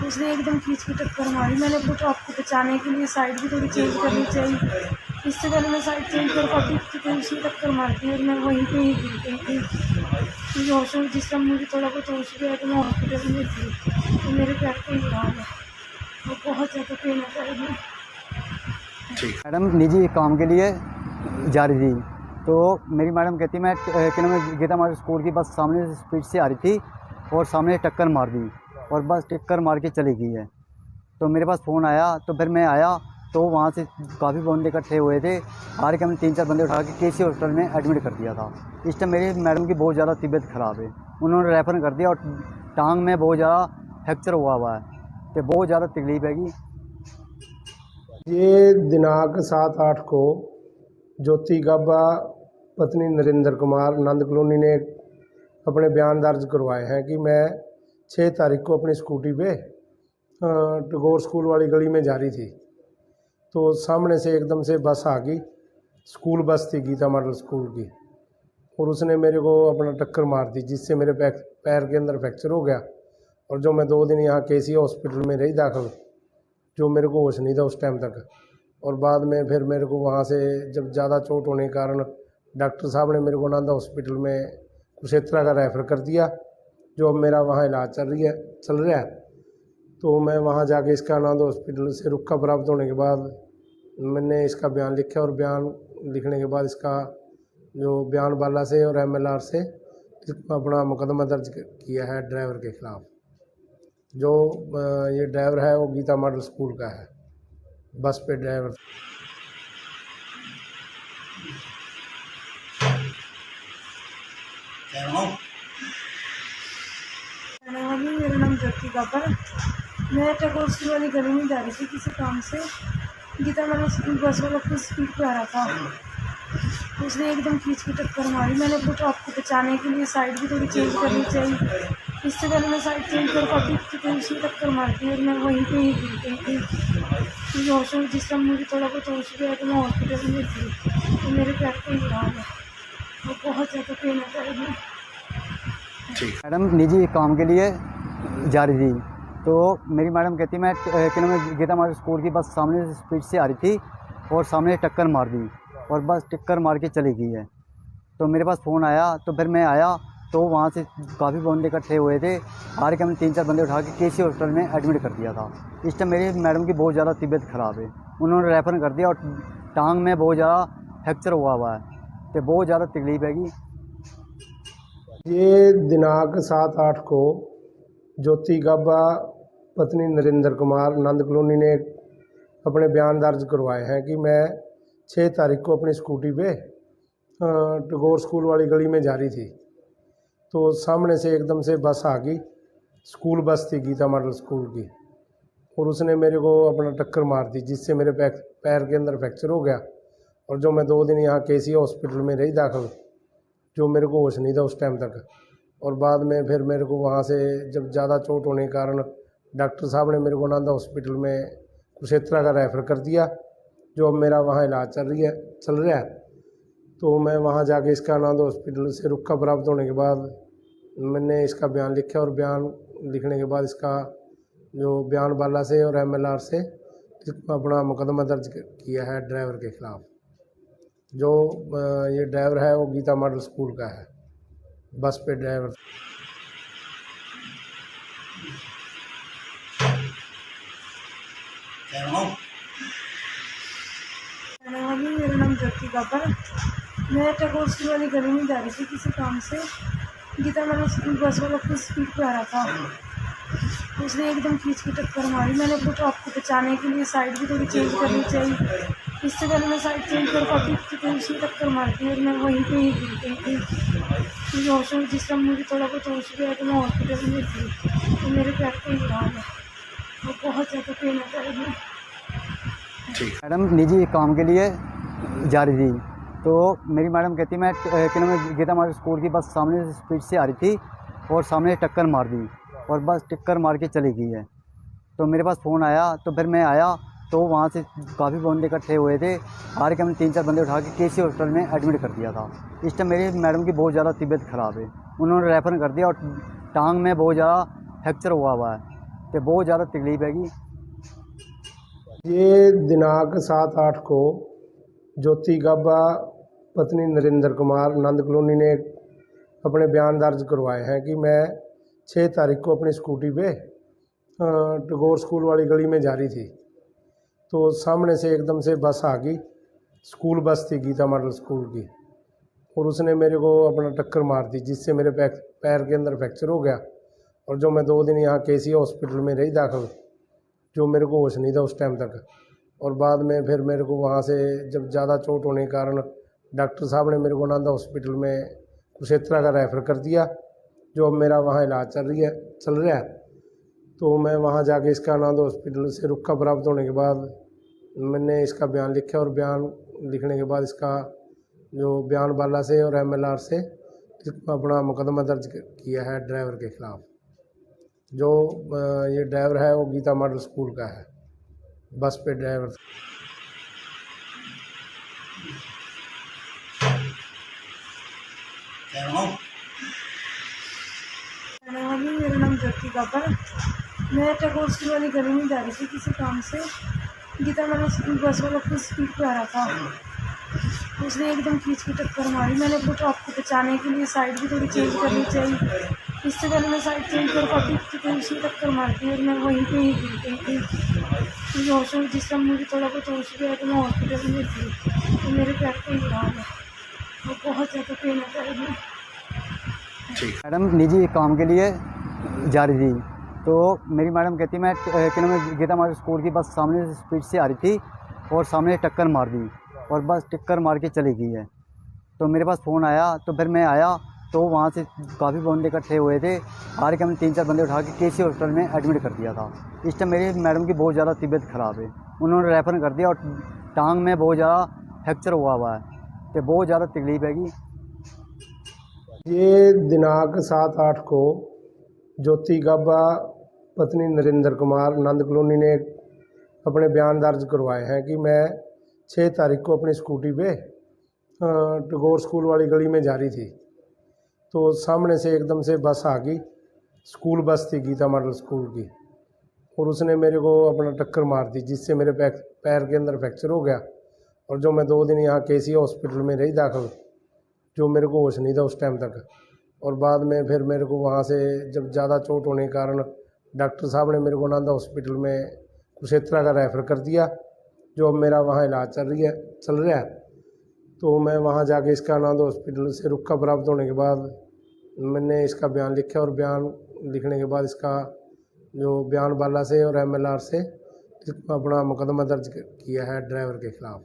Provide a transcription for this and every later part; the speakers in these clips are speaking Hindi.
उसने एकदम खींच के टक्कर मारी। मैंने पूछा आपको बचाने के लिए साइड भी थोड़ी चेंज करनी चाहिए। इससे पहले मैं साइड चेंज कर पाती थी तो उसने टक्कर मार दी और मैं वहीं पे ही गिर गई थी। मुझे होश में जिस टाइम मुझे थोड़ा बहुत होश गया तो मैं हॉस्पिटल में थी। तो मेरे पैर पे ही हाल है, वो बहुत ज़्यादा पेन होता है मुझे। मैडम निजी काम के लिए जा रही थी तो मेरी मैडम कहती मैं गीता हमारे स्कूल की बस सामने से स्पीड से आ रही थी और सामने टक्कर मार दी और बस टक्कर मार के चली गई है। तो मेरे पास फ़ोन आया तो फिर मैं आया तो वहाँ से काफ़ी बंदे इकट्ठे हुए थे। हार के हमने 3-4 बंदे उठा के केसी हॉस्पिटल में एडमिट कर दिया था। इस टाइम मेरी मैडम की बहुत ज़्यादा तबीयत ख़राब है, उन्होंने रेफ़र कर दिया और टांग में बहुत ज़्यादा फ्रैक्चर हुआ है तो बहुत ज़्यादा तकलीफ हैगी। ये दिनांक 7-8 को ज्योति गाबा पत्नी नरेंद्र कुमार नंद कॉलोनी ने अपने बयान दर्ज करवाए हैं कि मैं 6 तारीख को अपनी स्कूटी पे टैगोर स्कूल वाली गली में जा रही थी तो सामने से एकदम से बस आ गई। स्कूल बस थी गीता मॉडल स्कूल की और उसने मेरे को अपना टक्कर मार दी जिससे मेरे पैर के अंदर फ्रैक्चर हो गया। और जो मैं 2 दिन यहाँ केसी हॉस्पिटल में रही दाखिल, जो मेरे को होश नहीं था उस टाइम तक। और बाद में फिर मेरे को वहाँ से जब ज़्यादा चोट होने के कारण डॉक्टर साहब ने मेरे को नांदा हॉस्पिटल में कुरुक्षेत्र का रेफ़र कर दिया, जो अब मेरा वहाँ इलाज चल रहा है। तो मैं वहाँ जाके इसका नांदा हॉस्पिटल से रुका प्राप्त होने के बाद मैंने इसका बयान लिखा और बयान लिखने के बाद इसका जो बयान बाला से और MLR से अपना मुकदमा दर्ज किया है ड्राइवर के खिलाफ। जो ये ड्राइवर है वो गीता मॉडल स्कूल का है, बस पे ड्राइवर। मेरा नाम ज्योति गाबा। मैं टैगोर स्कूल वाली गली में जा रही थी किसी काम से। गीता मॉडल स्कूल बस वाला अपनी स्पीड पे आ रहा था, उसने एकदम खींच के टक्कर मारी। मैंने पूछा आपको बचाने के लिए साइड भी थोड़ी चेंज करनी चाहिए। इससे पहले मैं साइड चेंज कर पाती थी तो उसने टक्कर मार दी और मैं वहीं पे ही गिर गई थी। मुझे होश में जिस टाइम मुझे थोड़ा बहुत होश गया तो मैं हॉस्पिटल में थी। तो मेरे पैर पे ही हाल है, वो बहुत ज़्यादा पेन होता है मुझे। मैडम निजी काम के लिए जा रही थी तो मेरी मैडम कहती मैं गीता हमारे स्कूल की बस सामने से स्पीड से आ रही थी और सामने टक्कर मार दी और बस टक्कर मार के चली गई है। तो मेरे पास फ़ोन आया तो फिर मैं आया तो वहाँ से काफ़ी बंदे इकट्ठे हुए थे। हार के हमने 3-4 बंदे उठा के केसी हॉस्पिटल में एडमिट कर दिया था। इस टाइम मेरी मैडम की बहुत ज़्यादा तबीयत ख़राब है, उन्होंने रेफ़र कर दिया और टांग में बहुत ज़्यादा फ्रैक्चर हुआ है तो बहुत ज़्यादा तकलीफ हैगी। ये दिनांक 7-8 को ज्योति गाबा पत्नी नरेंद्र कुमार नंद कॉलोनी ने अपने बयान दर्ज करवाए हैं कि मैं 6 तारीख को अपनी स्कूटी पे टैगोर स्कूल वाली गली में जा रही थी तो सामने से एकदम से बस आ गई। स्कूल बस थी गीता मॉडल स्कूल की और उसने मेरे को अपना टक्कर मार दी जिससे मेरे पैर के अंदर फ्रैक्चर हो गया। और जो मैं 2 दिन यहाँ केसी हॉस्पिटल में रही दाखिल, जो मेरे को होश नहीं था उस टाइम तक। और बाद में फिर मेरे को वहाँ से जब ज़्यादा चोट होने के कारण डॉक्टर साहब ने मेरे को नांदा हॉस्पिटल में कुरुक्षेत्र का रेफ़र कर दिया, जो अब मेरा वहाँ इलाज चल रहा है। तो मैं वहाँ जाके इसका नांदा हॉस्पिटल से रुका प्राप्त होने के बाद मैंने इसका बयान लिखा और बयान लिखने के बाद इसका जो बयान बाला से और MLR से अपना मुकदमा दर्ज किया है ड्राइवर के खिलाफ। जो ये ड्राइवर है वो गीता मॉडल स्कूल का है, बस पे ड्राइवर। मेरा नाम ज्योति गाबा। मैं टैगोर स्कूल वाली गली में जा रही थी किसी काम से। गीता मॉडल स्कूल बस वाला अपनी स्पीड पे आ रहा था, उसने एकदम खींच के टक्कर मारी। मैंने पूछा आपको बचाने के लिए साइड भी थोड़ी चेंज करनी चाहिए। इससे पहले मैं साइड चेंज कर पाती थी तो उसने टक्कर मार दी और मैं वहीं पे ही गिर गई थी। मुझे होश में जिस टाइम मुझे थोड़ा बहुत होश गया तो मैं हॉस्पिटल में थी। तो मेरे पैर पे ही हाल है, वो बहुत ज़्यादा पेन होता है मुझे। मैडम निजी काम के लिए जा रही थी तो मेरी मैडम कहती मैं गीता हमारे स्कूल की बस सामने से स्पीड से आ रही थी और सामने टक्कर मार दी और बस टक्कर मार के चली गई है। तो मेरे पास फ़ोन आया तो फिर मैं आया तो वहाँ से काफ़ी बंदे इकट्ठे हुए थे। हार के हमने 3-4 बंदे उठा के केसी हॉस्पिटल में एडमिट कर दिया था। इस टाइम मेरी मैडम की बहुत ज़्यादा तबीयत ख़राब है, उन्होंने रेफ़र कर दिया और टांग में बहुत ज़्यादा फ्रैक्चर हुआ है तो बहुत ज़्यादा तकलीफ हैगी। ये दिनांक 7/8 को ज्योति गब्बा पत्नी नरेंद्र कुमार नंद कॉलोनी ने अपने बयान दर्ज करवाए हैं कि मैं 6 तारीख को अपनी स्कूटी पे टैगोर स्कूल वाली गली में जा रही थी, तो सामने से एकदम से बस आ गई। स्कूल बस थी गीता मॉडल स्कूल की, और उसने मेरे को अपना टक्कर मार दी, जिससे मेरे पैर के अंदर फ्रैक्चर हो गया। और जो मैं 2 दिन यहाँ केसी हॉस्पिटल में रही दाखिल, जो मेरे को होश नहीं था उस टाइम तक। और बाद में फिर मेरे को वहाँ से जब ज़्यादा चोट होने के कारण डॉक्टर साहब ने मेरे को नांदा हॉस्पिटल में कुरुक्षेत्र का रेफ़र कर दिया, जो अब मेरा वहाँ इलाज चल रहा है। तो मैं वहाँ जाके इसका नांदा हॉस्पिटल से रुका प्राप्त होने के बाद मैंने इसका बयान लिखा, और बयान लिखने के बाद इसका जो बयान बाला से और MLR से अपना मुकदमा दर्ज किया है ड्राइवर के ख़िलाफ़। जो ये ड्राइवर है वो गीता मॉडल स्कूल का है, बस पे ड्राइवर। मेरा नाम ज्योति गब्बर। मैं टैगोर स्कूल वाली गली में जा रही थी किसी काम से। गीता मैंने स्कूल बस वाला अपनी स्पीड पे आ रहा था, उसने एकदम खींच के टक्कर मारी। मैंने अपने आप को बचाने के लिए साइड भी थोड़ी चेंज करनी चाहिए, इससे पहले मैं साइड चेंज कर पाती थी तो उसने टक्कर मार दी और मैं वहीं पे ही गिर गई थी। मुझे होश में जिस टाइम मुझे थोड़ा बहुत होश गया तो मैं हॉस्पिटल में थी, तो मेरे पैर पे ही हाल है, वो बहुत ज़्यादा पेन होता है। मैडम निजी काम के लिए जा रही थी, तो मेरी मैडम कहती मैं गीता मॉडल स्कूल की बस सामने से स्पीड से आ रही थी और सामने टक्कर मार दी, और बस टक्कर मार के चली गई है। तो मेरे पास फ़ोन आया, तो फिर मैं आया तो वहाँ से काफ़ी बंदे इकट्ठे हुए थे। हार के हमने 3-4 बंदे उठा के केसी हॉस्पिटल में एडमिट कर दिया था। इस टाइम मेरी मैडम की बहुत ज़्यादा तबीयत ख़राब है, उन्होंने रेफ़र कर दिया, और टांग में बहुत ज़्यादा फ्रैक्चर हुआ है, तो बहुत ज़्यादा तकलीफ हैगी। ये दिनांक 7/8 को ज्योति गब्बा पत्नी नरेंद्र कुमार नंद कॉलोनी ने अपने बयान दर्ज करवाए हैं कि मैं 6 तारीख को अपनी स्कूटी पे टैगोर स्कूल वाली गली में जा रही थी, तो सामने से एकदम से बस आ गई। स्कूल बस थी गीता मॉडल स्कूल की, और उसने मेरे को अपना टक्कर मार दी, जिससे मेरे पैर के अंदर फ्रैक्चर हो गया। और जो मैं 2 दिन यहाँ केसी हॉस्पिटल में रही दाखिल, जो मेरे को होश नहीं था उस टाइम तक। और बाद में फिर मेरे को वहाँ से जब ज़्यादा चोट होने के कारण डॉक्टर साहब ने मेरे को नांदा हॉस्पिटल में कुरुक्षेत्र का रेफ़र कर दिया, जो अब मेरा वहाँ इलाज चल रहा है। तो मैं वहाँ जाके इसका नांदा हॉस्पिटल से रुका प्राप्त होने के बाद मैंने इसका बयान लिखा, और बयान लिखने के बाद इसका जो बयान बाला से और MLR से अपना मुकदमा दर्ज किया है ड्राइवर के ख़िलाफ़।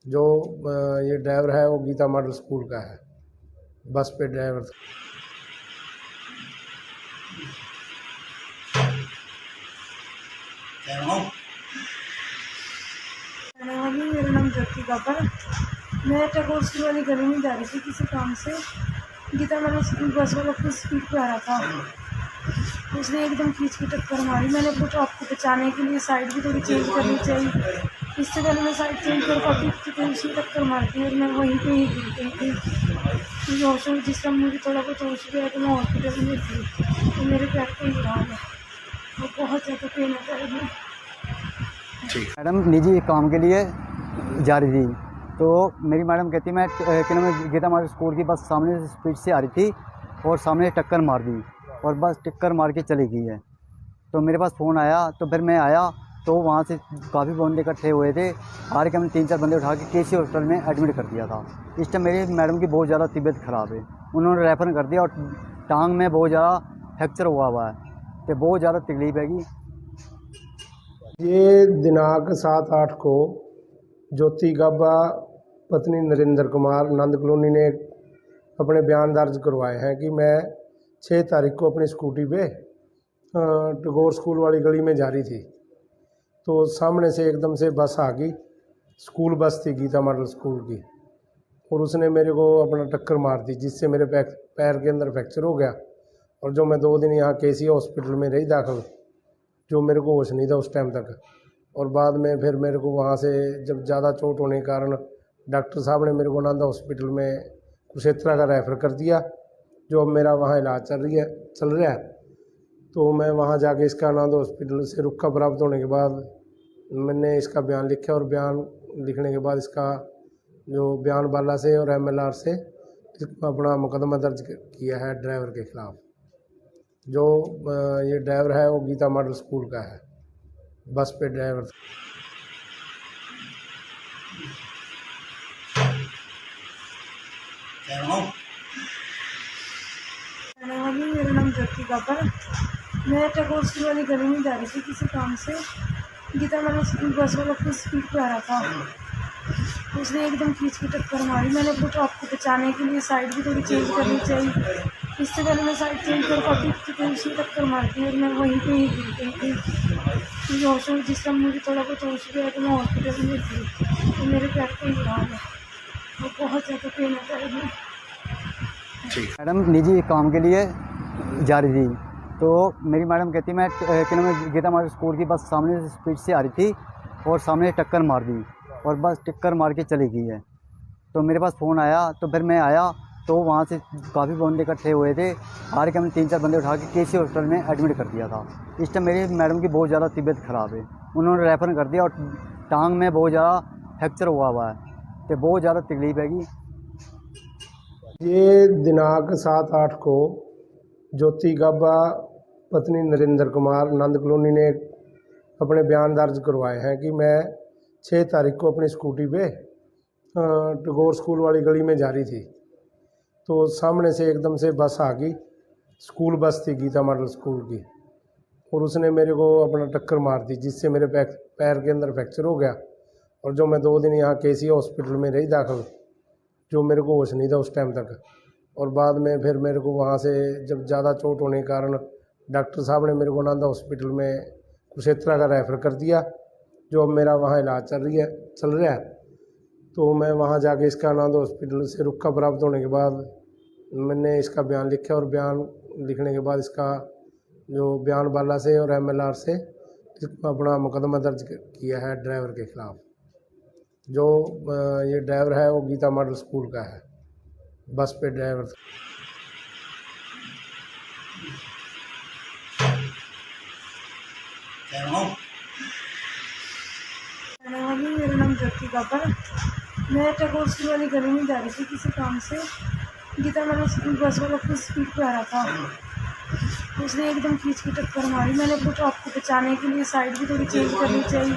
जो ये ड्राइवर है वो गीता मॉडल स्कूल का है, बस पे ड्राइवर। मेरा नाम ज्योति गब्बर। मैं टैगोर स्कूल वाली गली में जा रही थी किसी काम से। गीता मैंने स्कूल बस वाला अपनी स्पीड पे आ रहा था, उसने एकदम खींच के टक्कर मारी। मैंने अपने आप को बचाने के लिए साइड भी थोड़ी चेंज करनी चाहिए, इससे पहले मैं साइड चेंज कर पाती थी तो उसने टक्कर मार दी और मैं वहीं पे ही गिर गई थी। मुझे होश में जिस टाइम मुझे थोड़ा बहुत होश गया तो मैं हॉस्पिटल में थी, तो मेरे पैर पे ही हाल है, वो बहुत ज़्यादा पेन होता है। मैडम निजी काम के लिए जा रही थी, तो मेरी मैडम कहती मैं गीता मॉडल स्कूल की बस सामने से स्पीड से आ रही थी और सामने टक्कर मार दी, और बस टक्कर मार के चली गई है। तो मेरे पास फ़ोन आया, तो फिर मैं आया तो वहाँ से काफ़ी बंदे इकट्ठे हुए थे। हार के हमने 3-4 बंदे उठा के केसी हॉस्पिटल में एडमिट कर दिया था। इस टाइम मेरी मैडम की बहुत ज़्यादा तबीयत ख़राब है, उन्होंने रेफ़र कर दिया, और टांग में बहुत ज़्यादा फ्रैक्चर हुआ है, तो बहुत ज़्यादा तकलीफ हैगी। ये दिनांक 7/8 को ज्योति गब्बा पत्नी नरेंद्र कुमार नंद कॉलोनी ने अपने बयान दर्ज करवाए हैं कि मैं 6 तारीख को अपनी स्कूटी पे टैगोर स्कूल वाली गली में जा रही थी, तो सामने से एकदम से बस आ गई। स्कूल बस थी गीता मॉडल स्कूल की, और उसने मेरे को अपना टक्कर मार दी, जिससे मेरे पैर के अंदर फ्रैक्चर हो गया। और जो मैं 2 दिन यहाँ केसी हॉस्पिटल में रही दाखिल, जो मेरे को होश नहीं था उस टाइम तक। और बाद में फिर मेरे को वहाँ से जब ज़्यादा चोट होने के कारण डॉक्टर साहब ने मेरे को नांदा हॉस्पिटल में कुरुक्षेत्र का रेफ़र कर दिया, जो अब मेरा वहाँ इलाज चल रहा है। तो मैं वहाँ जाके इसका आनंद हॉस्पिटल से रुका प्राप्त होने के बाद मैंने इसका बयान लिखा और बयान लिखने के बाद इसका जो बयान बाला से और MLR से अपना मुकदमा दर्ज किया है ड्राइवर के खिलाफ। जो ये ड्राइवर है वो गीता मॉडल स्कूल का है, बस पे ड्राइवर। मेरा नाम ज्योति गब्बर। मैं टैगोर स्कूल वाली गली में जा रही थी किसी काम से। गीता मैंने बस वाला अपनी स्पीड पे आ रहा था, उसने एकदम खींच के टक्कर मारी। मैंने सोचा आपको बचाने के लिए साइड भी थोड़ी चेंज करनी चाहिए। इससे पहले मैं साइड चेंज कर पाती थी तो उसने टक्कर मार दी और मैं वहीं पे ही गिर गई थी। मुझे होश में जिस टाइम मुझे थोड़ा बहुत होश गया तो मैं हॉस्पिटल में थी, तो मेरे पैर को ही रहा है और बहुत ज़्यादा पेन है पैर में। मैडम निजी काम के लिए जा रही थी, तो मेरी मैडम कहती मैं गीता मॉडल स्कूल की बस सामने से स्पीड से आ रही थी और सामने टक्कर मार दी और बस टक्कर मार के चली गई है। तो मेरे पास फ़ोन आया तो फिर मैं आया तो वहाँ से काफ़ी बंदे इकट्ठे हुए थे। हार के हमने 3-4 बंदे उठा के KC हॉस्पिटल में एडमिट कर दिया था। इस टाइम मेरी मैडम की बहुत ज़्यादा तबीयत ख़राब है, उन्होंने रेफ़र कर दिया और टांग में बहुत ज़्यादा फ्रैक्चर हुआ है, तो बहुत ज़्यादा तकलीफ हैगी। ये दिनांक 7-8 को ज्योति गब्बा पत्नी नरेंद्र कुमार नंद कॉलोनी ने अपने बयान दर्ज करवाए हैं कि मैं 6 तारीख को अपनी स्कूटी पे टैगोर स्कूल वाली गली में जा रही थी, तो सामने से एकदम से बस आ गई। स्कूल बस थी गीता मॉडल स्कूल की, और उसने मेरे को अपना टक्कर मार दी, जिससे मेरे पैर के अंदर फ्रैक्चर हो गया। और जो मैं 2 दिन यहाँ KC हॉस्पिटल में रही दाखिल, जो मेरे को होश नहीं था उस टाइम तक। और बाद में फिर मेरे को वहाँ से जब ज़्यादा चोट होने के कारण डॉक्टर साहब ने मेरे को नांदा हॉस्पिटल में कुशेत्रा का रेफ़र कर दिया, जो अब मेरा वहाँ इलाज चल रहा है। तो मैं वहाँ जाके इसका आनंद हॉस्पिटल से रुका प्राप्त होने के बाद मैंने इसका बयान लिखा और बयान लिखने के बाद इसका जो बयान बाला से और MLR से अपना मुकदमा दर्ज किया है ड्राइवर के खिलाफ। जो ये ड्राइवर है वो गीता मॉडल स्कूल का है, बस पे ड्राइवर। मेरा नाम ज्योति गब्बर। मैं टैगोर स्कूल वाली गली में जा रही थी किसी काम से। गीता मैंने बस वाला अपनी स्पीड पे आ रहा था, उसने एकदम खींच के टक्कर मारी। मैंने सोचा आपको बचाने के लिए साइड भी थोड़ी चेंज करनी चाहिए।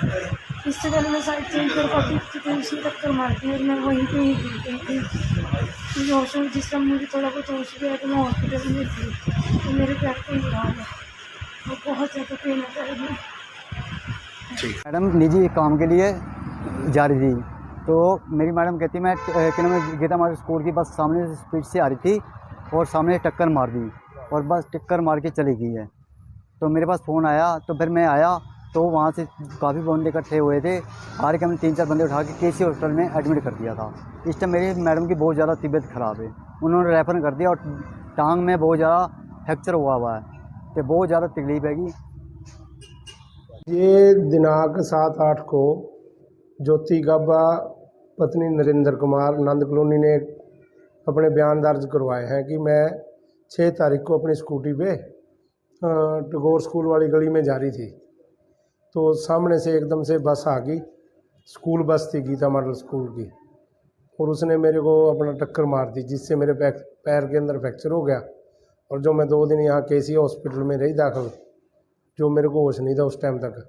इससे पहले मैं साइड चेंज कर पाती थी तो उसने टक्कर मार दी और मैं वहीं पे ही गिर गई थी। मुझे होश में जिस टाइम मुझे थोड़ा बहुत होश गया तो मैं हॉस्पिटल में थी, तो मेरे पैर को ही रहा है और बहुत ज़्यादा पेन है पैर में। मैडम निजी काम के लिए जा रही थी, तो मेरी मैडम कहती मैं गीता मॉडल स्कूल की बस सामने से स्पीड से आ रही थी और सामने टक्कर मार दी और बस टक्कर मार के चली गई है। तो मेरे पास फ़ोन आया तो फिर मैं आया तो वहाँ से काफ़ी बंदे इकट्ठे हुए थे। हार के हमने 3-4 बंदे उठा के KC हॉस्पिटल में एडमिट कर दिया था। इस टाइम मेरी मैडम की बहुत ज़्यादा तबीयत ख़राब है, उन्होंने रेफ़र कर दिया और टांग में बहुत ज़्यादा फ्रैक्चर हुआ है, तो बहुत ज़्यादा तकलीफ हैगी। ये दिनांक 7-8 को ज्योति गब्बा पत्नी नरेंद्र कुमार नंद कॉलोनी ने अपने बयान दर्ज करवाए हैं कि मैं 6 तारीख को अपनी स्कूटी पे टैगोर स्कूल वाली गली में जा रही थी, तो सामने से एकदम से बस आ गई। स्कूल बस थी गीता मॉडल स्कूल की, और उसने मेरे को अपना टक्कर मार दी, जिससे मेरे पैर के अंदर फ्रैक्चर हो गया। और जो मैं 2 दिन यहाँ KC हॉस्पिटल में रही दाखिल, जो मेरे को होश नहीं था उस टाइम तक।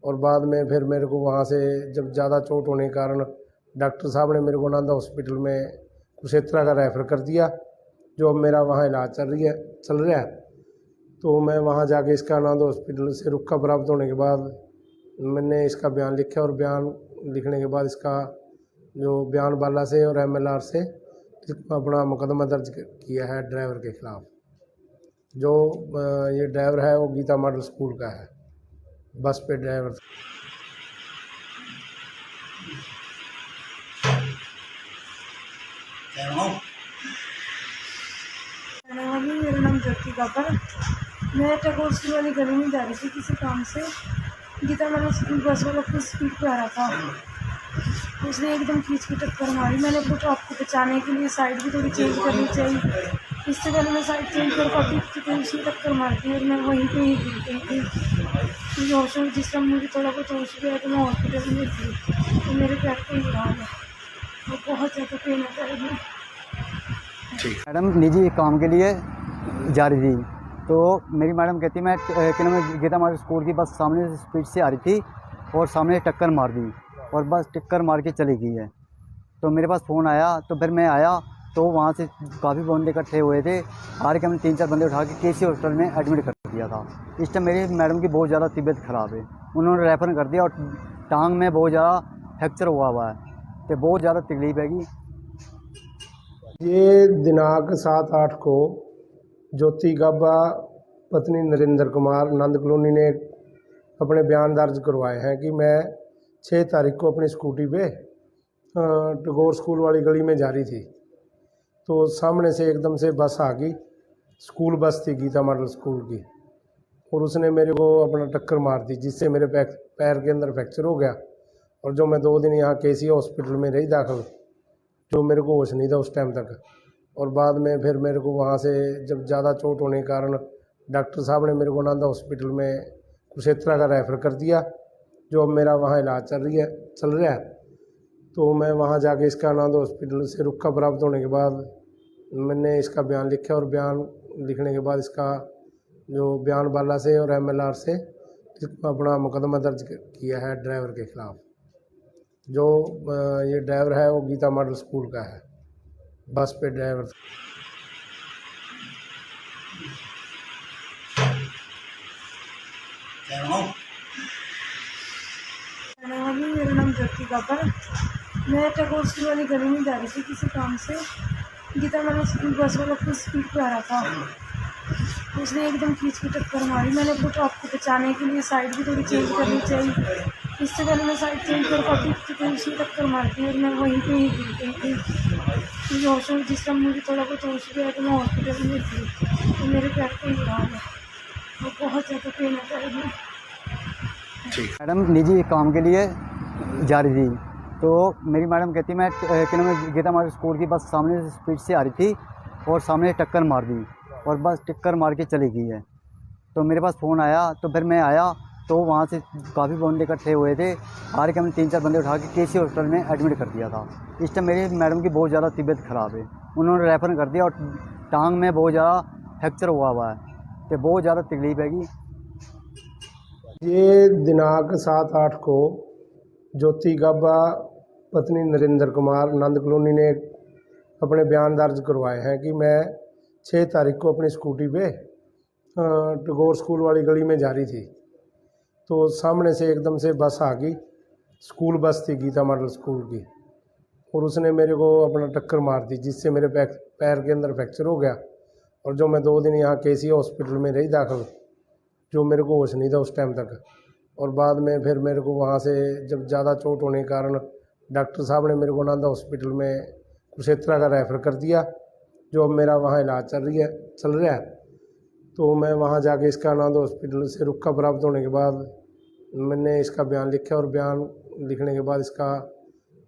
और बाद में फिर मेरे को वहाँ से जब ज़्यादा चोट होने के कारण डॉक्टर साहब ने मेरे को नांदा हॉस्पिटल में कुशेत्रा का रेफ़र कर दिया, जो अब मेरा वहाँ इलाज चल रहा है। तो मैं वहाँ जाके इसका आनंद हॉस्पिटल से रुका प्राप्त होने के बाद मैंने इसका बयान लिखा और बयान लिखने के बाद इसका जो बयान बाला से और MLR से अपना मुकदमा दर्ज किया है ड्राइवर के खिलाफ। जो ये ड्राइवर है वो गीता मॉडल स्कूल का है, बस पे ड्राइवर। मेरा नाम ज्योति गब्बर। मैं टैगोर स्कूल वाली गली में जा रही थी किसी काम से। गीता मैंने बस वाला अपनी स्पीड पे आ रहा था, उसने एकदम खींच के टक्कर मारी। मैंने सोचा आपको बचाने के लिए साइड भी थोड़ी चेंज करनी चाहिए। इससे पहले मैं साइड चेंज कर पाती थी तो उसने टक्कर मार दी और मैं वहीं पे ही गिर गई थी। मुझे होश में जिस टाइम मुझे थोड़ा बहुत होश गया तो मैं हॉस्पिटल में थी, तो मेरे पैर पे ही हाल है और बहुत ज़्यादा पेन है पैर में। मैडम निजी काम के लिए जा रही थी, तो मेरी मैडम कहती मैं क्या नाम है गीता मार्ग स्कूल की बस सामने से स्पीड से आ रही थी और सामने टक्कर मार दी और बस टक्कर मार के चली गई है। तो मेरे पास फ़ोन आया तो फिर मैं आया तो वहाँ से काफ़ी बंदे इकट्ठे हुए थे। हार के हमने 3-4 बंदे उठा के केसी हॉस्पिटल में एडमिट कर दिया था। इस टाइम मेरी मैडम की बहुत ज़्यादा तबीयत ख़राब है, उन्होंने रेफ़र कर दिया और टांग में बहुत ज़्यादा फ्रैक्चर हुआ है, तो बहुत ज़्यादा तकलीफ हैगी। ये दिनांक 7-8 को ज्योति गाबा पत्नी नरेंद्र कुमार नंद कॉलोनी ने अपने बयान दर्ज करवाए हैं कि मैं 6 तारीख को अपनी स्कूटी पे टैगोर स्कूल वाली गली में जा रही थी, तो सामने से एकदम से बस आ गई। स्कूल बस थी गीता मॉडल स्कूल की, और उसने मेरे को अपना टक्कर मार दी, जिससे मेरे पैर के अंदर फ्रैक्चर हो गया। और जो मैं 2 दिन यहाँ केसी हॉस्पिटल में रही दाखिल, जो मेरे को होश नहीं था उस टाइम तक। और बाद में फिर मेरे को वहाँ से जब ज़्यादा चोट होने के कारण डॉक्टर साहब ने मेरे को नांदा हॉस्पिटल में कुरुक्षेत्र का रेफ़र कर दिया, जो अब मेरा वहाँ इलाज चल रहा है। तो मैं वहाँ जाके इसका नांदा हॉस्पिटल से रुका प्राप्त होने के बाद मैंने इसका बयान लिखा, और बयान लिखने के बाद इसका जो बयान बाला से और MLR से अपना मुकदमा दर्ज किया है ड्राइवर के खिलाफ। जो ये ड्राइवर है वो गीता मॉडल स्कूल का है, बस पे ड्राइवर। मेरा नाम ज्योति गाबा। मैं टैगोर स्कूल वाली गली में जा रही थी किसी काम से। गीता मैंने स्कूल बस वाला अपनी स्पीड पे आ रहा था, उसने एकदम खींच के टक्कर मारी। मैंने अपने आप को बचाने के लिए साइड भी थोड़ी चेंज करनी चाहिए, इससे पहले मैं साइड चेंज कर पाती थी तो उसने टक्कर मार दी और मैं वहीं पे ही गिर गई थी। मुझे होश में जिस टाइम मुझे थोड़ा बहुत होश गया तो मैं हॉस्पिटल में थी, तो मेरे पैर पे ही हाल है और बहुत ज़्यादा पेन है पैर में। मैडम निजी काम के लिए जा रही थी, तो मेरी मैडम कहती मैं क्या नाम है गीता मार्ग स्कूल की बस सामने से स्पीड से आ रही थी और सामने टक्कर मार दी और बस टक्कर मार के चली गई है। तो मेरे पास फ़ोन आया तो फिर मैं आया तो वहाँ से काफ़ी बंदे इकट्ठे हुए थे। हार के हमने 3-4 बंदे उठा के केसी हॉस्पिटल में एडमिट कर दिया था। इस टाइम मेरी मैडम की बहुत ज़्यादा तबीयत ख़राब है, उन्होंने रेफ़र कर दिया और टांग में बहुत ज़्यादा फ्रैक्चर हुआ है, तो बहुत ज़्यादा तकलीफ हैगी। ये दिनांक 7-8 को ज्योति गाबा पत्नी नरेंद्र कुमार नंद कॉलोनी ने अपने बयान दर्ज करवाए हैं कि मैं 6 तारीख को अपनी स्कूटी पे टैगोर स्कूल वाली गली में जा रही थी, तो सामने से एकदम से बस आ गई। स्कूल बस थी गीता मॉडल स्कूल की, और उसने मेरे को अपना टक्कर मार दी, जिससे मेरे पैर के अंदर फ्रैक्चर हो गया। और जो मैं 2 दिन यहाँ केसी हॉस्पिटल में रही दाखिल, जो मेरे को होश नहीं था उस टाइम तक। और बाद में फिर मेरे को वहाँ से जब ज़्यादा चोट होने के कारण डॉक्टर साहब ने मेरे को नांदा हॉस्पिटल में कुरुक्षेत्र का रेफ़र कर दिया, जो अब मेरा वहाँ इलाज चल रहा है। तो मैं वहाँ जाके इसका नांदा हॉस्पिटल से रुका प्राप्त होने के बाद मैंने इसका बयान लिखा, और बयान लिखने के बाद इसका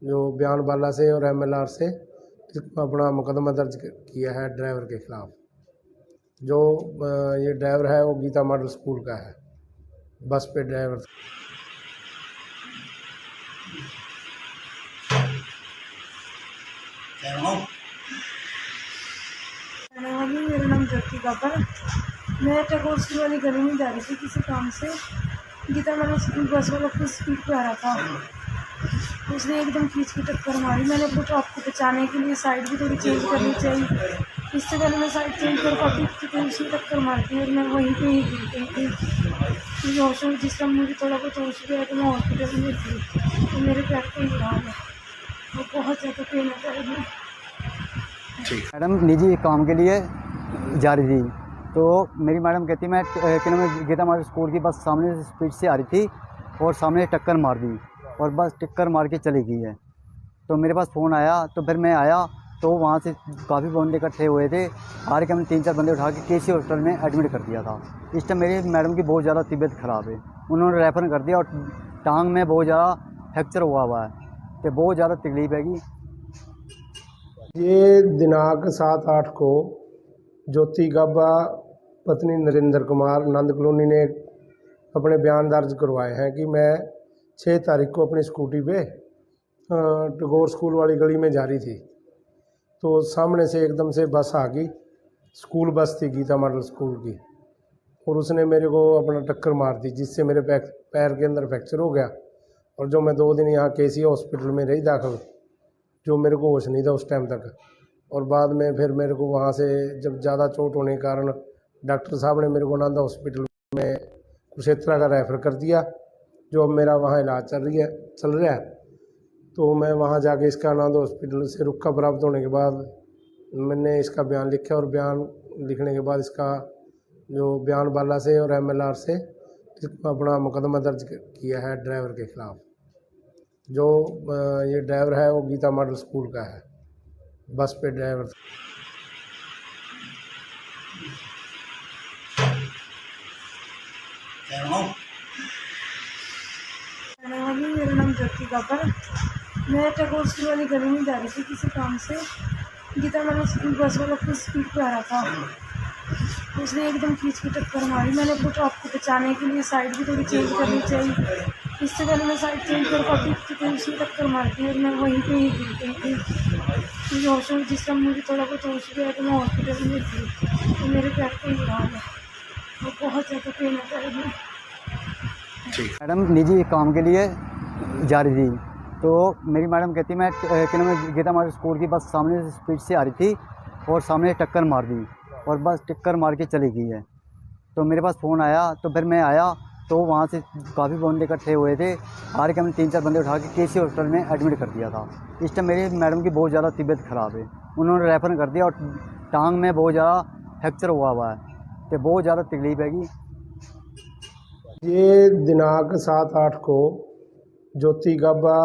जो बयान बाला से और MLR से अपना मुकदमा दर्ज किया है ड्राइवर के खिलाफ। जो ये ड्राइवर है वो गीता मॉडल स्कूल का है, बस पे ड्राइवर। मेरा नाम ज्योति गाबा। मैं टैगोर स्कूल वाली गली में जा रही थी किसी काम से। गीता मैंने स्कूल बस वाला अपनी स्पीड पे आ रहा था, उसने एकदम खींच के टक्कर मारी। मैंने अपने आप को बचाने के लिए साइड भी थोड़ी चेंज करनी चाहिए, इससे पहले मैं साइड चेंज कर पाती थी तो उसने टक्कर मार दी और मैं वहीं पे ही गिर गई थी। मुझे होश में जिस टाइम मुझे थोड़ा बहुत होश गया तो मैं हॉस्पिटल में थी, तो मेरे पैर पे ही हाल है और बहुत ज़्यादा पेन है पैर में। मैडम निजी काम के लिए जा रही थी, तो मेरी मैडम कहती मैं क्या नाम है गीता मार्ग स्कूल की बस सामने से स्पीड से आ रही थी और सामने टक्कर मार दी और बस टक्कर मार के चली गई है। तो मेरे पास फ़ोन आया तो फिर मैं आया तो वहाँ से काफ़ी बंदे इकट्ठे हुए थे। हार के हमने 3-4 बंदे उठा के केसी हॉस्पिटल में एडमिट कर दिया था। इस टाइम मेरी मैडम की बहुत ज़्यादा तबीयत ख़राब है, उन्होंने रेफ़र कर दिया और टांग में बहुत ज़्यादा फ्रैक्चर हुआ है, तो बहुत ज़्यादा तकलीफ हैगी। ये दिनांक 7-8 को ज्योति गाबा पत्नी नरेंद्र कुमार नंद कॉलोनी ने अपने बयान दर्ज करवाए हैं कि मैं 6 तारीख को अपनी स्कूटी पे टैगोर स्कूल वाली गली में जा रही थी, तो सामने से एकदम से बस आ गई। स्कूल बस थी गीता मॉडल स्कूल की, और उसने मेरे को अपना टक्कर मार दी, जिससे मेरे पैर के अंदर फ्रैक्चर हो गया। और जो मैं 2 दिन यहाँ केसी हॉस्पिटल में रही दाखिल, जो मेरे को होश नहीं था उस टाइम तक। और बाद में फिर मेरे को वहाँ से जब ज़्यादा चोट होने के कारण डॉक्टर साहब ने मेरे को नांदा हॉस्पिटल में कुरुक्षेत्र का रेफ़र कर दिया, जो अब मेरा वहाँ इलाज चल रहा है। तो मैं वहाँ जाके इसका नांदा हॉस्पिटल से रुका प्राप्त होने के बाद मैंने इसका बयान लिखा, और बयान लिखने के बाद इसका जो बयान बाला से और MLR से अपना मुकदमा दर्ज किया है ड्राइवर के खिलाफ। जो ये ड्राइवर है वो गीता मॉडल स्कूल का है, बस पे ड्राइवर। मेरा नाम ज्योति गाबर। मैं टैगोर स्कूल वाली गली में जा रही थी किसी काम से। गीता मैंने स्कूल बस वाला अपनी स्पीड पे आ रहा था, उसने एकदम खींच के टक्कर मारी। मैंने तो आपको बचाने के लिए साइड भी थोड़ी चेंज करनी चाहिए, इससे पहले मैं साइड चेंज कर पाती थी तो उसने टक्कर मार दी और मैं वहीं पे ही गिर गई थी। मुझे हॉस्पिटल जिस टाइम मुझे थोड़ा बहुत होश गया तो मैं हॉस्पिटल में थी, तो मेरे पैर पे ही हाल है, वो बहुत ज़्यादा पेन होता है। मैडम निजी काम के लिए जा रही थी, तो मेरी मैडम कहती मैं गीता मॉडल स्कूल की बस सामने से स्पीड से आ रही थी और सामने टक्कर मार दी, और बस टक्कर मार के चली गई है। तो मेरे पास फ़ोन आया, तो फिर मैं आया तो वहाँ से काफ़ी बंदे इकट्ठे हुए थे। हार के हमने 3-4 बंदे उठा के केसी हॉस्पिटल में एडमिट कर दिया था। इस टाइम मेरी मैडम की बहुत ज़्यादा तबीयत ख़राब है, उन्होंने रेफ़र कर दिया, और टांग में बहुत ज़्यादा फ्रैक्चर हुआ है, तो बहुत ज़्यादा तकलीफ हैगी। ये दिनांक 7-8 को ज्योति गाबा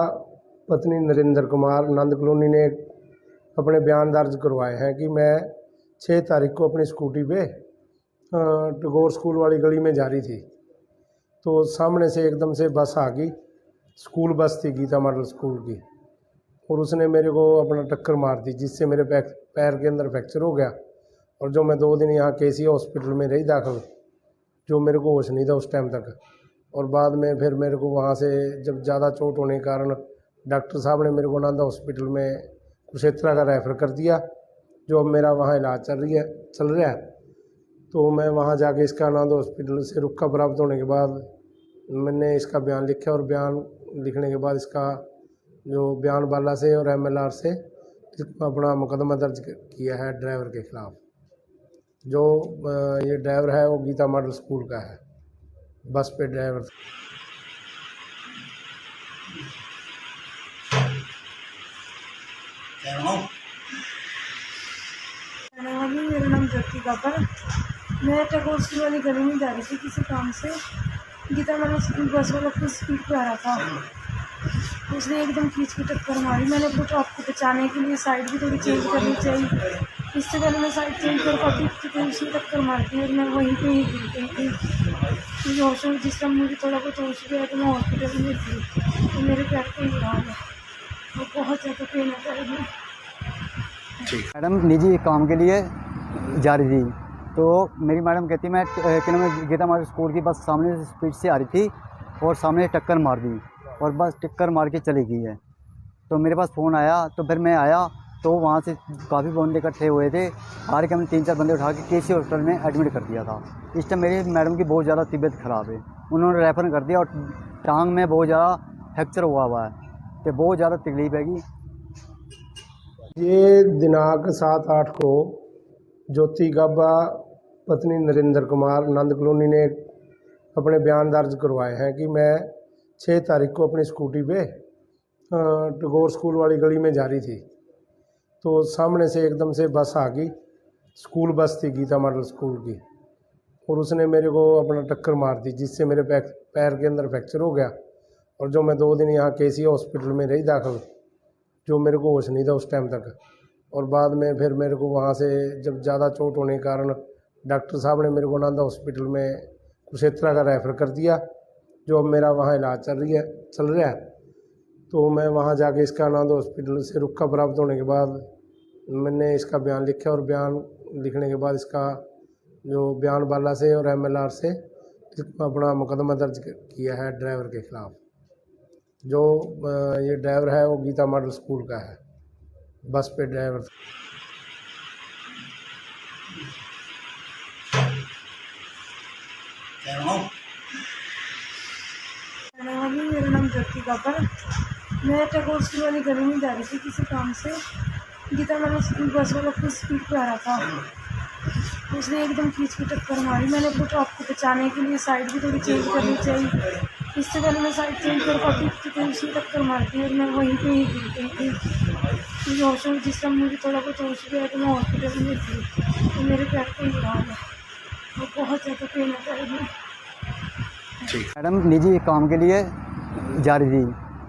पत्नी नरेंद्र कुमार नंद कॉलोनी ने अपने बयान दर्ज करवाए हैं कि मैं 6 तारीख को अपनी स्कूटी पे टैगोर स्कूल वाली गली में जा रही थी, तो सामने से एकदम से बस आ गई। स्कूल बस थी गीता मॉडल स्कूल की, और उसने मेरे को अपना टक्कर मार दी, जिससे मेरे पैर के अंदर फ्रैक्चर हो गया। और जो मैं 2 दिन यहाँ केसी हॉस्पिटल में रही दाखिल, जो मेरे को होश नहीं था उस टाइम तक। और बाद में फिर मेरे को वहाँ से जब ज़्यादा चोट होने के कारण डॉक्टर साहब ने मेरे को नांदा हॉस्पिटल में कुरुक्षेत्र का रेफ़र कर दिया, जो अब मेरा वहाँ इलाज चल रहा है। तो मैं वहाँ जाके इसका नांदा हॉस्पिटल से रुका प्राप्त होने के बाद मैंने इसका बयान लिखा, और बयान लिखने के बाद इसका जो बयान बाला से और MLR से अपना मुकदमा दर्ज किया है ड्राइवर के खिलाफ। जो ये ड्राइवर है वो गीता मॉडल स्कूल का है, बस पे ड्राइवर। मेरा नाम ज्योति गाबर। मैं टैगोर स्कूल वाली गली में जा रही थी किसी काम से। गीता मैंने स्कूल बस वाला अपनी स्पीड पे आ रहा था, उसने एकदम खींच के टक्कर मारी। मैंने तो आपको बचाने के लिए साइड भी थोड़ी चेंज करनी चाहिए, इससे पहले मैं साइड चेंज कर पाती थी तो उसने टक्कर मार दी और मैं वहीं पे ही गिर गई थी। मुझे हॉस्पिटल जिस टाइम मुझे थोड़ा बहुत होश गया तो मैं हॉस्पिटल में थी, तो मेरे पैर पे ही हाल है, वो बहुत ज़्यादा पेन होता है। मैडम निजी काम के लिए जा रही थी, तो मेरी मैडम कहती मैं गीता मॉडल स्कूल की बस सामने से स्पीड से आ रही थी और सामने टक्कर मार दी, और बस टक्कर मार के चली गई है। तो मेरे पास फ़ोन आया, तो फिर मैं आया तो वहाँ से काफ़ी बंदे इकट्ठे हुए थे। हार के हमने 3-4 बंदे उठा के केसी हॉस्पिटल में एडमिट कर दिया था। इस टाइम मेरी मैडम की बहुत ज़्यादा तबीयत ख़राब है, उन्होंने रेफ़र कर दिया, और टांग में बहुत ज़्यादा फ्रैक्चर हुआ है, तो बहुत ज़्यादा तकलीफ हैगी। ये दिनांक 7-8 को ज्योति गाबा पत्नी नरेंद्र कुमार नंद कॉलोनी ने अपने बयान दर्ज करवाए हैं कि मैं 6 तारीख को अपनी स्कूटी पे टैगोर स्कूल वाली गली में जा रही थी, तो सामने से एकदम से बस आ गई। स्कूल बस थी गीता मॉडल स्कूल की, और उसने मेरे को अपना टक्कर मार दी, जिससे मेरे पैर के अंदर फ्रैक्चर हो गया। और जो मैं 2 दिन यहाँ केसी हॉस्पिटल में रही दाखिल, जो मेरे को होश नहीं था उस टाइम तक। और बाद में फिर मेरे को वहाँ से जब ज़्यादा चोट होने के कारण डॉक्टर साहब ने मेरे को नांदा हॉस्पिटल में कुरुक्षेत्र का रेफ़र कर दिया, जो अब मेरा वहाँ इलाज चल रहा है। तो मैं वहाँ जाके इसका नांदा हॉस्पिटल से रुका प्राप्त होने के बाद मैंने इसका बयान लिखा, और बयान लिखने के बाद इसका जो बयान बाला से और MLR से अपना मुकदमा दर्ज किया है ड्राइवर के खिलाफ। जो ये ड्राइवर है वो गीता मॉडल स्कूल का है, बस पे ड्राइवर। मेरा नाम ज्योति गब्बर। मैं टैगोर स्कूल वाली गली में जा रही थी किसी काम से। गीता मैंने स्कूल बस वाला अपनी स्पीड पे आ रहा था, उसने एकदम खींच के टक्कर मारी। मैंने अपने ट्रक को बचाने के लिए साइड भी थोड़ी चेंज करनी चाहिए, इससे पहले मैं साइड चेंज कर पाती तो उसने टक्कर मार दी और मैं वहीं पे ही गिर गई थी। मुझे होश में जिस टाइम मुझे थोड़ा बहुत होश गया तो मैं हॉस्पिटल में थी, तो मेरे पैर पे ही हाल है और बहुत ज़्यादा पेन आता है। मैडम निजी काम के लिए जा रही थी,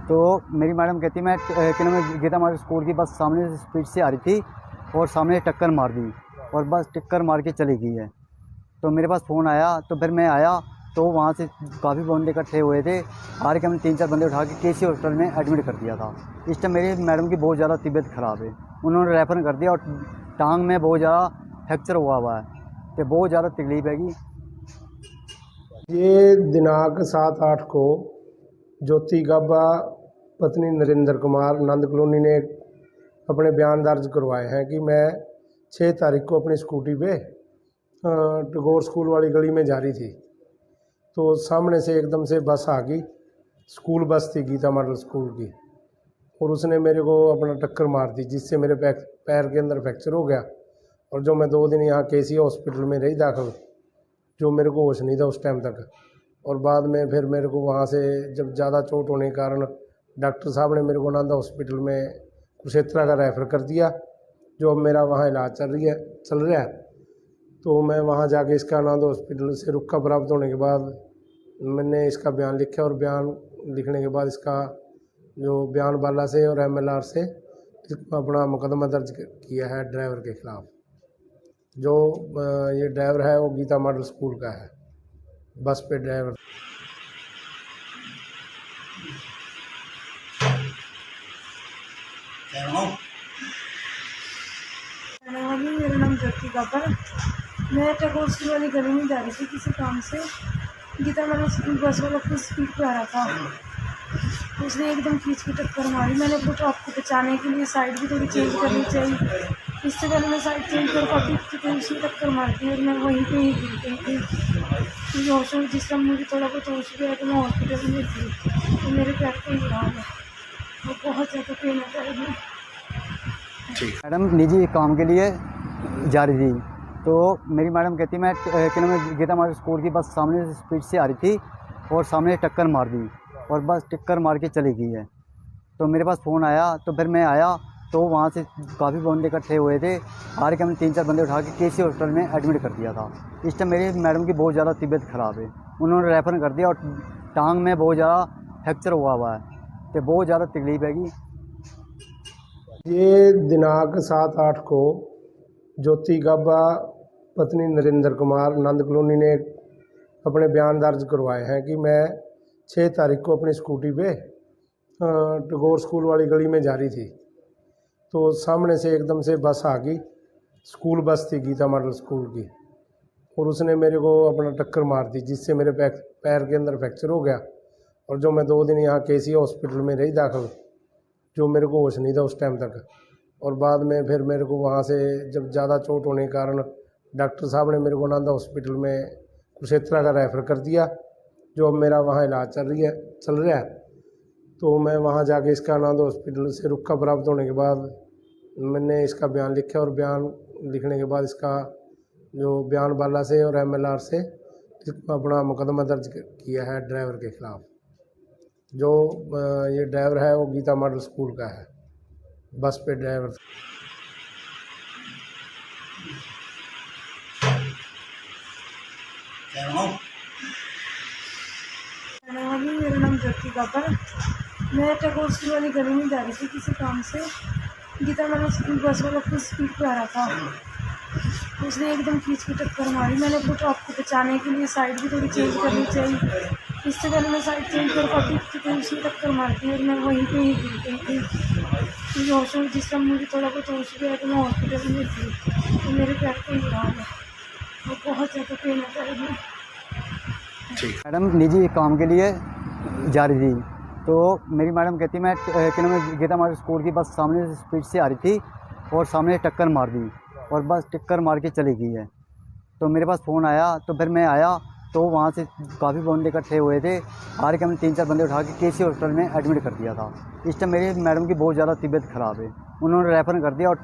तो मेरी मैडम कहती मैं गीता मॉडल स्कूल की बस सामने से स्पीड से आ रही थी और सामने टक्कर मार दी और बस टक्कर मार के चली गई है। तो मेरे पास फ़ोन आया, तो फिर मैं आया तो वहाँ से काफ़ी बंदे इकट्ठे हुए थे। हार के हमने 3-4 बंदे उठा के KC हॉस्पिटल में एडमिट कर दिया था। इस टाइम मेरी मैडम की बहुत ज़्यादा तबीयत ख़राब है, उन्होंने रेफ़र कर दिया और टांग में बहुत ज़्यादा फ्रैक्चर हुआ है, तो बहुत ज़्यादा तकलीफ हैगी। ये दिनांक 7-8 को ज्योति गब्बा पत्नी नरेंद्र कुमार नंद कॉलोनी ने अपने बयान दर्ज करवाए हैं कि मैं 6 तारीख को अपनी स्कूटी पे टैगोर स्कूल वाली गली में जा रही थी, तो सामने से एकदम से बस आ गई। स्कूल बस थी गीता मॉडल स्कूल की, और उसने मेरे को अपना टक्कर मार दी, जिससे मेरे पैर के अंदर फ्रैक्चर हो गया। और जो मैं 2 दिन यहाँ KC हॉस्पिटल में रही दाखिल, जो मेरे को होश नहीं था उस टाइम तक। और बाद में फिर मेरे को वहाँ से जब ज़्यादा चोट होने के कारण डॉक्टर साहब ने मेरे को नांदा हॉस्पिटल में कुरुक्षेत्र का रेफ़र कर दिया, जो अब मेरा वहाँ इलाज चल रहा है। तो मैं वहाँ जाके इसका नांदा हॉस्पिटल से रुका प्राप्त होने के बाद मैंने इसका बयान लिखा, और बयान लिखने के बाद इसका जो बयान बाला से और MLR से अपना मुकदमा दर्ज किया है ड्राइवर के खिलाफ। जो ये ड्राइवर है वो गीता मॉडल स्कूल का है, बस पे ड्राइवर। मेरा नाम ज्योति गब्बर। मैं टैगोर स्कूल वाली गली में जा रही थी किसी काम से। गीता मैंने स्कूल बस वाला अपनी स्पीड पे आ रहा था, उसने एकदम खींच के टक्कर मारी। मैंने अपने ट्रक को बचाने के लिए साइड भी थोड़ी चेंज करनी चाहिए, इससे पहले मैं साइड चेंज कर पाती तो उसने टक्कर मार दी और मैं वहीं पे ही गिर गई थी। मुझे होश में जिस टाइम मुझे थोड़ा बहुत होश गया तो मैं हॉस्पिटल में थी, तो मेरे पैर पे ही हाल है और बहुत ज़्यादा पेन आता है। मैडम निजी काम के लिए जा रही थी, तो मेरी मैडम कहती मैं गीता मॉडल स्कूल की बस सामने से स्पीड से आ रही थी और सामने टक्कर मार दी और बस टक्कर मार के चली गई है। तो मेरे पास फ़ोन आया, तो फिर मैं आया तो वहाँ से काफ़ी बंदे इकट्ठे हुए थे। हार के हमने 3-4 बंदे उठा के KC हॉस्पिटल में एडमिट कर दिया था। इस टाइम मेरी मैडम की बहुत ज़्यादा तबीयत ख़राब है, उन्होंने रेफ़र कर दिया और टांग में बहुत ज़्यादा फ्रैक्चर हुआ है, तो बहुत ज़्यादा तकलीफ हैगी। ये दिनांक 7-8 को ज्योति गब्बा पत्नी नरेंद्र कुमार नंद कॉलोनी ने अपने बयान दर्ज करवाए हैं कि मैं 6 तारीख को अपनी स्कूटी पे टैगोर स्कूल वाली गली में जा रही थी, तो सामने से एकदम से बस आ गई। स्कूल बस थी गीता मॉडल स्कूल की, और उसने मेरे को अपना टक्कर मार दी, जिससे मेरे पैर के अंदर फ्रैक्चर हो गया। और जो मैं 2 दिन यहाँ KC हॉस्पिटल में रही दाखिल, जो मेरे को होश नहीं था उस टाइम तक। और बाद में फिर मेरे को वहाँ से जब ज़्यादा चोट होने के कारण डॉक्टर साहब ने मेरे को नांदा हॉस्पिटल में कुरुक्षेत्र का रेफ़र कर दिया, जो अब मेरा वहाँ इलाज चल रहा है। तो मैं वहाँ जाके इसका नांदा हॉस्पिटल से रुका प्राप्त होने के बाद मैंने इसका बयान लिखा, और बयान लिखने के बाद इसका जो बयान बाला से और MLR से अपना मुकदमा दर्ज किया है ड्राइवर के खिलाफ। जो ये ड्राइवर है वो गीता मॉडल स्कूल का है, बस पे ड्राइवर। मेरा नाम ज्योति गब्बर। मैं टैगोर स्कूल वाली गली में जा रही थी किसी काम से। गीता मैंने स्कूल बस वाला अपनी स्पीड पे आ रहा था, उसने एकदम खींच के टक्कर मारी। मैंने अपने ट्रक को बचाने के लिए साइड भी थोड़ी चेंज करनी चाहिए, इससे पहले मैं साइड चेंज कर पाती तो उसने टक्कर मार दी और मैं वहीं पे ही गिर गई थी। मुझे होश में जिस टाइम मुझे थोड़ा बहुत होश गया तो मैं हॉस्पिटल में थी, तो तो मेरे पैर का ही हाल है, वो बहुत ज़्यादा पेन होता है मुझे। मैडम निजी काम के लिए जा रही थी, तो मेरी मैडम कहती मैं क्या नाम है गीता मॉडल स्कूल की बस सामने से स्पीड से आ रही थी और सामने टक्कर मार दी और बस टक्कर मार के चली गई है। तो मेरे पास फ़ोन आया तो फिर मैं आया तो वहाँ से काफ़ी बंदे इकट्ठे हुए थे। हार के हमने 3-4 बंदे उठा के केसी हॉस्पिटल में एडमिट कर दिया था। इस टाइम मेरी मैडम की बहुत ज़्यादा तबीयत ख़राब है, उन्होंने रेफ़र कर दिया और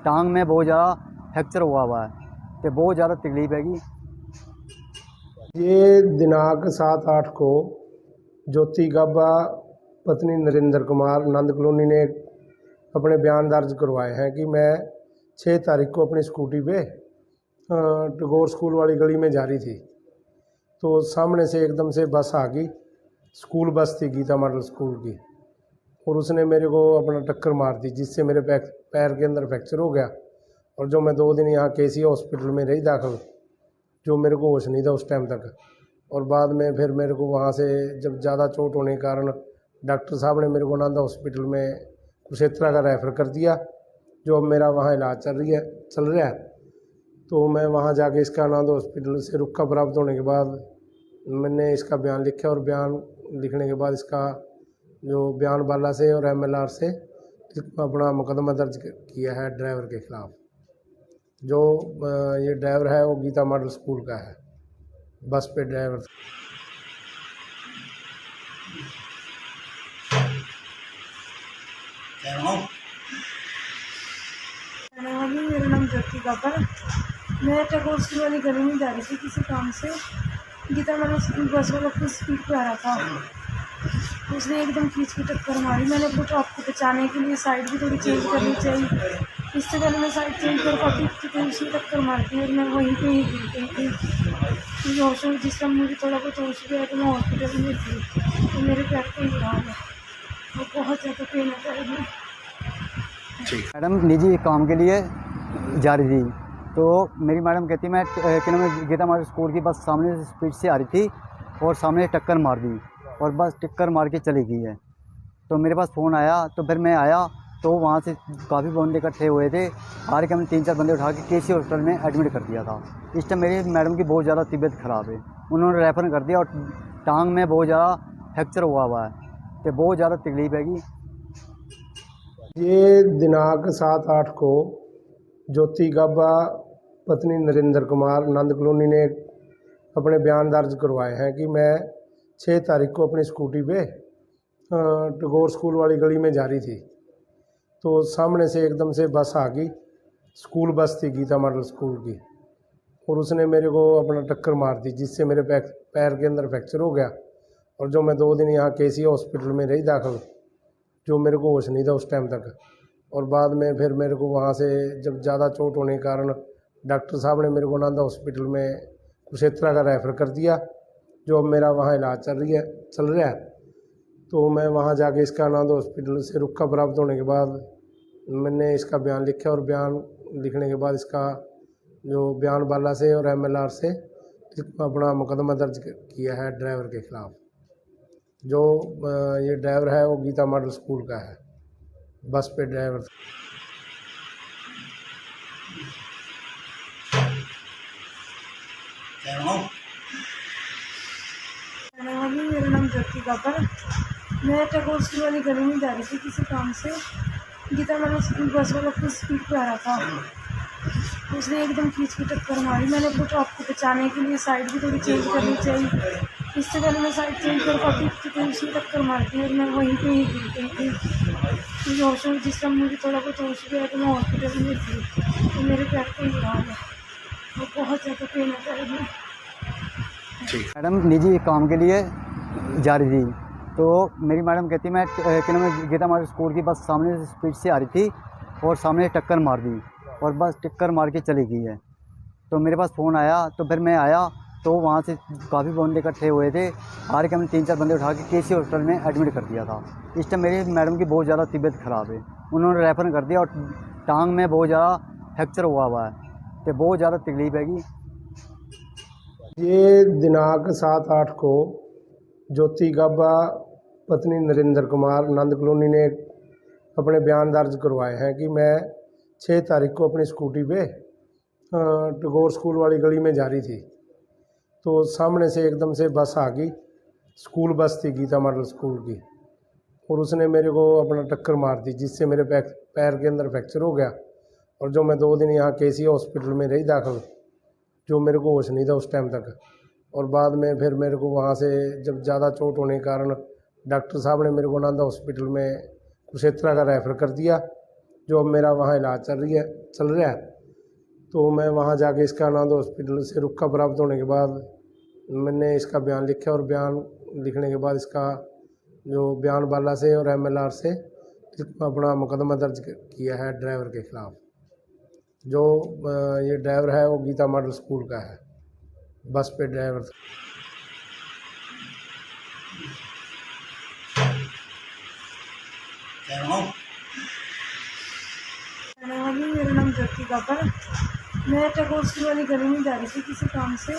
टांग में बहुत ज़्यादा फ्रैक्चर हुआ है, तो बहुत ज़्यादा तकलीफ हैगी। ये दिनांक 7-8 को ज्योति गब्बा पत्नी नरेंद्र कुमार नंद कॉलोनी ने अपने बयान दर्ज करवाए हैं कि मैं 6 तारीख को अपनी स्कूटी पे टैगोर स्कूल वाली गली में जा रही थी, तो सामने से एकदम से बस आ गई। स्कूल बस थी गीता मॉडल स्कूल की, और उसने मेरे को अपना टक्कर मार दी, जिससे मेरे पैर के अंदर फ्रैक्चर हो गया। और जो मैं 2 दिन यहाँ केसी हॉस्पिटल में रही दाखिल, जो मेरे को होश नहीं था उस टाइम तक। और बाद में फिर मेरे को वहाँ से जब ज़्यादा चोट होने के कारण डॉक्टर साहब ने मेरे को नांदा हॉस्पिटल में कुरुक्षेत्र का रेफ़र कर दिया, जो अब मेरा वहाँ इलाज चल रहा है। तो मैं वहाँ जाके इसका नांदा हॉस्पिटल से रुका प्राप्त होने के बाद मैंने इसका बयान लिखा, और बयान लिखने के बाद इसका जो बयान बाला से और MLR से अपना मुकदमा दर्ज किया है ड्राइवर के ख़िलाफ़। जो ये ड्राइवर है वो गीता मॉडल स्कूल का है, बस पे ड्राइवर। मेरा नाम ज्योति गब्बर, मैं टैगोर स्कूल वाली गली में जा रही थी किसी काम से। गीता मॉडल स्कूल बस वाला अपनी स्पीड पे आ रहा था, उसने एकदम खींच के टक्कर मारी। मैंने सोचा आपको बचाने के लिए साइड भी थोड़ी चेंज करनी चाहिए, इससे पहले मैं साइड चेंज कर पाती थी तो उसने टक्कर मार दी और मैं वहीं पे ही गिर गई थी। मुझे हॉस्पिटल जिस टाइम मुझे थोड़ा बहुत होश गया तो मैं हॉस्पिटल में थी, तो मेरे पैर का ही हाल है, वो बहुत ज़्यादा पेन होता है मुझे। मैडम निजी काम के लिए जा रही थी, तो मेरी मैडम कहती मैं क्या नाम है गीता मॉडल स्कूल की बस सामने से स्पीड से आ रही थी और सामने टक्कर मार दी और बस टक्कर मार के चली गई है। तो मेरे पास फ़ोन आया तो फिर मैं आया तो वहाँ से काफ़ी बंदे इकट्ठे हुए थे। हार के हमने 3-4 बंदे उठा के केसी हॉस्पिटल में एडमिट कर दिया था। इस टाइम मेरी मैडम की बहुत ज़्यादा तबीयत ख़राब है, उन्होंने रेफ़र कर दिया और टांग में बहुत ज़्यादा फ्रैक्चर हुआ है, तो बहुत ज़्यादा तकलीफ हैगी। ये दिनांक 7-8 को ज्योति गब्बा पत्नी नरेंद्र कुमार नंद कॉलोनी ने अपने बयान दर्ज करवाए हैं कि मैं 6 तारीख को अपनी स्कूटी पे टैगोर स्कूल वाली गली में जा रही थी, तो सामने से एकदम से बस आ गई। स्कूल बस थी गीता मॉडल स्कूल की, और उसने मेरे को अपना टक्कर मार दी, जिससे मेरे पैर के अंदर फ्रैक्चर हो गया। और जो मैं 2 दिन यहाँ केसी हॉस्पिटल में रही दाखिल, जो मेरे को होश नहीं था उस टाइम तक। और बाद में फिर मेरे को वहाँ से जब ज़्यादा चोट होने के कारण डॉक्टर साहब ने मेरे को नांदा हॉस्पिटल में कुरुक्षेत्र का रेफ़र कर दिया, जो अब मेरा वहाँ इलाज चल रहा है। तो मैं वहाँ जाके इसका नांदा हॉस्पिटल से रुका प्राप्त होने के बाद मैंने इसका बयान लिखा, और बयान लिखने के बाद इसका जो बयान बाला से और MLR से अपना मुकदमा दर्ज किया है ड्राइवर के ख़िलाफ़। जो ये ड्राइवर है वो गीता मॉडल स्कूल का है, बस पे ड्राइवर। मेरा नाम ज्योति गब्बर, मैं टैगोर स्कूल वाली गली में जा रही थी किसी काम से। गीता मॉडल स्कूल बस वाला अपनी स्पीड पे आ रहा था, उसने एकदम खींच के टक्कर मारी। मैंने सोचा आपको बचाने के लिए साइड भी थोड़ी चेंज करनी चाहिए, इससे पहले मैं साइड चेंज कर पाती थी तो उसने टक्कर मार दी और मैं वहीं पे ही गिर गई थी। मुझे हॉस्पिटल जिस टाइम मुझे थोड़ा बहुत होश गया तो मैं हॉस्पिटल में थी, तो मेरे पैर का ही हाल है, वो बहुत ज़्यादा पेन होता है मुझे। मैडम निजी काम के लिए जा रही थी, तो मेरी मैडम कहती मैं क्या नाम है गीता मॉडल स्कूल की बस सामने से स्पीड से आ रही थी और सामने टक्कर मार दी और बस टक्कर मार के चली गई है। तो मेरे पास फ़ोन आया तो फिर मैं आया तो वहाँ से काफ़ी बंदे इकट्ठे हुए थे। हार के हमने 3-4 बंदे उठा के केसी हॉस्पिटल में एडमिट कर दिया था। इस टाइम मेरी मैडम की बहुत ज़्यादा तबीयत ख़राब है, उन्होंने रेफ़र कर दिया और टांग में बहुत ज़्यादा फ्रैक्चर हुआ है, तो बहुत ज़्यादा तकलीफ हैगी। ये दिनांक 7-8 को ज्योति गब्बा पत्नी नरेंद्र कुमार नंद कॉलोनी ने अपने बयान दर्ज करवाए हैं कि मैं 6 तारीख को अपनी स्कूटी पे टैगोर स्कूल वाली गली में जा रही थी, तो सामने से एकदम से बस आ गई। स्कूल बस थी गीता मॉडल स्कूल की, और उसने मेरे को अपना टक्कर मार दी, जिससे मेरे पैर के अंदर फ्रैक्चर हो गया। और जो मैं 2 दिन यहाँ केसी हॉस्पिटल में रही दाखिल, जो मेरे को होश नहीं था उस टाइम तक। और बाद में फिर मेरे को वहाँ से जब ज़्यादा चोट होने के कारण डॉक्टर साहब ने मेरे को नांदा हॉस्पिटल में कुरुक्षेत्र का रेफ़र कर दिया, जो अब मेरा वहाँ इलाज चल रहा है। तो मैं वहाँ जाके इसका नांदा हॉस्पिटल से रुका प्राप्त होने के बाद मैंने इसका बयान लिखा, और बयान लिखने के बाद इसका जो बयान बाला से और MLR से अपना मुकदमा दर्ज किया है ड्राइवर के खिलाफ। जो ये ड्राइवर है वो गीता मॉडल स्कूल का है, बस पे ड्राइवर था। मेरा नाम ज्योति गब्बर। मैं टैगोर स्कूल वाली गली में जा रही थी किसी काम से।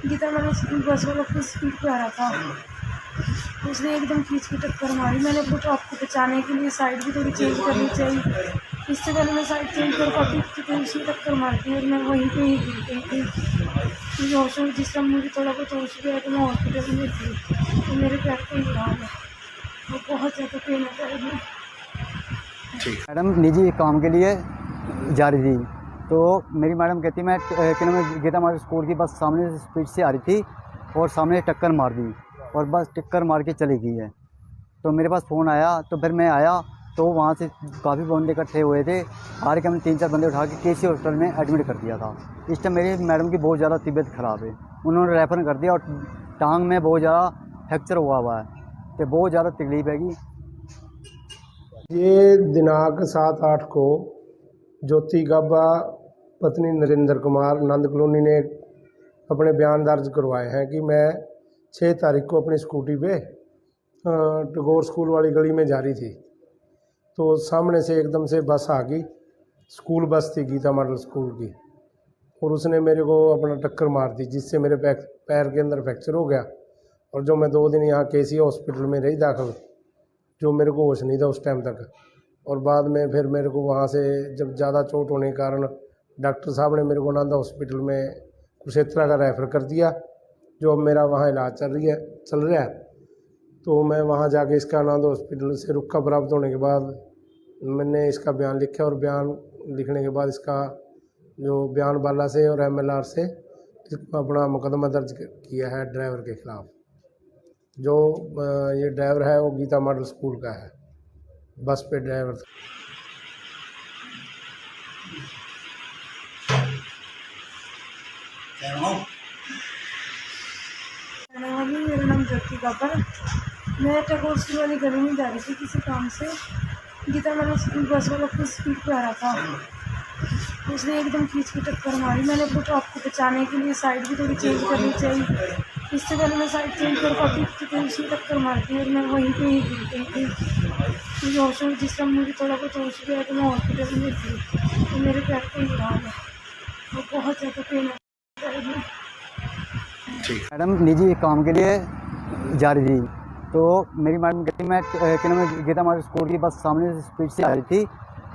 गीता मैंने स्कूल बस वाला अपनी स्पीड पे आ रहा था, उसने एकदम खींच के टक्कर मारी। मैंने अपने आप को बचाने के लिए साइड भी थोड़ी चेंज करनी चाहिए, इससे पहले मैं साइड चेंज कर पाती थी तो उसने टक्कर मारती और मैं वहीं पे ही गिर गई थी। मुझे होश में जिस टाइम मुझे थोड़ा बहुत होश गया तो मैं हॉस्पिटल में थी, तो मेरे पैर को ही हाल है, वो बहुत ज़्यादा पेन होता है। मैडम निजी काम के लिए जा रही थी, तो मेरी मैडम कहती मैं गीता मॉडल स्कूल की बस सामने से स्पीड से आ रही थी और सामने टक्कर मार दी, और बस टक्कर मार के चली गई है। तो मेरे पास फ़ोन आया, तो फिर मैं आया तो वहाँ से काफ़ी बंदे इकट्ठे हुए थे। हार के हमने 3-4 बंदे उठा के केसी हॉस्पिटल में एडमिट कर दिया था। इस टाइम मेरी मैडम की बहुत ज़्यादा तबीयत ख़राब है, उन्होंने रेफ़र कर दिया, और टांग में बहुत ज़्यादा फ्रैक्चर हुआ है, तो बहुत ज़्यादा तकलीफ हैगी। ये दिनांक 7-8 को ज्योति गब्बा पत्नी नरेंद्र कुमार नंद कॉलोनी ने अपने बयान दर्ज करवाए हैं कि मैं 6 तारीख को अपनी स्कूटी पे टैगोर स्कूल वाली गली में जा रही थी, तो सामने से एकदम से बस आ गई। स्कूल बस थी गीता मॉडल स्कूल की, और उसने मेरे को अपना टक्कर मार दी, जिससे मेरे पैर के अंदर फ्रैक्चर हो गया। और जो मैं 2 दिन यहाँ केसी हॉस्पिटल में रही दाखिल, जो मेरे को होश नहीं था उस टाइम तक। और बाद में फिर मेरे को वहाँ से जब ज़्यादा चोट होने के कारण डॉक्टर साहब ने मेरे को नांदा हॉस्पिटल में कुरुक्षेत्र का रेफ़र कर दिया, जो अब मेरा वहाँ इलाज चल रहा है। तो मैं वहाँ जाके इसका नांदा हॉस्पिटल से रुका प्राप्त होने के बाद मैंने इसका बयान लिखा, और बयान लिखने के बाद इसका जो बयान बाला से और MLR से अपना मुकदमा दर्ज किया है ड्राइवर के खिलाफ। जो ये ड्राइवर है वो गीता मॉडल स्कूल का है, बस पे ड्राइवर था। मेरा नाम ज्योति गब्बर। मैं टैगोर स्कूल वाली गली में जा रही थी किसी काम से। गीता मैंने स्कूल बस वाला अपनी स्पीड पे आ रहा था, उसने एकदम खींच के टक्कर मारी। मैंने अपने आप को बचाने के लिए साइड भी थोड़ी चेंज करनी चाहिए, इससे पहले मैं साइड चेंज कर पाती थी तो उसने टक्कर मारती और मैं वहीं पे ही गिर गई थी। मुझे होश में जिस टाइम मुझे थोड़ा बहुत होश गया तो मैं हॉस्पिटल में थी, तो मेरे पैर को ही हाल है, वो बहुत ज़्यादा पेन होता है। मैडम निजी काम के लिए जा रही थी, तो मेरी मैडम कहती मैं गीता मॉडल स्कूल की बस सामने से स्पीड से आ रही थी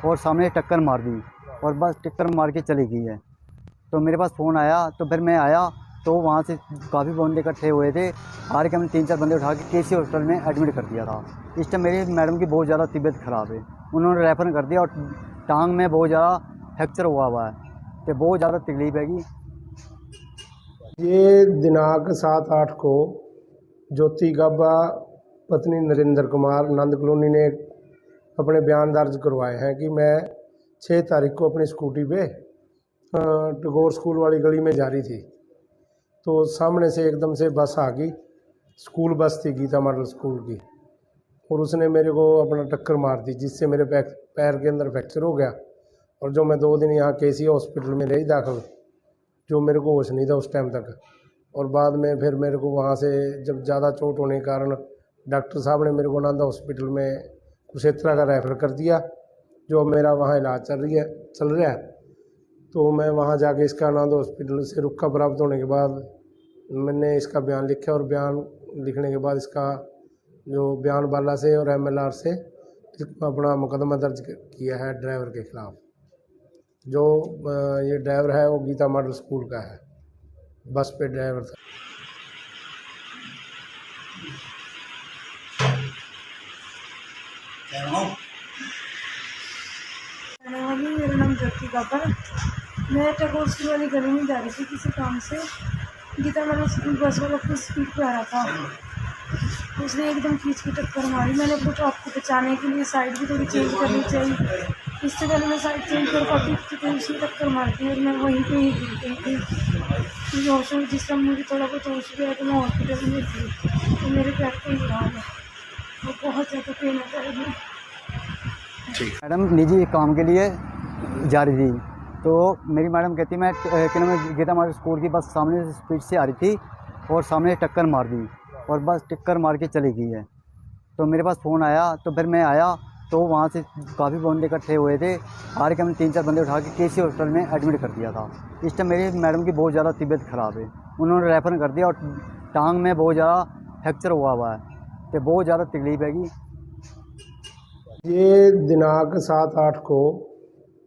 और सामने टक्कर मार दी, और बस टक्कर मार के चली गई है। तो मेरे पास फ़ोन आया, तो फिर मैं आया तो वहाँ से काफ़ी बंदे इकट्ठे हुए थे। हार के हमने 3-4 बंदे उठा के केसी हॉस्पिटल में एडमिट कर दिया था। इस टाइम मेरी मैडम की बहुत ज़्यादा तबीयत ख़राब है, उन्होंने रेफ़र कर दिया, और टांग में बहुत ज़्यादा फ्रैक्चर हुआ है, तो बहुत ज़्यादा तकलीफ हैगी। ये दिनांक 7-8 को ज्योति गब्बा पत्नी नरेंद्र कुमार नंद कॉलोनी ने अपने बयान दर्ज करवाए हैं कि मैं 6 तारीख को अपनी स्कूटी पे टैगोर स्कूल वाली गली में जा रही थी, तो सामने से एकदम से बस आ गई। स्कूल बस थी गीता मॉडल स्कूल की, और उसने मेरे को अपना टक्कर मार दी, जिससे मेरे पैर के अंदर फ्रैक्चर हो गया। और जो मैं 2 दिन यहाँ केसी हॉस्पिटल में रही दाखिल, जो मेरे को होश नहीं था उस टाइम तक। और बाद में फिर मेरे को वहाँ से जब ज़्यादा चोट होने के कारण डॉक्टर साहब ने मेरे को नांदा हॉस्पिटल में कुरुक्षेत्र का रेफ़र कर दिया, जो अब मेरा वहाँ इलाज चल रहा है। तो मैं वहाँ जाके इसका नांदा हॉस्पिटल से रुका प्राप्त होने के बाद मैंने इसका बयान लिखा, और बयान लिखने के बाद इसका जो बयान बाला से और MLR से अपना मुकदमा दर्ज किया है ड्राइवर के खिलाफ। जो ये ड्राइवर है वो गीता मॉडल स्कूल का है, बस पे ड्राइवर था। मेरा नाम ज्योति गब्बर। मैं टैगोर स्कूल वाली गली में जा रही थी किसी काम से। गीता मैंने बस वाला कुछ स्पीड पे आ रहा था, उसने एकदम खींच के टक्कर मारी। मैंने सोचा आपको बचाने के लिए साइड भी थोड़ी चेंज करनी चाहिए, इससे पहले मैं साइड चेंज कर पाती थी तो उसने टक्कर मार दी और मैं वहीं पे ही गिर गई थी। होश में जिस समय मुझे थोड़ा बहुत होश गया तो मैं हॉस्पिटल में थी, तो मेरे पैर पे ही हाल है और बहुत ज़्यादा पेन है पैर में। मैडम निजी काम के लिए जा रही थी, तो मेरी मैडम कहती मैं गीता मॉडल स्कूल की बस सामने से स्पीड से आ रही थी और सामने टक्कर मार दी और बस टक्कर मार के चली गई है। तो मेरे पास फ़ोन आया तो फिर मैं आया तो वहाँ से काफ़ी बंदे इकट्ठे हुए थे। हार के हमने 3-4 बंदे उठा के केसी हॉस्पिटल में एडमिट कर दिया था। इस टाइम मेरी मैडम की बहुत ज़्यादा तबीयत ख़राब है, उन्होंने रेफ़र कर दिया और टांग में बहुत ज़्यादा फ्रैक्चर हुआ है, तो बहुत ज़्यादा तकलीफ हैगी। ये दिनांक 7-8 को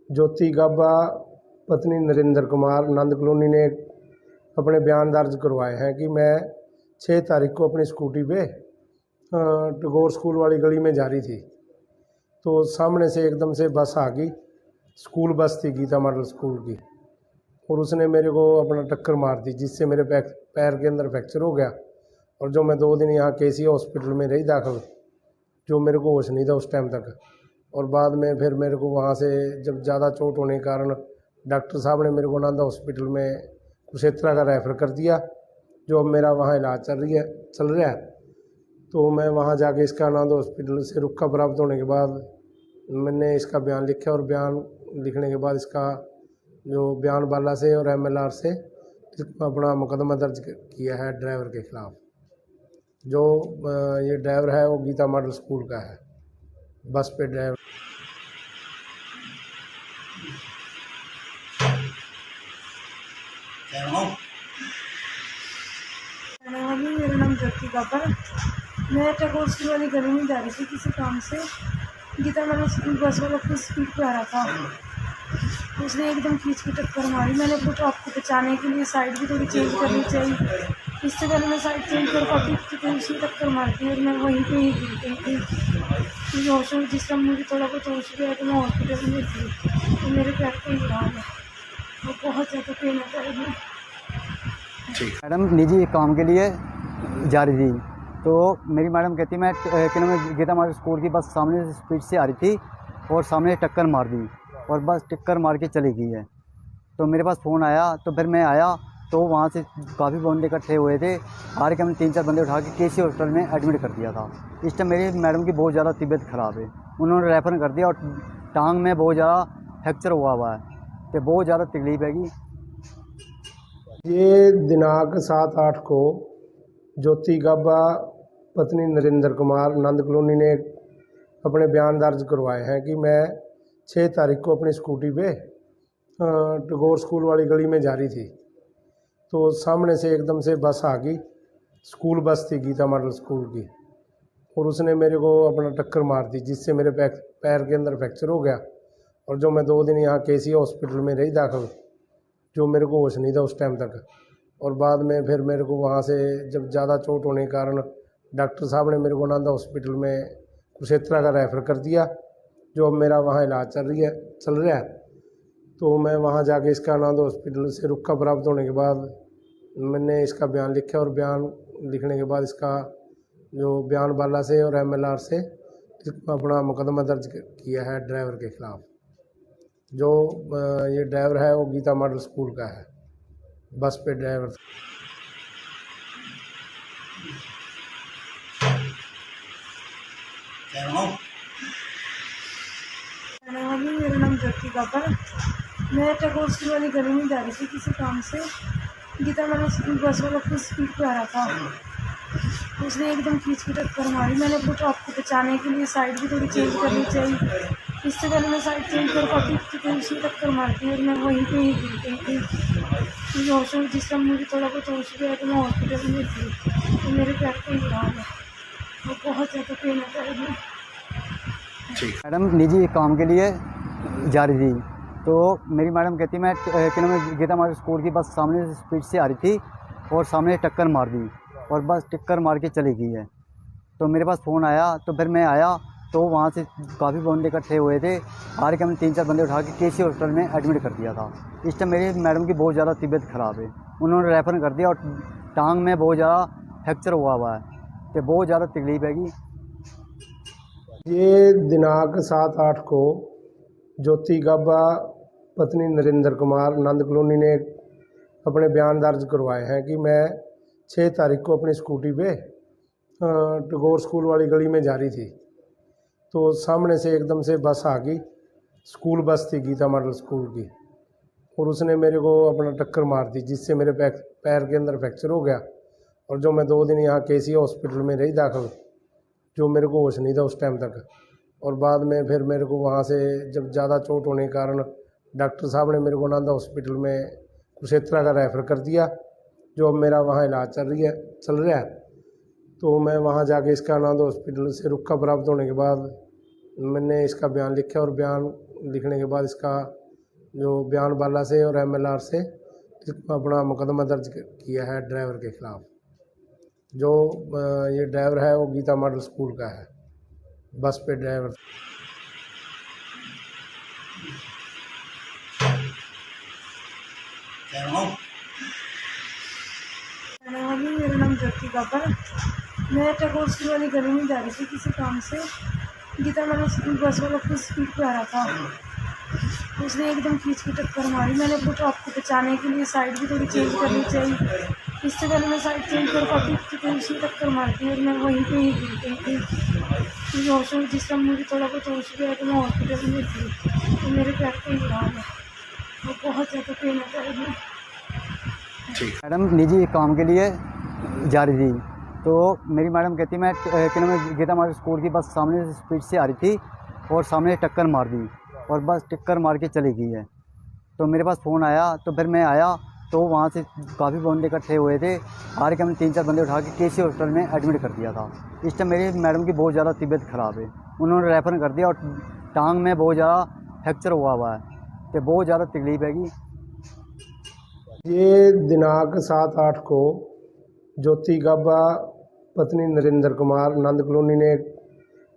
ज्योति गब्बा पत्नी नरेंद्र कुमार नंद कॉलोनी ने अपने बयान दर्ज करवाए हैं कि मैं 6 तारीख को अपनी स्कूटी पे टैगोर स्कूल वाली गली में जा रही थी, तो सामने से एकदम से बस आ गई। स्कूल बस थी गीता मॉडल स्कूल की, और उसने मेरे को अपना टक्कर मार दी, जिससे मेरे पैर के अंदर फ्रैक्चर हो गया। और जो मैं 2 दिन यहाँ केसी हॉस्पिटल में रही दाखिल, जो मेरे को होश नहीं था उस टाइम तक। और बाद में फिर मेरे को वहाँ से जब ज़्यादा चोट होने के कारण डॉक्टर साहब ने मेरे को नांदा हॉस्पिटल में कुशेत्रा का रेफ़र कर दिया, जो अब मेरा वहाँ इलाज चल रहा है। तो मैं वहाँ जाके इसका नांदा हॉस्पिटल से रुका प्राप्त होने के बाद मैंने इसका बयान लिखा, और बयान लिखने के बाद इसका जो बयान बाला से और MLR से अपना मुकदमा दर्ज किया है ड्राइवर के ख़िलाफ़। जो ये ड्राइवर है वो गीता मॉडल स्कूल का है, बस पे ड्राइवर। मेरा नाम ज्योति गब्बर। मैं टैगोर स्कूल वाली गली में जा रही थी किसी काम से। गीता मैंने बस वाला कुछ स्पीड पे आ रहा था, उसने एकदम खींच के टक्कर मारी। मैंने सोचा आपको बचाने के लिए साइड भी थोड़ी चेंज करनी चाहिए, इससे पहले मैं साइड चेंज कर पाती थी तो उसने टक्कर मार दी और मैं वहीं पे ही गिर गई थी। होश में जिस समय मुझे थोड़ा बहुत होश गया तो मैं हॉस्पिटल में थी, तो मेरे पैर पे ही हाल है और बहुत ज़्यादा पेन है पैर में। मैडम निजी काम के लिए जा रही थी, तो मेरी मैडम कहती मैं गीता मॉडल स्कूल की बस सामने से स्पीड से आ रही थी और सामने टक्कर मार दी और बस टक्कर मार के चली गई है। तो मेरे पास फ़ोन आया तो फिर मैं आया तो वहाँ से काफ़ी बंदे इकट्ठे हुए थे। हार के हमने 3-4 बंदे उठा के केसी हॉस्पिटल में एडमिट कर दिया था। इस टाइम मेरी मैडम की बहुत ज़्यादा तबीयत ख़राब है, उन्होंने रेफ़र कर दिया और टांग में बहुत ज़्यादा फ्रैक्चर हुआ है, तो बहुत ज़्यादा तकलीफ हैगी। ये दिनांक 7-8 को ज्योति गब्बा पत्नी नरेंद्र कुमार नंद कॉलोनी ने अपने बयान दर्ज करवाए हैं कि मैं 6 तारीख को अपनी स्कूटी पे टैगोर स्कूल वाली गली में जा रही थी, तो सामने से एकदम से बस आ गई। स्कूल बस थी गीता मॉडल स्कूल की, और उसने मेरे को अपना टक्कर मार दी, जिससे मेरे पैर के अंदर फ्रैक्चर हो गया। और जो मैं 2 दिन यहाँ केसी हॉस्पिटल में रही दाखिल, जो मेरे को होश नहीं था उस टाइम तक। और बाद में फिर मेरे को वहाँ से जब ज़्यादा चोट होने के कारण डॉक्टर साहब ने मेरे को नांदा हॉस्पिटल में कुशेत्रा का रेफ़र कर दिया, जो अब मेरा वहाँ इलाज चल रहा है। तो मैं वहाँ जाके इसका नांदा हॉस्पिटल से रुका प्राप्त होने के बाद मैंने इसका बयान लिखा, और बयान लिखने के बाद इसका जो बयान बाला से और MLR से अपना मुकदमा दर्ज किया है ड्राइवर के ख़िलाफ़। जो ये ड्राइवर है वो गीता मॉडल स्कूल का है, बस पे ड्राइवर। मेरा नाम ज्योति गब्बर। मैं टैगोर स्कूल वाली गली में जा रही थी किसी काम से। गीता मैंने बस वाला कुछ स्पीड पे आ रहा था, उसने एकदम खींच के टक्कर मारी। मैंने सोचा आपको बचाने के लिए साइड भी थोड़ी चेंज करनी चाहिए, इससे पहले मैं साइड चेंज कर पाती थी तो उसने टक्कर मार दी और मैं वहीं पे ही गिर गई थी। होश में जिस समय मुझे थोड़ा बहुत होश गया तो मैं हॉस्पिटल में थी, तो मेरे पैर पे ही हाल है और बहुत ज़्यादा पेन है पैर में। मैडम निजी काम के लिए जा रही थी, तो मेरी मैडम कहती मैं गीता मॉडल स्कूल की बस सामने से स्पीड से आ रही थी और सामने टक्कर मार दी और बस टक्कर मार के चली गई है। तो मेरे पास फ़ोन आया तो फिर मैं आया तो वहाँ से काफ़ी बंदे इकट्ठे हुए थे। हार के हमने 3-4 बंदे उठा के केसी हॉस्पिटल में एडमिट कर दिया था। इस टाइम मेरी मैडम की बहुत ज़्यादा तबीयत ख़राब है, उन्होंने रेफ़र कर दिया और टांग में बहुत ज़्यादा फ्रैक्चर हुआ है, तो बहुत ज़्यादा तकलीफ हैगी। ये दिनांक 7-8 को ज्योति गाबा पत्नी नरेंद्र कुमार नंद कॉलोनी ने अपने बयान दर्ज करवाए हैं कि मैं 6 तारीख को अपनी स्कूटी पे टैगोर स्कूल वाली गली में जा रही थी, तो सामने से एकदम से बस आ गई। स्कूल बस थी गीता मॉडल स्कूल की, और उसने मेरे को अपना टक्कर मार दी, जिससे मेरे पैर के अंदर फ्रैक्चर हो गया। और जो मैं 2 दिन यहाँ केसी हॉस्पिटल में रही दाखिल, जो मेरे को होश नहीं था उस टाइम तक। और बाद में फिर मेरे को वहाँ से जब ज़्यादा चोट होने के कारण डॉक्टर साहब ने मेरे को नांदा हॉस्पिटल में कुरुक्षेत्र का रेफ़र कर दिया, जो अब मेरा वहाँ इलाज चल रहा है। तो मैं वहाँ जाके इसका नांदा हॉस्पिटल से रुका प्राप्त होने के बाद मैंने इसका बयान लिखा, और बयान लिखने के बाद इसका जो बयान बाला से और MLR से अपना मुकदमा दर्ज किया है ड्राइवर के खिलाफ। जो ये ड्राइवर है वो गीता मॉडल स्कूल का है, बस पे ड्राइवर। मेरा नाम ज्योति गाबा। मैं टैगोर स्कूल वाली गली में जा रही थी किसी काम से। गीता मैंने बस वाला अपनी स्पीड पे आ रहा था, उसने एकदम खींच के टक्कर मारी। मैंने अपने ट्रक को बचाने के लिए साइड भी थोड़ी चेंज करनी चाहिए, इससे पहले मैं साइड चेंज कर पाती तो उसने टक्कर मार दी और मैं वहीं पे ही गिर गई थी। होश में जिस टाइम मुझे थोड़ा बहुत होश गया तो मैं हॉस्पिटल में थी, तो मेरे पैर पे ही है, वो बहुत ज़्यादा पेन है पैर में। मैडम निजी काम के लिए जा रही थी, तो मेरी मैडम कहती मैं गीता मॉडल स्कूल की बस सामने से स्पीड से आ रही थी और सामने टक्कर मार दी और बस टक्कर मार के चली गई है। तो मेरे पास फ़ोन आया तो फिर मैं आया तो वहाँ से काफ़ी बंदे इकट्ठे हुए थे। हार के हमने 3-4 बंदे उठा के केसी हॉस्पिटल में एडमिट कर दिया था। इस टाइम मेरी मैडम की बहुत ज़्यादा तबीयत ख़राब है, उन्होंने रेफ़र कर दिया और टांग में बहुत ज़्यादा फ्रैक्चर हुआ है, तो बहुत ज़्यादा तकलीफ हैगी। ये दिनांक 7-8 को ज्योति गाबा पत्नी नरेंद्र कुमार नंद कॉलोनी ने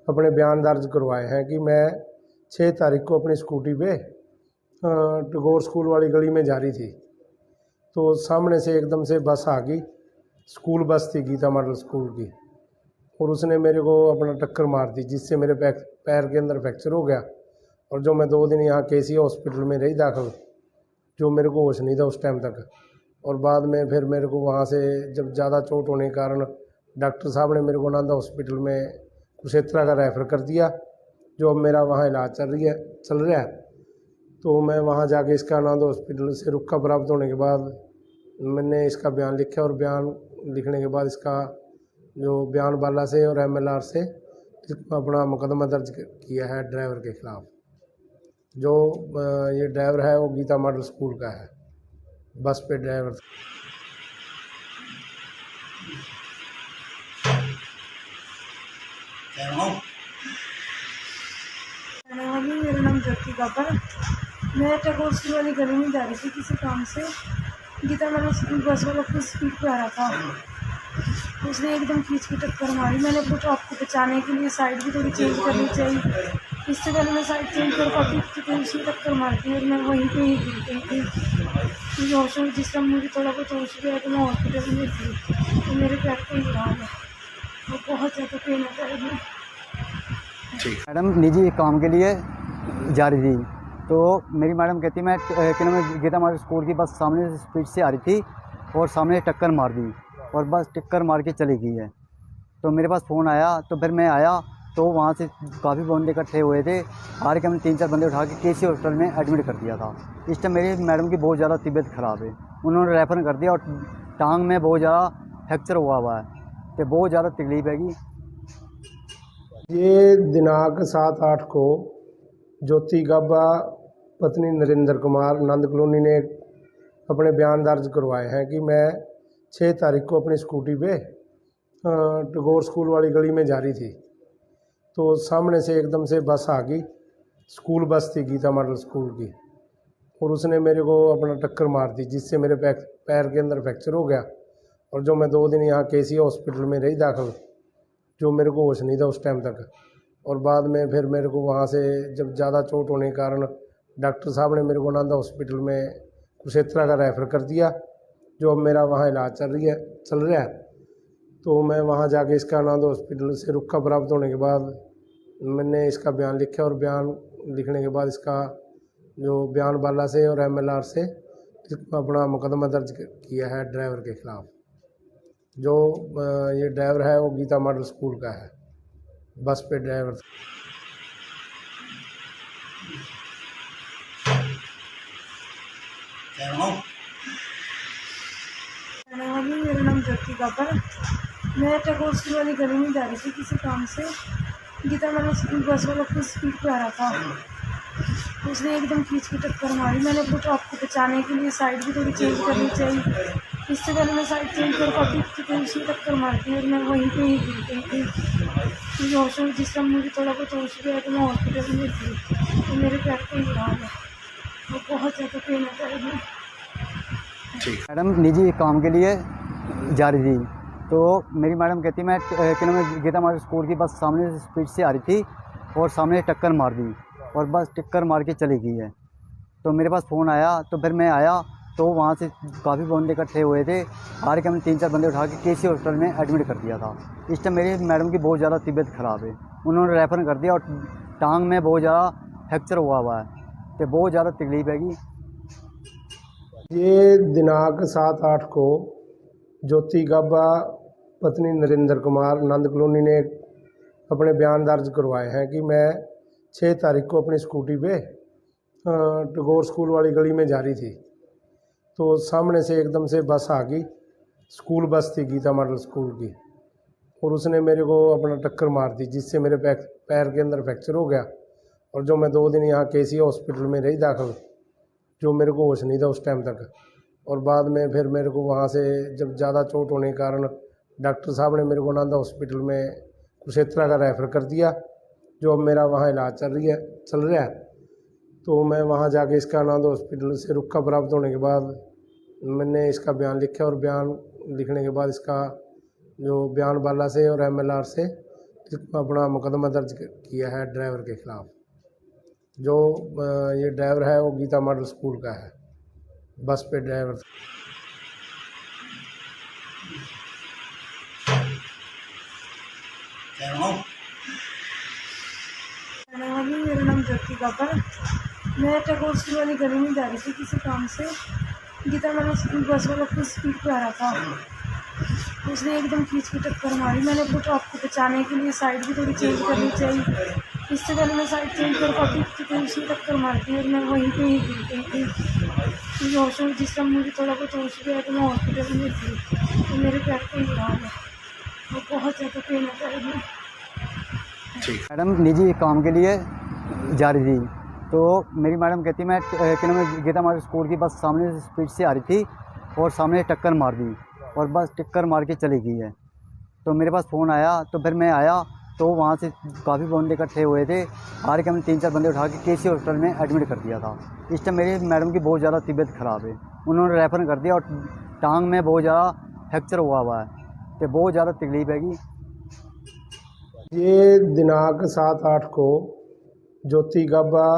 अपने बयान दर्ज करवाए हैं कि मैं 6 तारीख को अपनी स्कूटी पे टैगोर स्कूल वाली गली में जा रही थी, तो सामने से एकदम से बस आ गई। स्कूल बस थी गीता मॉडल स्कूल की, और उसने मेरे को अपना टक्कर मार दी, जिससे मेरे पैर के अंदर फ्रैक्चर हो गया। और जो मैं 2 दिन यहाँ केसी हॉस्पिटल में रही दाखिल, जो मेरे को होश नहीं था उस टाइम तक। और बाद में फिर मेरे को वहाँ से जब ज़्यादा चोट होने के कारण डॉक्टर साहब ने मेरे को नांदा हॉस्पिटल में कुरुक्षेत्र का रेफ़र कर दिया, जो अब मेरा वहाँ इलाज चल रहा है। तो मैं वहाँ जाके इसका नांदा हॉस्पिटल से रुका प्राप्त होने के बाद मैंने इसका बयान लिखा, और बयान लिखने के बाद इसका जो बयान बाला से और MLR से अपना मुकदमा दर्ज किया है ड्राइवर के खिलाफ। जो ये ड्राइवर है वो गीता मॉडल स्कूल का है, बस पे ड्राइवर। मेरा नाम ज्योति गाबा। मैं टैगोर स्कूल वाली गली में जा रही थी किसी काम से। गीता मैंने बस वाला अपनी स्पीड पे आ रहा था, उसने एकदम खींच के टक्कर मारी। मैंने अपने ट्रक को बचाने के लिए साइड भी थोड़ी चेंज करनी चाहिए, इससे पहले मैं साइड चेंज कर पाती तो उसने टक्कर मार दी और मैं वहीं पे ही गिर गई थी। होश में जिस टाइम मुझे थोड़ा बहुत होश गया तो मैं हॉस्पिटल में थी, तो मेरे पैर पे ही है, वो बहुत ज़्यादा पेन है पैर में। मैडम निजी काम के लिए जा रही थी, तो मेरी मैडम कहती मैं गीता मॉडल स्कूल की बस सामने से स्पीड से आ रही थी और सामने टक्कर मार दी और बस टक्कर मार के चली गई है। तो मेरे पास फ़ोन आया तो फिर मैं आया तो वहाँ से काफ़ी बंदे इकट्ठे हुए थे। हार के हमने 3-4 बंदे उठा के केसी हॉस्पिटल में एडमिट कर दिया था। इस टाइम मेरी मैडम की बहुत ज़्यादा तबीयत ख़राब है, उन्होंने रेफ़र कर दिया और टांग में बहुत ज़्यादा फ्रैक्चर हुआ है, तो बहुत ज़्यादा तकलीफ हैगी। ये दिनांक 7-8 को ज्योति गाबा पत्नी नरेंद्र कुमार नंद कॉलोनी ने अपने बयान दर्ज करवाए हैं कि मैं 6 तारीख को अपनी स्कूटी पे टैगोर स्कूल वाली गली में जा रही थी, तो सामने से एकदम से बस आ गई। स्कूल बस थी गीता मॉडल स्कूल की, और उसने मेरे को अपना टक्कर मार दी, जिससे मेरे पैर के अंदर फ्रैक्चर हो गया। और जो मैं 2 दिन यहाँ केसी हॉस्पिटल में रही दाखिल, जो मेरे को होश नहीं था उस टाइम तक। और बाद में फिर मेरे को वहाँ से जब ज़्यादा चोट होने के कारण डॉक्टर साहब ने मेरे को नांदा हॉस्पिटल में कुरुक्षेत्र का रेफ़र कर दिया, जो अब मेरा वहाँ इलाज चल रहा है। तो मैं वहाँ जाके इसका नांदा हॉस्पिटल से रुखा प्राप्त होने के बाद मैंने इसका बयान लिखा, और बयान लिखने के बाद इसका जो बयान बाला से और MLR से अपना मुकदमा दर्ज किया है ड्राइवर के खिलाफ। जो ये ड्राइवर है वो गीता मॉडल स्कूल का है, बस पे ड्राइवर। मेरा नाम ज्योति गब्बर। मैं टैगोर स्कूल वाली गली में जा रही थी किसी काम से। गीता मैंने स्कूल बस वाला अपनी स्पीड पे आ रहा था, उसने एकदम खींच के टक्कर मारी। मैंने सोचा आपको बचाने के लिए साइड भी थोड़ी चेंज करनी चाहिए, इससे पहले मैं साइड चेंज कर पाती तो उसने टक्कर मार दी और मैं वहीं पे ही गिर गई थी। मुझे होश में जिस समय मुझे थोड़ा बहुत होश गया तो मैं हॉस्पिटल में थी, तो मेरे पैर को ही हाल है, वो बहुत ज़्यादा पेन है पैर में। मैडम निजी काम के लिए जा रही थी, तो मेरी मैडम कहती मैं गीता मॉडल स्कूल की बस सामने से स्पीड से आ रही थी और सामने टक्कर मार दी और बस टक्कर मार के चली गई है। तो मेरे पास फ़ोन आया, तो फिर मैं आया तो वहाँ से काफ़ी बंदे इकट्ठे हुए थे। हार के हमने 3-4 बंदे उठा के केसी हॉस्पिटल में एडमिट कर दिया था। इस टाइम मेरी मैडम की बहुत ज़्यादा तबीयत ख़राब है, उन्होंने रेफ़र कर दिया और टांग में बहुत ज़्यादा फ्रैक्चर हुआ है, तो बहुत ज़्यादा तकलीफ हैगी। ये दिनांक 7-8 को ज्योति गब्बा पत्नी नरेंद्र कुमार नंद कॉलोनी ने अपने बयान दर्ज करवाए हैं कि मैं 6 तारीख को अपनी स्कूटी पे टैगोर स्कूल वाली गली में जा रही थी, तो सामने से एकदम से बस आ गई। स्कूल बस थी गीता मॉडल स्कूल की, और उसने मेरे को अपना टक्कर मार दी, जिससे मेरे पैर के अंदर फ्रैक्चर हो गया। और जो मैं 2 दिन यहाँ केसी हॉस्पिटल में रही दाखिल, जो मेरे को होश नहीं था उस टाइम तक। और बाद में फिर मेरे को वहाँ से जब ज़्यादा चोट होने के कारण डॉक्टर साहब ने मेरे को नांदा हॉस्पिटल में कुरुक्षेत्र का रेफ़र कर दिया, जो अब मेरा वहाँ इलाज चल रहा है। तो मैं वहाँ जाके इसका नांदा हॉस्पिटल से रुखा प्राप्त होने के बाद मैंने इसका बयान लिखा, और बयान लिखने के बाद इसका जो बयान बाला से और MLR से अपना मुकदमा दर्ज किया है ड्राइवर के खिलाफ। जो ये ड्राइवर है वो गीता मॉडल स्कूल का है, बस पे ड्राइवर। मेरा नाम ज्योति गब्बर। मैं टैगोर स्कूल वाली गली में जा रही थी किसी काम से। गीता मैंने स्कूल बस वाला अपनी स्पीड पे आ रहा था, उसने एकदम खींच के टक्कर मारी। मैंने सोचा आपको बचाने के लिए साइड भी थोड़ी चेंज करनी चाहिए, इससे पहले मैं साइड चेंज कर पाती तो उसने टक्कर मार दी और मैं वहीं पे ही गिर गई थी। मुझे होश में जिस समय मुझे थोड़ा बहुत होश गया तो मैं हॉस्पिटल में थी, तो मेरे पैर को ही हाल है, वो बहुत ज़्यादा पेन है पैर में। मैडम निजी काम के लिए जा रही थी, तो मेरी मैडम कहती मैं गीता मॉडल स्कूल की बस सामने से स्पीड से आ रही थी और सामने टक्कर मार दी और बस टक्कर मार के चली गई है। तो मेरे पास फ़ोन आया, तो फिर मैं आया तो वहाँ से काफ़ी बंदे इकट्ठे हुए थे। हार के हमने 3-4 बंदे उठा के केसी हॉस्पिटल में एडमिट कर दिया था। इस टाइम मेरी मैडम की बहुत ज़्यादा तबीयत ख़राब है, उन्होंने रेफ़र कर दिया और टांग में बहुत ज़्यादा फ्रैक्चर हुआ है, तो बहुत ज़्यादा तकलीफ हैगी। ये दिनांक 7-8 को ज्योति गब्बा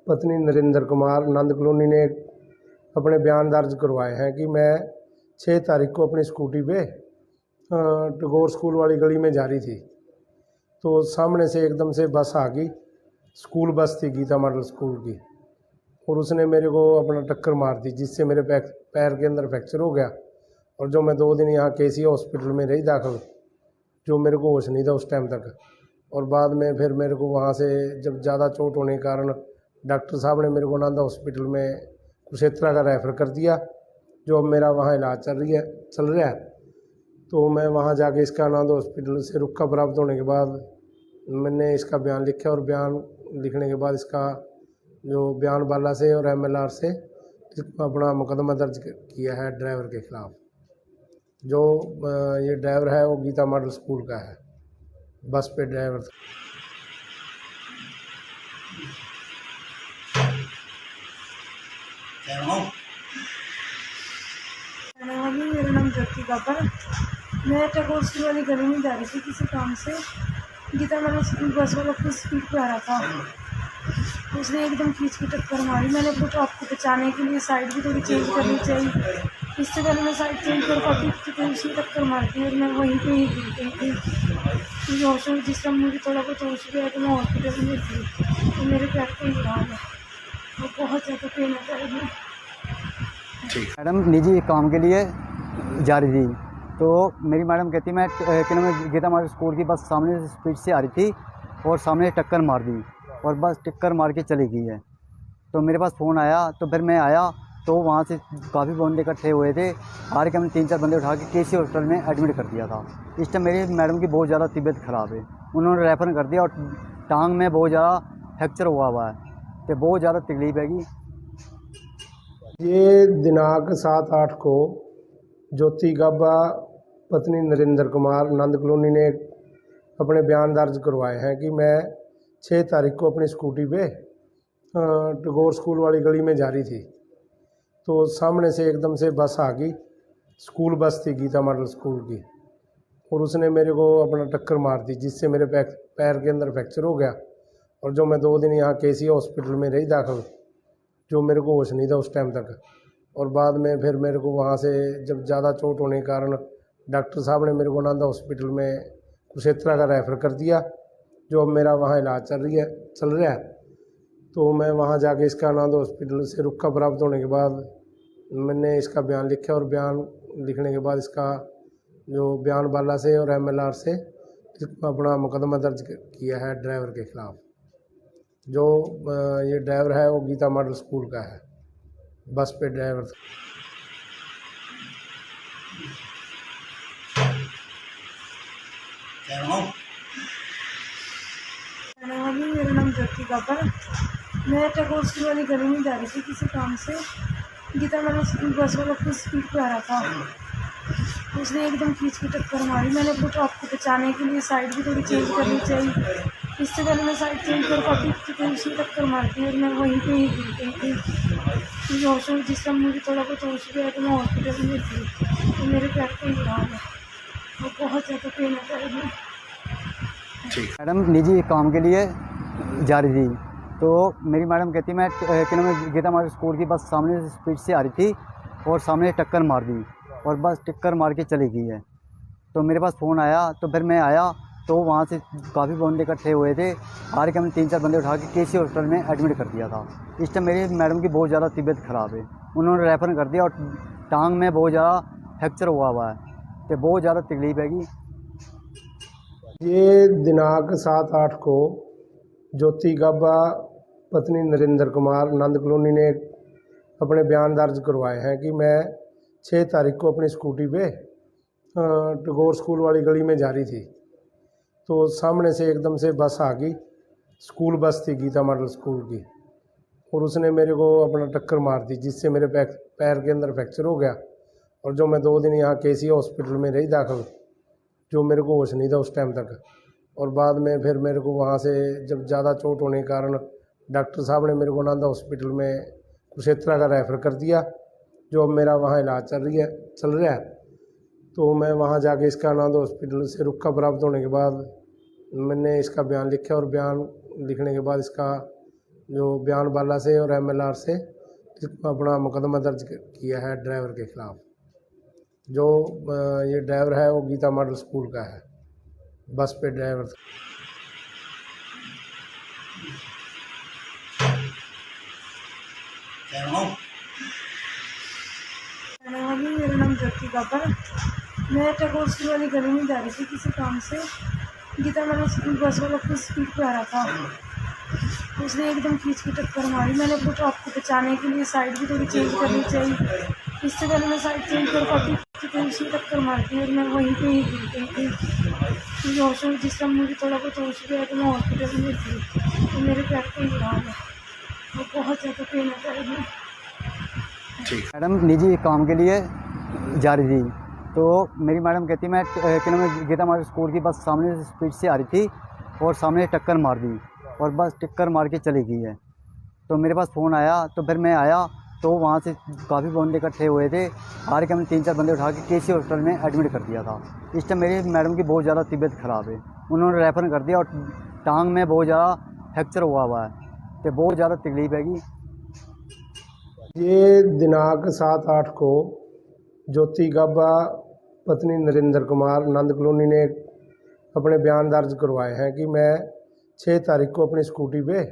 पत्नी नरेंद्र कुमार नंद कॉलोनी ने अपने बयान दर्ज करवाए हैं कि मैं 6 तारीख को अपनी स्कूटी पे टैगोर स्कूल वाली गली में जा रही थी, तो सामने से एकदम से बस आ गई। स्कूल बस थी गीता मॉडल स्कूल की, और उसने मेरे को अपना टक्कर मार दी, जिससे मेरे पैर के अंदर फ्रैक्चर हो गया। और जो मैं 2 दिन यहाँ केसी हॉस्पिटल में रही दाखिल, जो मेरे को होश नहीं था उस टाइम तक। और बाद में फिर मेरे को वहाँ से जब ज़्यादा चोट होने के कारण डॉक्टर साहब ने मेरे को नांदा हॉस्पिटल में कुरुक्षेत्र का रेफ़र कर दिया, जो अब मेरा वहाँ इलाज चल रहा है। तो मैं वहाँ जाके इसका नांदा हॉस्पिटल से रुखा प्राप्त होने के बाद मैंने इसका बयान लिखा, और बयान लिखने के बाद इसका जो बयान बाला से और MLR से अपना मुकदमा दर्ज किया है ड्राइवर के खिलाफ। जो ये ड्राइवर है वो गीता मॉडल स्कूल का है, बस पे ड्राइवर। कहने वाली मेरा नाम ज्योति गब्बर। मैं टैगोर स्कूल वाली गली में जा रही थी किसी काम से। गीता मैंने बस वाला अपनी स्पीड पे आ रहा था, उसने एकदम खींच के टक्कर मारी। मैंने सोचा आपको बचाने के लिए साइड भी थोड़ी चेंज करनी चाहिए, इससे पहले मैं साइड चेंज कर पाती तो उसने टक्कर मार दी और मैं वहीं पे ही गिर गई थी। मुझे होश में जिस टाइम मुझे थोड़ा बहुत होश गया तो मैं हॉस्पिटल में थी, तो मेरे पैर पे ही हाल है और बहुत ज़्यादा पेन होता है मुझे। मैडम निजी काम के लिए जा रही थी, तो मेरी मैडम कहती मैं गीता मॉडल स्कूल की बस सामने से स्पीड से आ रही थी और सामने टक्कर मार दी और बस टक्कर मार के चली गई है। तो मेरे पास फ़ोन आया, तो फिर मैं आया तो वहाँ से काफ़ी बंदे इकट्ठे हुए थे। हार के हमने 3-4 बंदे उठा के केसी हॉस्पिटल में एडमिट कर दिया था। इस टाइम मेरी मैडम की बहुत ज़्यादा तबीयत ख़राब है, उन्होंने रेफ़र कर दिया और टांग में बहुत ज़्यादा फ्रैक्चर हुआ है, तो बहुत ज़्यादा तकलीफ हैगी। ये दिनांक 7-8 को ज्योति गब्बा पत्नी नरेंद्र कुमार नंद कॉलोनी ने अपने बयान दर्ज करवाए हैं कि मैं 6 तारीख को अपनी स्कूटी पे टैगोर स्कूल वाली गली में जा रही थी, तो सामने से एकदम से बस आ गई। स्कूल बस थी गीता मॉडल स्कूल की, और उसने मेरे को अपना टक्कर मार दी, जिससे मेरे पैर के अंदर फ्रैक्चर हो गया। और जो मैं 2 दिन यहाँ केसी हॉस्पिटल में रही दाखिल, जो मेरे को होश नहीं था उस टाइम तक। और बाद में फिर मेरे को वहाँ से जब ज़्यादा चोट होने के कारण डॉक्टर साहब ने मेरे को नांदा हॉस्पिटल में कुरुक्षेत्र का रेफ़र कर दिया, जो अब मेरा वहाँ इलाज चल रहा है। तो मैं वहाँ जाके इसका नांदा हॉस्पिटल से रुका प्राप्त होने के बाद मैंने इसका बयान लिखा, और बयान लिखने के बाद इसका जो बयान बाला से और MLR से अपना मुकदमा दर्ज किया है ड्राइवर के ख़िलाफ़। जो ये ड्राइवर है वो गीता मॉडल स्कूल का है, बस पे ड्राइवर था। कहने वाली मेरा नाम ज्योति गब्बर। मैं टैगोर स्कूल वाली गली में जा रही थी किसी काम से। गीता मैंने बस वाला अपनी स्पीड पे आ रहा था, उसने एकदम खींच के टक्कर मारी। मैंने सोचा आपको बचाने के लिए साइड भी थोड़ी चेंज करनी चाहिए, इससे पहले मैं साइड चेंज कर पाती तो उसने टक्कर मार दी और मैं वहीं पे ही गिर गई थी। मुझे होश में जिस टाइम मुझे थोड़ा बहुत होश गया तो मैं हॉस्पिटल में थी, तो मेरे पैर पे ही हाल है और बहुत ज़्यादा पेन होता है मुझे। मैडम निजी काम के लिए जा रही थी, तो मेरी मैडम कहती मैं गीता मॉडल स्कूल की बस सामने से स्पीड से आ रही थी और सामने टक्कर मार दी और बस टक्कर मार के चली गई है। तो मेरे पास फ़ोन आया, तो फिर मैं आया तो वहाँ से काफ़ी बंदे इकट्ठे हुए थे। हार के हमने 3-4 बंदे उठा के केसी हॉस्पिटल में एडमिट कर दिया था। इस टाइम मेरी मैडम की बहुत ज़्यादा तबीयत ख़राब है, उन्होंने रेफ़र कर दिया और टांग में बहुत ज़्यादा फ्रैक्चर हुआ है, तो बहुत ज़्यादा तकलीफ हैगी। ये दिनांक 7-8 को ज्योति गब्बा पत्नी नरेंद्र कुमार नंद कॉलोनी ने अपने बयान दर्ज करवाए हैं कि मैं 6 तारीख को अपनी स्कूटी पे टैगोर स्कूल वाली गली में जा रही थी, तो सामने से एकदम से बस आ गई। स्कूल बस थी गीता मॉडल स्कूल की, और उसने मेरे को अपना टक्कर मार दी, जिससे मेरे पैर के अंदर फ्रैक्चर हो गया। और जो मैं 2 दिन यहाँ केसी हॉस्पिटल में रही दाखिल, जो मेरे को होश नहीं था उस टाइम तक। और बाद में फिर मेरे को वहाँ से जब ज़्यादा चोट होने के कारण डॉक्टर साहब ने मेरे को नांदा हॉस्पिटल में कुरुक्षेत्र का रेफ़र कर दिया, जो अब मेरा वहाँ इलाज चल रहा है। तो मैं वहाँ जाके इसका नांदा हॉस्पिटल से रुका प्राप्त होने के बाद मैंने इसका बयान लिखा, और बयान लिखने के बाद इसका जो बयान बाला से और MLR से अपना मुकदमा दर्ज किया है ड्राइवर के ख़िलाफ़। जो ये ड्राइवर है वो गीता मॉडल स्कूल का है, बस पे ड्राइवर था। कहने वाली मेरा नाम ज्योति गब्बर। मैं टैगोर स्कूल वाली गली में जा रही थी किसी काम से। गीता मैंने बस वाला अपनी स्पीड पे आ रहा था, उसने एकदम खींच के टक्कर मारी। मैंने सोचा आपको बचाने के लिए साइड भी थोड़ी चेंज करनी चाहिए, इससे पहले मैं साइड चेंज कर पाती तो उसने टक्कर मार दी और मैं वहीं पे ही गिर गई थी। मुझे होश में जिस टाइम मुझे थोड़ा बहुत होश गया तो मैं हॉस्पिटल में थी, तो मेरे पैर पे ही हाल है और बहुत ज़्यादा पेन होता है मुझे। मैडम निजी काम के लिए जा रही थी, तो मेरी मैडम कहती मैं गीता मॉडल स्कूल की बस सामने से स्पीड से आ रही थी और सामने टक्कर मार दी और बस टक्कर मार के चली गई है। तो मेरे पास फ़ोन आया, तो फिर मैं आया तो वहाँ से काफ़ी बंदे इकट्ठे हुए थे। हार के हमने 3-4 बंदे उठा के केसी हॉस्पिटल में एडमिट कर दिया था। इस टाइम मेरी मैडम की बहुत ज़्यादा तबीयत ख़राब है, उन्होंने रेफ़र कर दिया और टांग में बहुत ज़्यादा फ्रैक्चर हुआ है, तो बहुत ज़्यादा तकलीफ हैगी। ये दिनांक 7-8 को ज्योति गाबा पत्नी नरेंद्र कुमार नंद कॉलोनी ने अपने बयान दर्ज करवाए हैं कि मैं 6 तारीख को अपनी स्कूटी पे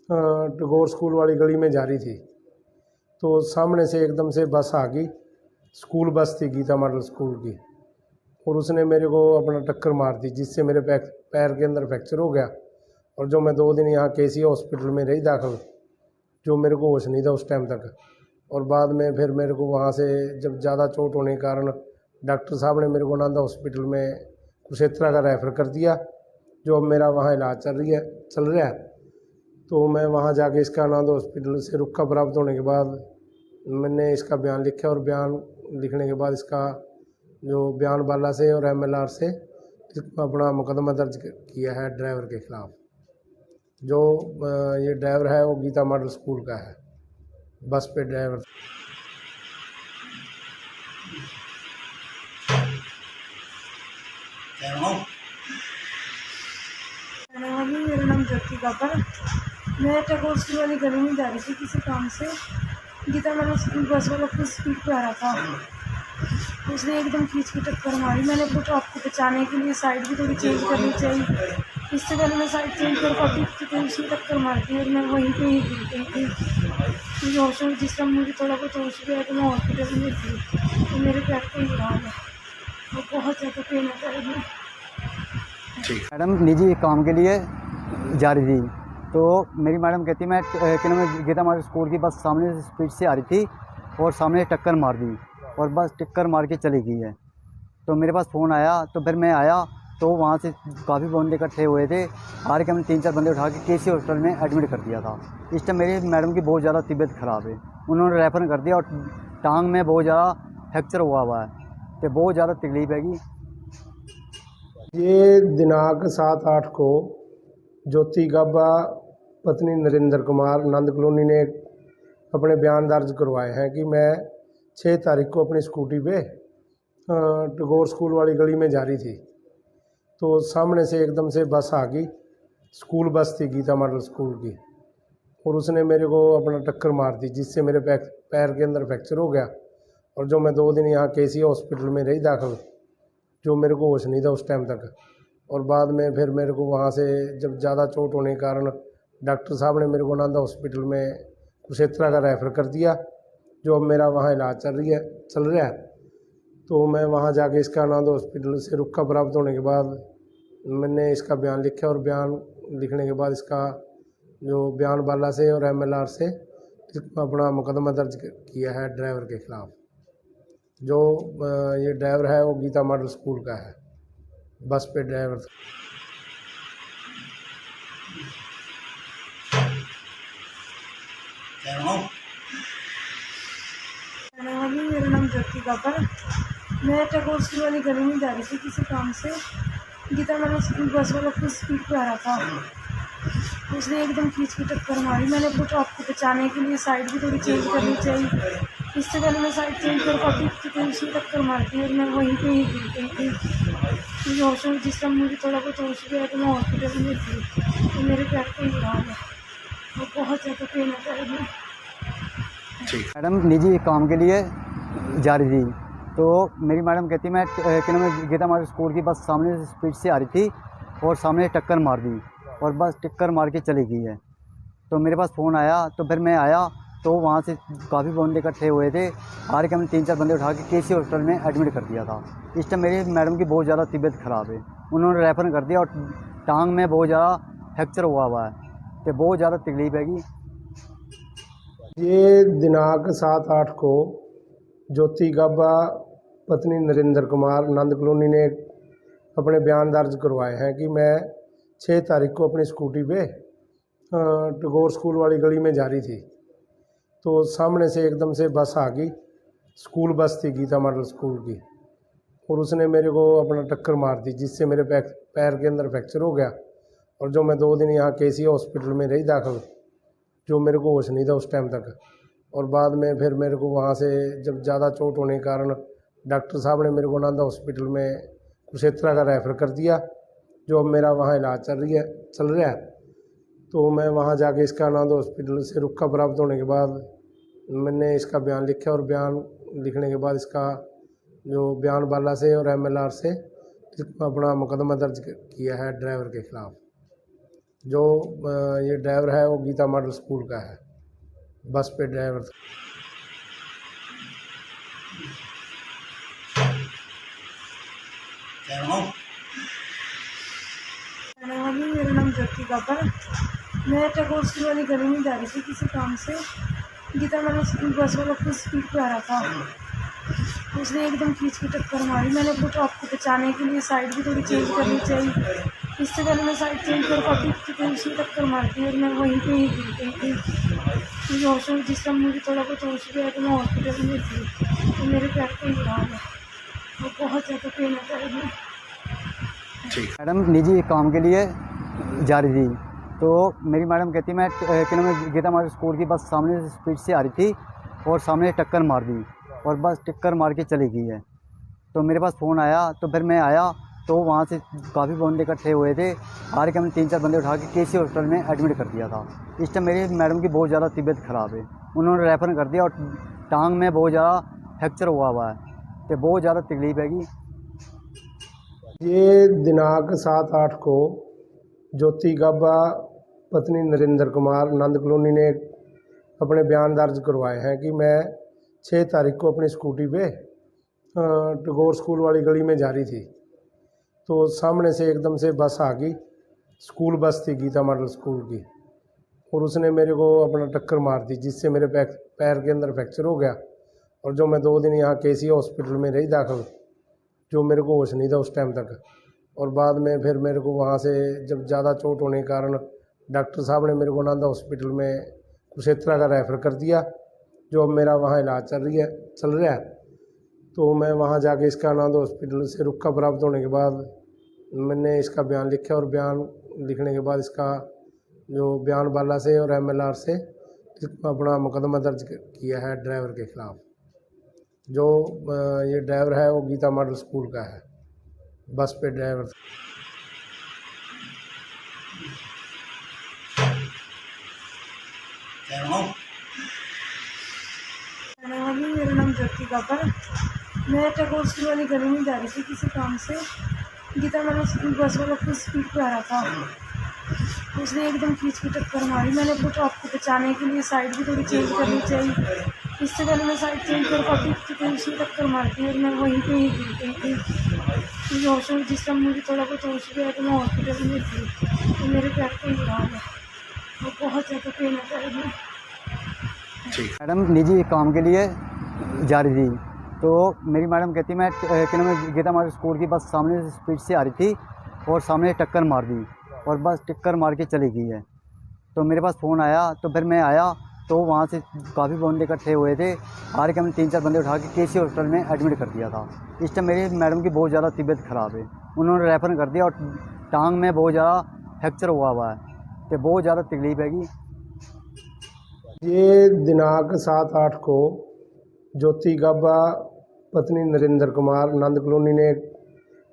टैगोर स्कूल वाली गली में जा रही थी, तो सामने से एकदम से बस आ गई। स्कूल बस थी गीता मॉडल स्कूल की, और उसने मेरे को अपना टक्कर मार दी, जिससे मेरे पैर के अंदर फ्रैक्चर हो गया। और जो मैं 2 दिन यहाँ केसी हॉस्पिटल में रही दाखिल, जो मेरे को होश नहीं था उस टाइम तक। और बाद में फिर मेरे को वहाँ से जब ज़्यादा चोट होने के कारण डॉक्टर साहब ने मेरे को नांदा हॉस्पिटल में कुरुक्षेत्र का रेफ़र कर दिया, जो अब मेरा वहाँ इलाज चल रहा है। तो मैं वहाँ जाके इसका नांदा हॉस्पिटल से रुका प्राप्त होने के बाद मैंने इसका बयान लिखा, और बयान लिखने के बाद इसका जो बयान बाला से और MLR से अपना मुकदमा दर्ज किया है ड्राइवर के ख़िलाफ़। जो ये ड्राइवर है वो गीता मॉडल स्कूल का है, बस पे ड्राइवर। मेरा नाम ज्योति गब्बर। मैं टैगोर स्कूल वाली गली में जा रही थी किसी काम से। गीता मैंने स्कूल बस वाला अपनी स्पीड पे आ रहा था, उसने एकदम खींच के टक्कर मारी। मैंने सोचा आपको बचाने के लिए साइड भी थोड़ी चेंज करनी चाहिए, इससे पहले मैं साइड चेंज कर पाती थी तो उसने टक्कर मार दी और मैं वहीं पे ही गिर गई थी। मुझे होश में जिस टाइम मुझे थोड़ा बहुत होश गया तो मैं हॉस्पिटल में थी, तो मेरे पैर को ही हाल है, वो बहुत ज़्यादा पेन है पैर में। मैडम निजी काम के लिए जा रही थी, तो मेरी मैडम कहती मैं गीता मॉडल स्कूल की बस सामने से स्पीड से आ रही थी और सामने टक्कर मार दी, और बस टक्कर मार के चली गई है। तो मेरे पास फ़ोन आया, तो फिर मैं आया तो वहाँ से काफ़ी बंदे इकट्ठे हुए थे। हार के हमने 3-4 बंदे उठा के केसी हॉस्पिटल में एडमिट कर दिया था। इस टाइम मेरी मैडम की बहुत ज़्यादा तबीयत ख़राब है, उन्होंने रेफ़र कर दिया और टांग में बहुत ज़्यादा फ्रैक्चर हुआ है, तो बहुत ज़्यादा तकलीफ हैगी। ये दिनांक 7-8 को ज्योति गाबा पत्नी नरेंद्र कुमार नंद कॉलोनी ने अपने बयान दर्ज करवाए हैं कि मैं 6 तारीख को अपनी स्कूटी पे टैगोर स्कूल वाली गली में जा रही थी, तो सामने से एकदम से बस आ गई। स्कूल बस थी गीता मॉडल स्कूल की, और उसने मेरे को अपना टक्कर मार दी, जिससे मेरे पैर के अंदर फ्रैक्चर हो गया। और जो मैं 2 दिन यहाँ केसी हॉस्पिटल में रही दाखिल, जो मेरे को होश नहीं था उस टाइम तक। और बाद में फिर मेरे को वहाँ से जब ज़्यादा चोट होने के कारण डॉक्टर साहब ने मेरे को नांदा हॉस्पिटल में कुरुक्षेत्र का रेफ़र कर दिया, जो अब मेरा वहाँ इलाज चल रहा है। तो मैं वहाँ जाके इसका नांदा हॉस्पिटल से रुका प्राप्त होने के बाद मैंने इसका बयान लिखा, और बयान लिखने के बाद इसका जो बयान बाला से और MLR से अपना मुकदमा दर्ज किया है ड्राइवर के ख़िलाफ़। जो ये ड्राइवर है वो गीता मॉडल स्कूल का है, बस पे ड्राइवर। मेरा नाम ज्योति गब्बर। मैं टैगोर स्कूल वाली गली में जा रही थी किसी काम से। गीता मैंने स्कूल बस वाला अपनी स्पीड पे आ रहा था, उसने एकदम खींच के टक्कर मारी। मैंने सोचा आपको बचाने के लिए साइड भी थोड़ी चेंज करनी चाहिए, इससे पहले मैं साइड चेंज कर पाती थी तो उसने टक्कर मार दी और मैं वहीं पे ही गिर गई थी। मुझे होश में जिस टाइम मुझे थोड़ा बहुत होश गया तो मैं हॉस्पिटल में थी, तो मेरे पैर को ही हाल है, वो बहुत ज़्यादा पेन है पैर में। मैडम निजी काम के लिए जा रही थी, तो मेरी मैडम कहती मैं गीता मॉडल स्कूल की बस सामने से स्पीड से आ रही थी और सामने टक्कर मार दी, और बस टक्कर मार के चली गई है। तो मेरे पास फ़ोन आया, तो फिर मैं आया तो वहाँ से काफ़ी बंदे इकट्ठे हुए थे। हार के हमने 3-4 बंदे उठा के केसी हॉस्पिटल में एडमिट कर दिया था। इस टाइम मेरी मैडम की बहुत ज़्यादा तबीयत ख़राब है, उन्होंने रेफ़र कर दिया और टांग में बहुत ज़्यादा फ्रैक्चर हुआ है, तो बहुत ज़्यादा तकलीफ हैगी। ये दिनांक 7-8 को ज्योति गाबा पत्नी नरेंद्र कुमार नंद कॉलोनी ने अपने बयान दर्ज करवाए हैं कि मैं 6 तारीख को अपनी स्कूटी पे टैगोर स्कूल वाली गली में जा रही थी, तो सामने से एकदम से बस आ गई। स्कूल बस थी गीता मॉडल स्कूल की, और उसने मेरे को अपना टक्कर मार दी, जिससे मेरे पैर के अंदर फ्रैक्चर हो गया। और जो मैं 2 दिन यहाँ केसी हॉस्पिटल में रही दाखिल, जो मेरे को होश नहीं था उस टाइम तक। और बाद में फिर मेरे को वहाँ से जब ज़्यादा चोट होने के कारण डॉक्टर साहब ने मेरे को आनंद हॉस्पिटल में कुरुक्षेत्र का रेफ़र कर दिया, जो अब मेरा वहाँ इलाज चल रहा है। तो मैं वहाँ जाके इसका आनंद हॉस्पिटल से रुका प्राप्त होने के बाद मैंने इसका बयान लिखा, और बयान लिखने के बाद इसका जो बयान बाला से और MLR से अपना मुकदमा दर्ज किया है ड्राइवर के खिलाफ। जो ये ड्राइवर है वो गीता मॉडल स्कूल का है, बस पे ड्राइवर था। मेरा नाम ज्योति गब्बर। मैं टैगोर स्कूल वाली गली में जा रही थी किसी काम से। गीता मैंने स्कूल बस वाला अपनी स्पीड पे आ रहा था, उसने एकदम खींच के टक्कर मारी। मैंने अपने टॉप को बचाने के लिए साइड भी थोड़ी चेंज करनी चाहिए, इससे पहले मैं साइड चेंज कर पाती तो उसने टक्कर मार दी और मैं वहीं पे ही गिर गई थी। मुझे हॉस्पिटल जिस टाइम मुझे थोड़ा बहुत होश गया तो मैं हॉस्पिटल में थी, तो मेरे पैर पे ही हाल है, वो बहुत ज़्यादा पेन होता है। मैडम निजी काम के लिए जा रही थी, तो मेरी मैडम कहती मैं गीता मॉडल स्कूल की बस सामने से स्पीड से आ रही थी और सामने टक्कर मार दी और बस टक्कर मार के चली गई है। तो मेरे पास फ़ोन आया, तो फिर मैं आया तो वहाँ से काफ़ी बंदे इकट्ठे हुए थे। हार के हमने 3-4 बंदे उठा के KC हॉस्पिटल में एडमिट कर दिया था। इस टाइम मेरी मैडम की बहुत ज़्यादा तबीयत ख़राब है, उन्होंने रेफ़र कर दिया और टांग में बहुत ज़्यादा फ्रैक्चर हुआ है, तो बहुत ज़्यादा तकलीफ हैगी। ये दिनांक 7-8 को ज्योति गब्बा पत्नी नरेंद्र कुमार नंद कॉलोनी ने अपने बयान दर्ज करवाए हैं कि मैं 6 तारीख को अपनी स्कूटी पे टैगोर स्कूल वाली गली में जा रही थी, तो सामने से एकदम से बस आ गई। स्कूल बस थी गीता मॉडल स्कूल की, और उसने मेरे को अपना टक्कर मार दी, जिससे मेरे पैर के अंदर फ्रैक्चर हो गया। और जो मैं 2 दिन यहाँ KC हॉस्पिटल में रही दाखिल, जो मेरे को होश नहीं था उस टाइम तक। और बाद में फिर मेरे को वहाँ से जब ज़्यादा चोट होने के कारण डॉक्टर साहब ने मेरे को आनंद हॉस्पिटल में कुरुक्षेत्र का रेफ़र कर दिया, जो अब मेरा वहाँ इलाज चल रहा है। तो मैं वहाँ जाके इसका आनंद हॉस्पिटल से रुका प्राप्त होने के बाद मैंने इसका बयान लिखा, और बयान लिखने के बाद इसका जो बयान बाला से और MLR से अपना मुकदमा दर्ज किया है ड्राइवर के खिलाफ। जो ये ड्राइवर है वो गीता मॉडल स्कूल का है, बस पे ड्राइवर था। मेरा नाम ज्योति गब्बर। मैं टैगोर स्कूल वाली गली में जा रही थी किसी काम से। गीता मैंने स्कूल बस वाला अपनी स्पीड पे आ रहा था, उसने एकदम खींच के टक्कर मारी। मैंने अपने टॉप को बचाने के लिए साइड भी थोड़ी चेंज करनी चाहिए, इससे पहले मैं साइड चेंज कर पाती तो उसने टक्कर मार दी और मैं वहीं पे ही गिर गई थी। मुझे हॉस्पिटल जिस टाइम मुझे थोड़ा बहुत होश गया तो मैं हॉस्पिटल में थी, तो मेरे पैर पे ही हाल है, वो बहुत ज़्यादा पेन होता है। मैडम निजी काम के लिए जा रही थी, तो मेरी मैडम कहती मैं गीता मॉडल स्कूल की बस सामने से स्पीड से आ रही थी और सामने टक्कर मार दी और बस टक्कर मार के चली गई है। तो मेरे पास फ़ोन आया, तो फिर मैं आया तो वहाँ से काफ़ी बंदे इकट्ठे हुए थे। हार के हमने 3-4 बंदे उठा के KC हॉस्पिटल में एडमिट कर दिया था। इस टाइम मेरी मैडम की बहुत ज़्यादा तबीयत ख़राब है, उन्होंने रेफ़र कर दिया और टांग में बहुत ज़्यादा फ्रैक्चर हुआ है, तो बहुत ज़्यादा तकलीफ हैगी। ये दिनांक 7-8 को ज्योति गब्बा पत्नी नरेंद्र कुमार नंद कॉलोनी ने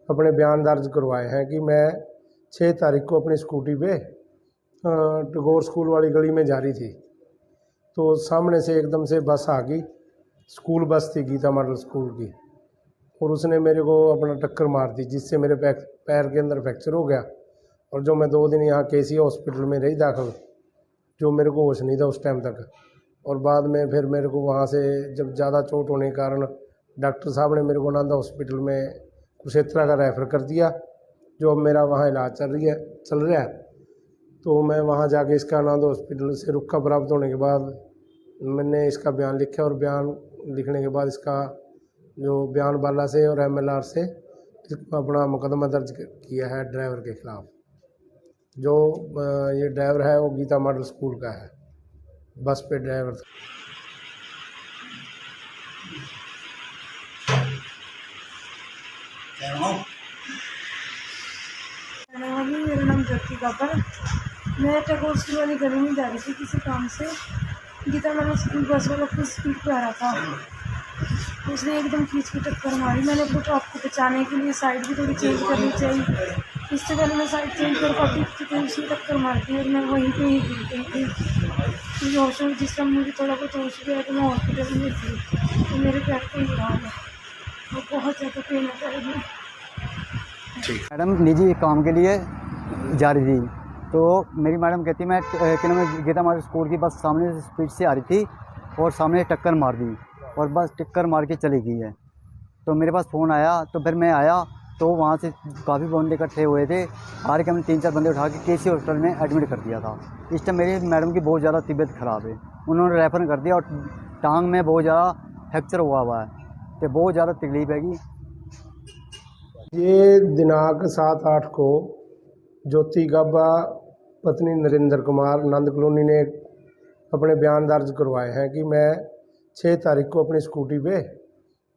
अपने बयान दर्ज करवाए हैं कि मैं 6 तारीख को अपनी स्कूटी पे टैगोर स्कूल वाली गली में जा रही थी, तो सामने से एकदम से बस आ गई। स्कूल बस थी गीता मॉडल स्कूल की, और उसने मेरे को अपना टक्कर मार दी, जिससे मेरे पैर के अंदर फ्रैक्चर हो गया। और जो मैं 2 दिन यहाँ KC हॉस्पिटल में रही दाखिल, जो मेरे को होश नहीं था उस टाइम तक। और बाद में फिर मेरे को वहाँ से जब ज़्यादा चोट होने के कारण डॉक्टर साहब ने मेरे को आनंद हॉस्पिटल में कुरुक्षेत्र का रेफ़र कर दिया, जो अब मेरा वहाँ इलाज चल रहा है। तो मैं वहाँ जाके इसका आनंद हॉस्पिटल से रुका प्राप्त होने के बाद मैंने इसका बयान लिखा, और बयान लिखने के बाद इसका जो बयान बाला से और MLR से अपना मुकदमा दर्ज किया है ड्राइवर के खिलाफ। जो ये ड्राइवर है वो गीता मॉडल स्कूल का है, बस पे ड्राइवर था। मेरा नाम ज्योति गब्बर। मैं टैगोर स्कूल वाली गली में जा रही थी किसी काम से। गीता मैंने बस वाला अपनी स्पीड पे आ रहा था, उसने एकदम खींच के टक्कर मारी। मैंने अपने आप को बचाने के लिए साइड भी थोड़ी चेंज करनी चाहिए, इससे पहले मैं साइड चेंज कर पाती थी तो उसने टक्कर मार दी और मैं वहीं पे ही गिर गई थी। मुझे होश में जिस टाइम मुझे थोड़ा बहुत होश गया तो मैं हॉस्पिटल में थी, तो मेरे पैर पे ही हाल है और बहुत ज़्यादा पेन है पैर में। मैडम निजी काम के लिए जा रही थी, तो मेरी मैडम कहती मैं क्या नाम है गीता मॉडल स्कूल की बस सामने से स्पीड से आ रही थी और सामने टक्कर मार दी और बस टक्कर मार के चली गई है। तो मेरे पास फ़ोन आया तो फिर मैं आया तो वहाँ से काफ़ी बंदे इकट्ठे हुए थे। हार के हमने 3-4 बंदे उठा के केसी हॉस्पिटल में एडमिट कर दिया था। इस टाइम मेरी मैडम की बहुत ज़्यादा तबीयत ख़राब है, उन्होंने रेफ़र कर दिया और टांग में बहुत ज़्यादा फ्रैक्चर हुआ है, तो बहुत ज़्यादा तकलीफ हैगी। ये दिनांक 7-8 को ज्योति गब्बा पत्नी नरेंद्र कुमार नंद कॉलोनी ने अपने बयान दर्ज करवाए हैं कि मैं 6 तारीख को अपनी स्कूटी पे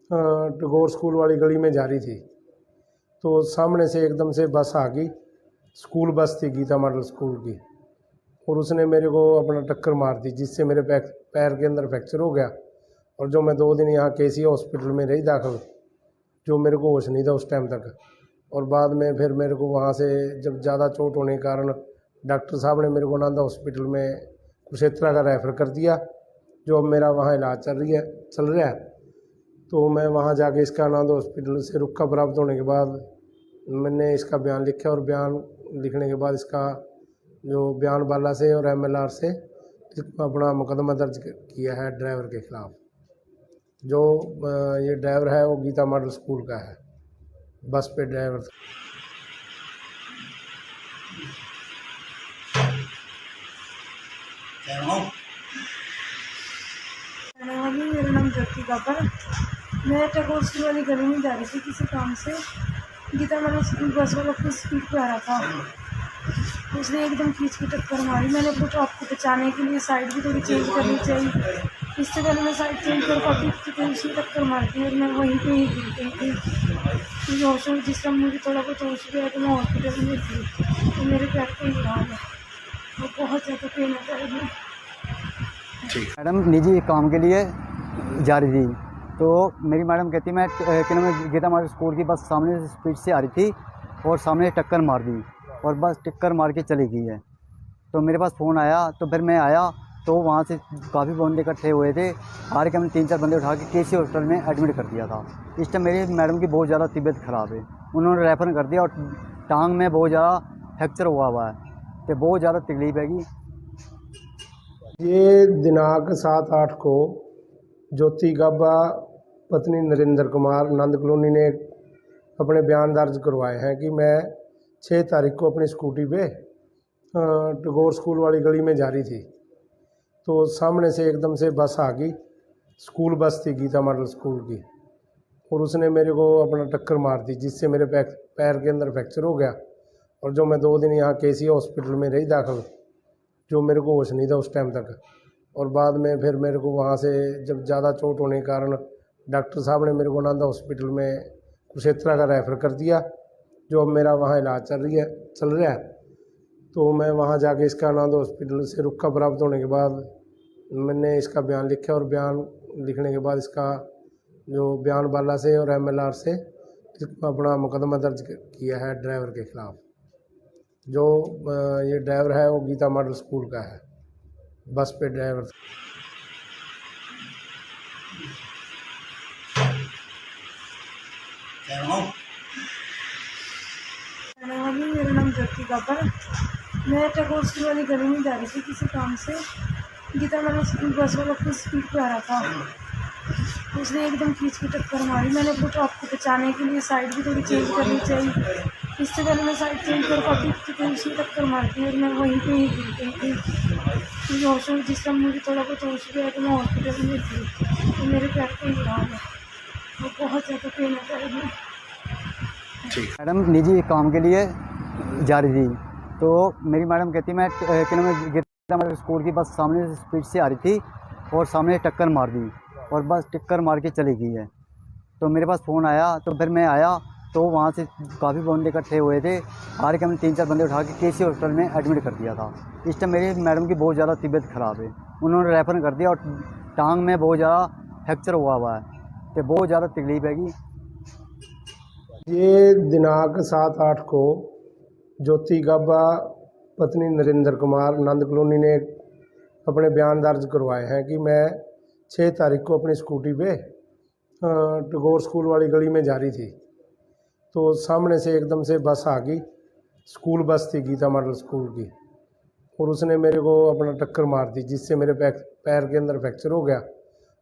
टैगोर स्कूल वाली गली में जा रही थी, तो सामने से एकदम से बस आ गई। स्कूल बस थी गीता मॉडल स्कूल की, और उसने मेरे को अपना टक्कर मार दी, जिससे मेरे पैर के अंदर फ्रैक्चर हो गया। और जो मैं 2 दिन यहाँ केसी हॉस्पिटल में रही दाखिल, जो मेरे को होश नहीं था उस टाइम तक। और बाद में फिर मेरे को वहाँ से जब ज़्यादा चोट होने के कारण डॉक्टर साहब ने मेरे को नांदा हॉस्पिटल में कुरुक्षेत्र का रेफ़र कर दिया, जो अब मेरा वहाँ इलाज चल रहा है। तो मैं वहाँ जाके इसका नांदा हॉस्पिटल से रुका प्राप्त होने के बाद मैंने इसका बयान लिखा, और बयान लिखने के बाद इसका जो बयान बाला से और MLR से अपना मुकदमा दर्ज किया है ड्राइवर के ख़िलाफ़। जो ये ड्राइवर है वो गीता मॉडल स्कूल का है, बस पे ड्राइवर था। मेरा नाम ज्योति गब्बर, मैं टैगोर स्कूल वाली गली में जा रही थी किसी काम से। गीता मैंने बस वाला अपनी स्पीड पे आ रहा था, उसने एकदम खींच के टक्कर मारी। मैंने अपने आप को बचाने के लिए साइड भी थोड़ी चेंज करनी चाहिए, इससे पहले मैं साइड चेंज कर पाती थी तो उसने टक्कर मार दी और मैं वहीं पे ही गिर गई थी। मुझे होश में जिस टाइम मुझे थोड़ा बहुत होश गया तो मैं हॉस्पिटल में थी, तो मेरे पैर पे ही हाल है और बहुत ज़्यादा पेन है पैर में। मैडम निजी काम के लिए जा रही थी, तो मेरी मैडम कहती मैं क्या नाम है गीता मॉडल स्कूल की बस सामने से स्पीड से आ रही थी और सामने टक्कर मार दी और बस टक्कर मार के चली गई है। तो मेरे पास फ़ोन आया तो फिर मैं आया तो वहाँ से काफ़ी बंदे इकट्ठे हुए थे। हार के हमने 3-4 बंदे उठा के केसी हॉस्पिटल में एडमिट कर दिया था। इस टाइम मेरी मैडम की बहुत ज़्यादा तबीयत ख़राब है, उन्होंने रेफ़र कर दिया और टांग में बहुत ज़्यादा फ्रैक्चर हुआ है, तो बहुत ज़्यादा तकलीफ हैगी। ये दिनांक 7-8 को ज्योति गब्बा पत्नी नरेंद्र कुमार नंद कॉलोनी ने अपने बयान दर्ज करवाए हैं कि मैं 6 तारीख को अपनी स्कूटी पे टैगोर स्कूल वाली गली में जा रही थी, तो सामने से एकदम से बस आ गई। स्कूल बस थी गीता मॉडल स्कूल की, और उसने मेरे को अपना टक्कर मार दी, जिससे मेरे पैर के अंदर फ्रैक्चर हो गया। और जो मैं 2 दिन यहाँ केसी हॉस्पिटल में रही दाखिल, जो मेरे को होश नहीं था उस टाइम तक। और बाद में फिर मेरे को वहाँ से जब ज़्यादा चोट होने के कारण डॉक्टर साहब ने मेरे को नांदा हॉस्पिटल में कुरुक्षेत्र का रेफ़र कर दिया, जो अब मेरा वहाँ इलाज चल रहा है। तो मैं वहाँ जाके इसका नांदा हॉस्पिटल से रुका प्राप्त होने के बाद मैंने इसका बयान लिखा, और बयान लिखने के बाद इसका जो बयान बाला से और MLR से अपना मुकदमा दर्ज किया है ड्राइवर के ख़िलाफ़। जो ये ड्राइवर है वो गीता मॉडल स्कूल का है, बस पे ड्राइवर था। मेरा नाम ज्योति गब्बर, मैं टैगोर स्कूल वाली गली में जा रही थी किसी काम से। गीता मैंने बस वाला अपनी स्पीड पे आ रहा था, उसने एकदम खींच के टक्कर मारी। मैंने अपने आप को बचाने के लिए साइड भी थोड़ी चेंज करनी चाहिए, इससे पहले मैं साइड चेंज कर पाती थी तो उसने टक्कर मार दी और मैं वहीं पे ही गिर गई थी। मुझे होश में जिस टाइम मुझे थोड़ा बहुत होश गया तो मैं हॉस्पिटल में थी, तो मेरे पैर पे ही हाल है और बहुत ज़्यादा पेन है पैर में। मैडम निजी काम के लिए जा रही थी, तो मेरी मैडम कहती मैं क्या नाम है गीता मॉडल स्कूल की बस सामने से स्पीड से आ रही थी और सामने टक्कर मार दी और बस टक्कर मार के चली गई है। तो मेरे पास फ़ोन आया तो फिर मैं आया तो वहाँ से काफ़ी बंदे इकट्ठे हुए थे। हार के हमने 3-4 बंदे उठा के केसी हॉस्पिटल में एडमिट कर दिया था। इस टाइम मेरी मैडम की बहुत ज़्यादा तबीयत ख़राब है, उन्होंने रेफ़र कर दिया और टांग में बहुत ज़्यादा फ्रैक्चर हुआ है, तो बहुत ज़्यादा तकलीफ हैगी। ये दिनांक 7-8 को ज्योति गाबा पत्नी नरेंद्र कुमार नंद कॉलोनी ने अपने बयान दर्ज करवाए हैं कि मैं 6 तारीख को अपनी स्कूटी पे टैगोर स्कूल वाली गली में जा रही थी, तो सामने से एकदम से बस आ गई। स्कूल बस थी गीता मॉडल स्कूल की, और उसने मेरे को अपना टक्कर मार दी, जिससे मेरे पैर के अंदर फ्रैक्चर हो गया।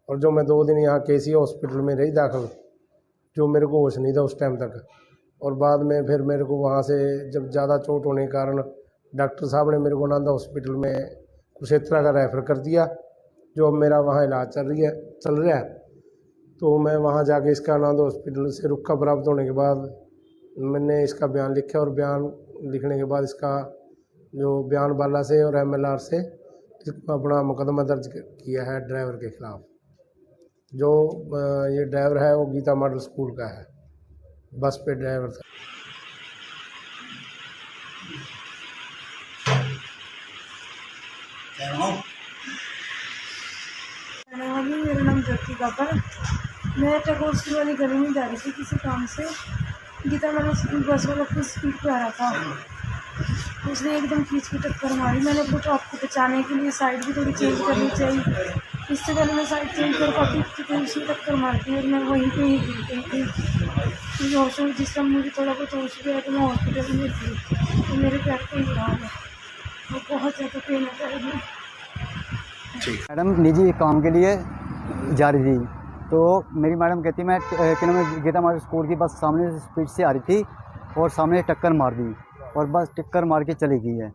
और जो मैं 2 दिन यहाँ केसी हॉस्पिटल में रही दाखिल, जो मेरे को होश नहीं था उस टाइम तक। और बाद में फिर मेरे को वहाँ से जब ज़्यादा चोट होने के कारण डॉक्टर साहब ने मेरे को नांदा हॉस्पिटल में कुरुक्षेत्रा का रेफ़र कर दिया, जो अब मेरा वहाँ इलाज चल रहा है। तो मैं वहाँ जाके इसका नांदा हॉस्पिटल से रुका प्राप्त होने के बाद मैंने इसका बयान लिखा, और बयान लिखने के बाद इसका जो बयान बाला से और MLR से अपना मुकदमा दर्ज किया है ड्राइवर के ख़िलाफ़। जो ये ड्राइवर है वो गीता मॉडल स्कूल का है, बस पे ड्राइवर था। मेरा नाम ज्योति गब्बर। मैं टैगोर स्कूल वाली गली में जा रही थी किसी काम से। गीता मैंने बस वाला कुछ स्पीड पे आ रहा था, उसने एकदम खींच के टक्कर मारी। मैंने सोचा आपको बचाने के लिए साइड भी थोड़ी चेंज करनी चाहिए, इससे पहले मैं साइड चेंज कर पाती थी तो उसने टक्कर मार दी और मैं वहीं पे ही गिर गई थी। मुझे हॉस्पिटल जिस टाइम मुझे थोड़ा बहुत होश गया तो मैं हॉस्पिटल में थी, तो मेरे पैर पे ही हाल है, वो बहुत ज़्यादा पेन है पैर में। मैडम निजी काम के लिए जा रही थी, तो मेरी मैडम कहती मैं गीता मॉडल स्कूल की बस सामने से स्पीड से आ रही थी और सामने टक्कर मार दी, और बस टक्कर मार के चली गई है।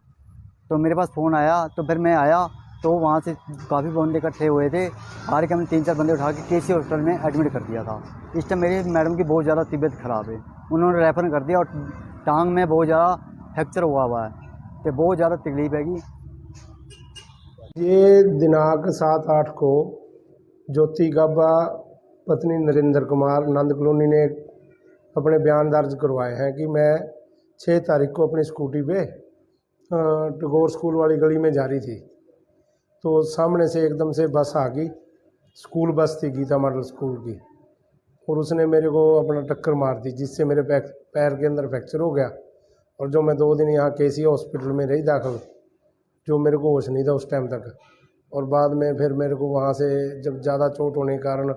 तो मेरे पास फ़ोन आया, तो फिर मैं आया तो वहाँ से काफ़ी बंदे इकट्ठे हुए थे। हार के हमने 3-4 बंदे उठा के केसी हॉस्पिटल में एडमिट कर दिया था। इस टाइम मेरी मैडम की बहुत ज़्यादा तबीयत ख़राब है, उन्होंने रेफ़र कर दिया और टांग में बहुत ज़्यादा फ्रैक्चर हुआ है, तो बहुत ज़्यादा तकलीफ हैगी। ये दिनांक 7-8 को ज्योति गाबा पत्नी नरेंद्र कुमार नंद कॉलोनी ने अपने बयान दर्ज करवाए हैं कि मैं 6 तारीख को अपनी स्कूटी पे टैगोर स्कूल वाली गली में जा रही थी, तो सामने से एकदम से बस आ गई। स्कूल बस थी गीता मॉडल स्कूल की, और उसने मेरे को अपना टक्कर मार दी, जिससे मेरे पैर के अंदर फ्रैक्चर हो गया। और जो मैं 2 दिन यहाँ केसी हॉस्पिटल में रही दाखिल, जो मेरे को होश नहीं था उस टाइम तक। और बाद में फिर मेरे को वहाँ से जब ज़्यादा चोट होने के कारण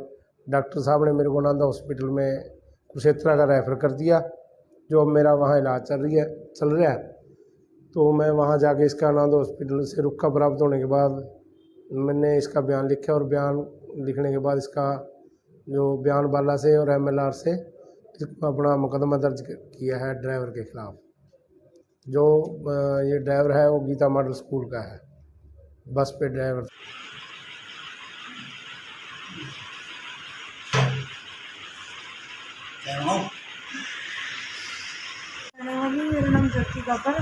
डॉक्टर साहब ने मेरे को नांदा हॉस्पिटल में कुरुक्षेत्रा का रेफ़र कर दिया, जो अब मेरा वहाँ इलाज चल रहा है। तो मैं वहाँ जाके इसका नांदा हॉस्पिटल से रुका प्राप्त होने के बाद मैंने इसका बयान लिखा, और बयान लिखने के बाद इसका जो बयान बाला से और MLR से अपना मुकदमा दर्ज किया है ड्राइवर के ख़िलाफ़। जो ये ड्राइवर है वो गीता मॉडल स्कूल का है, बस पे ड्राइवर था। मेरा नाम ज्योति गब्बर।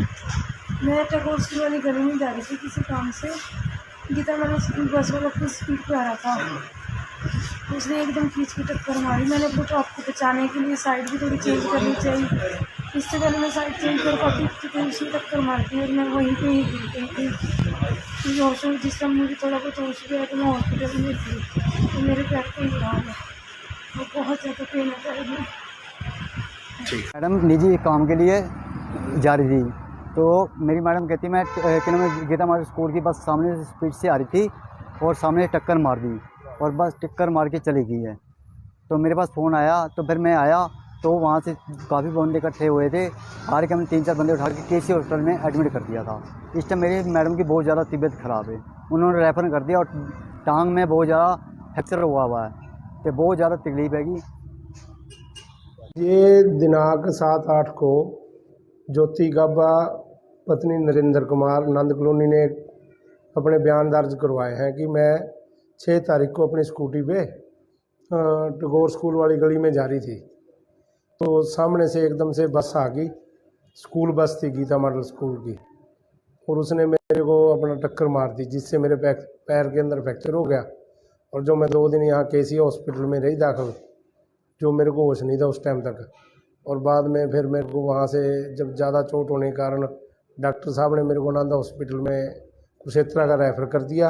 मैं टैगोर स्कूल वाली गली में जा रही थी किसी काम से। गीता मैंने बस वाला कुछ स्पीड पे आ रहा था, उसने एकदम खींच के टक्कर मारी। मैंने सोचा आपको बचाने के लिए साइड भी थोड़ी चेंज करनी चाहिए, इससे पहले मैं साइड चेंज कर पाती थी तो उसने टक्कर मार दी और मैं वहीं पे ही गिर गई थी। मुझे हॉस्पिटल जिस टाइम मुझे थोड़ा बहुत होश गया तो मैं हॉस्पिटल में थी, तो मेरे पैर पे ही हाल है, वो बहुत ज़्यादा पेन है पैर में। मैडम निजी काम के लिए जा रही थी, तो मेरी मैडम कहती मैं गीता मॉडल स्कूल की बस सामने से स्पीड से आ रही थी और सामने टक्कर मार दी, और बस टक्कर मार के चली गई है। तो मेरे पास फ़ोन आया, तो फिर मैं आया तो वहाँ से काफ़ी बंदे इकट्ठे हुए थे। हार के हमने 3-4 बंदे उठा के केसी हॉस्पिटल में एडमिट कर दिया था। इस टाइम मेरी मैडम की बहुत ज़्यादा तबीयत ख़राब है, उन्होंने रेफ़र कर दिया और टांग में बहुत ज़्यादा फ्रैक्चर हुआ है, तो बहुत ज़्यादा तकलीफ हैगी। ये दिनांक 7-8 को ज्योति गाबा पत्नी नरेंद्र कुमार नंद कॉलोनी ने अपने बयान दर्ज करवाए हैं कि मैं 6 तारीख को अपनी स्कूटी पे टैगोर स्कूल वाली गली में जा रही थी, तो सामने से एकदम से बस आ गई। स्कूल बस थी गीता मॉडल स्कूल की, और उसने मेरे को अपना टक्कर मार दी, जिससे मेरे पैर के अंदर फ्रैक्चर हो गया। और जो मैं 2 दिन यहाँ केसी हॉस्पिटल में रही दाखिल, जो मेरे को होश नहीं था उस टाइम तक। और बाद में फिर मेरे को वहाँ से जब ज़्यादा चोट होने के कारण डॉक्टर साहब ने मेरे को नांदा हॉस्पिटल में कुरुक्षेत्र का रेफ़र कर दिया,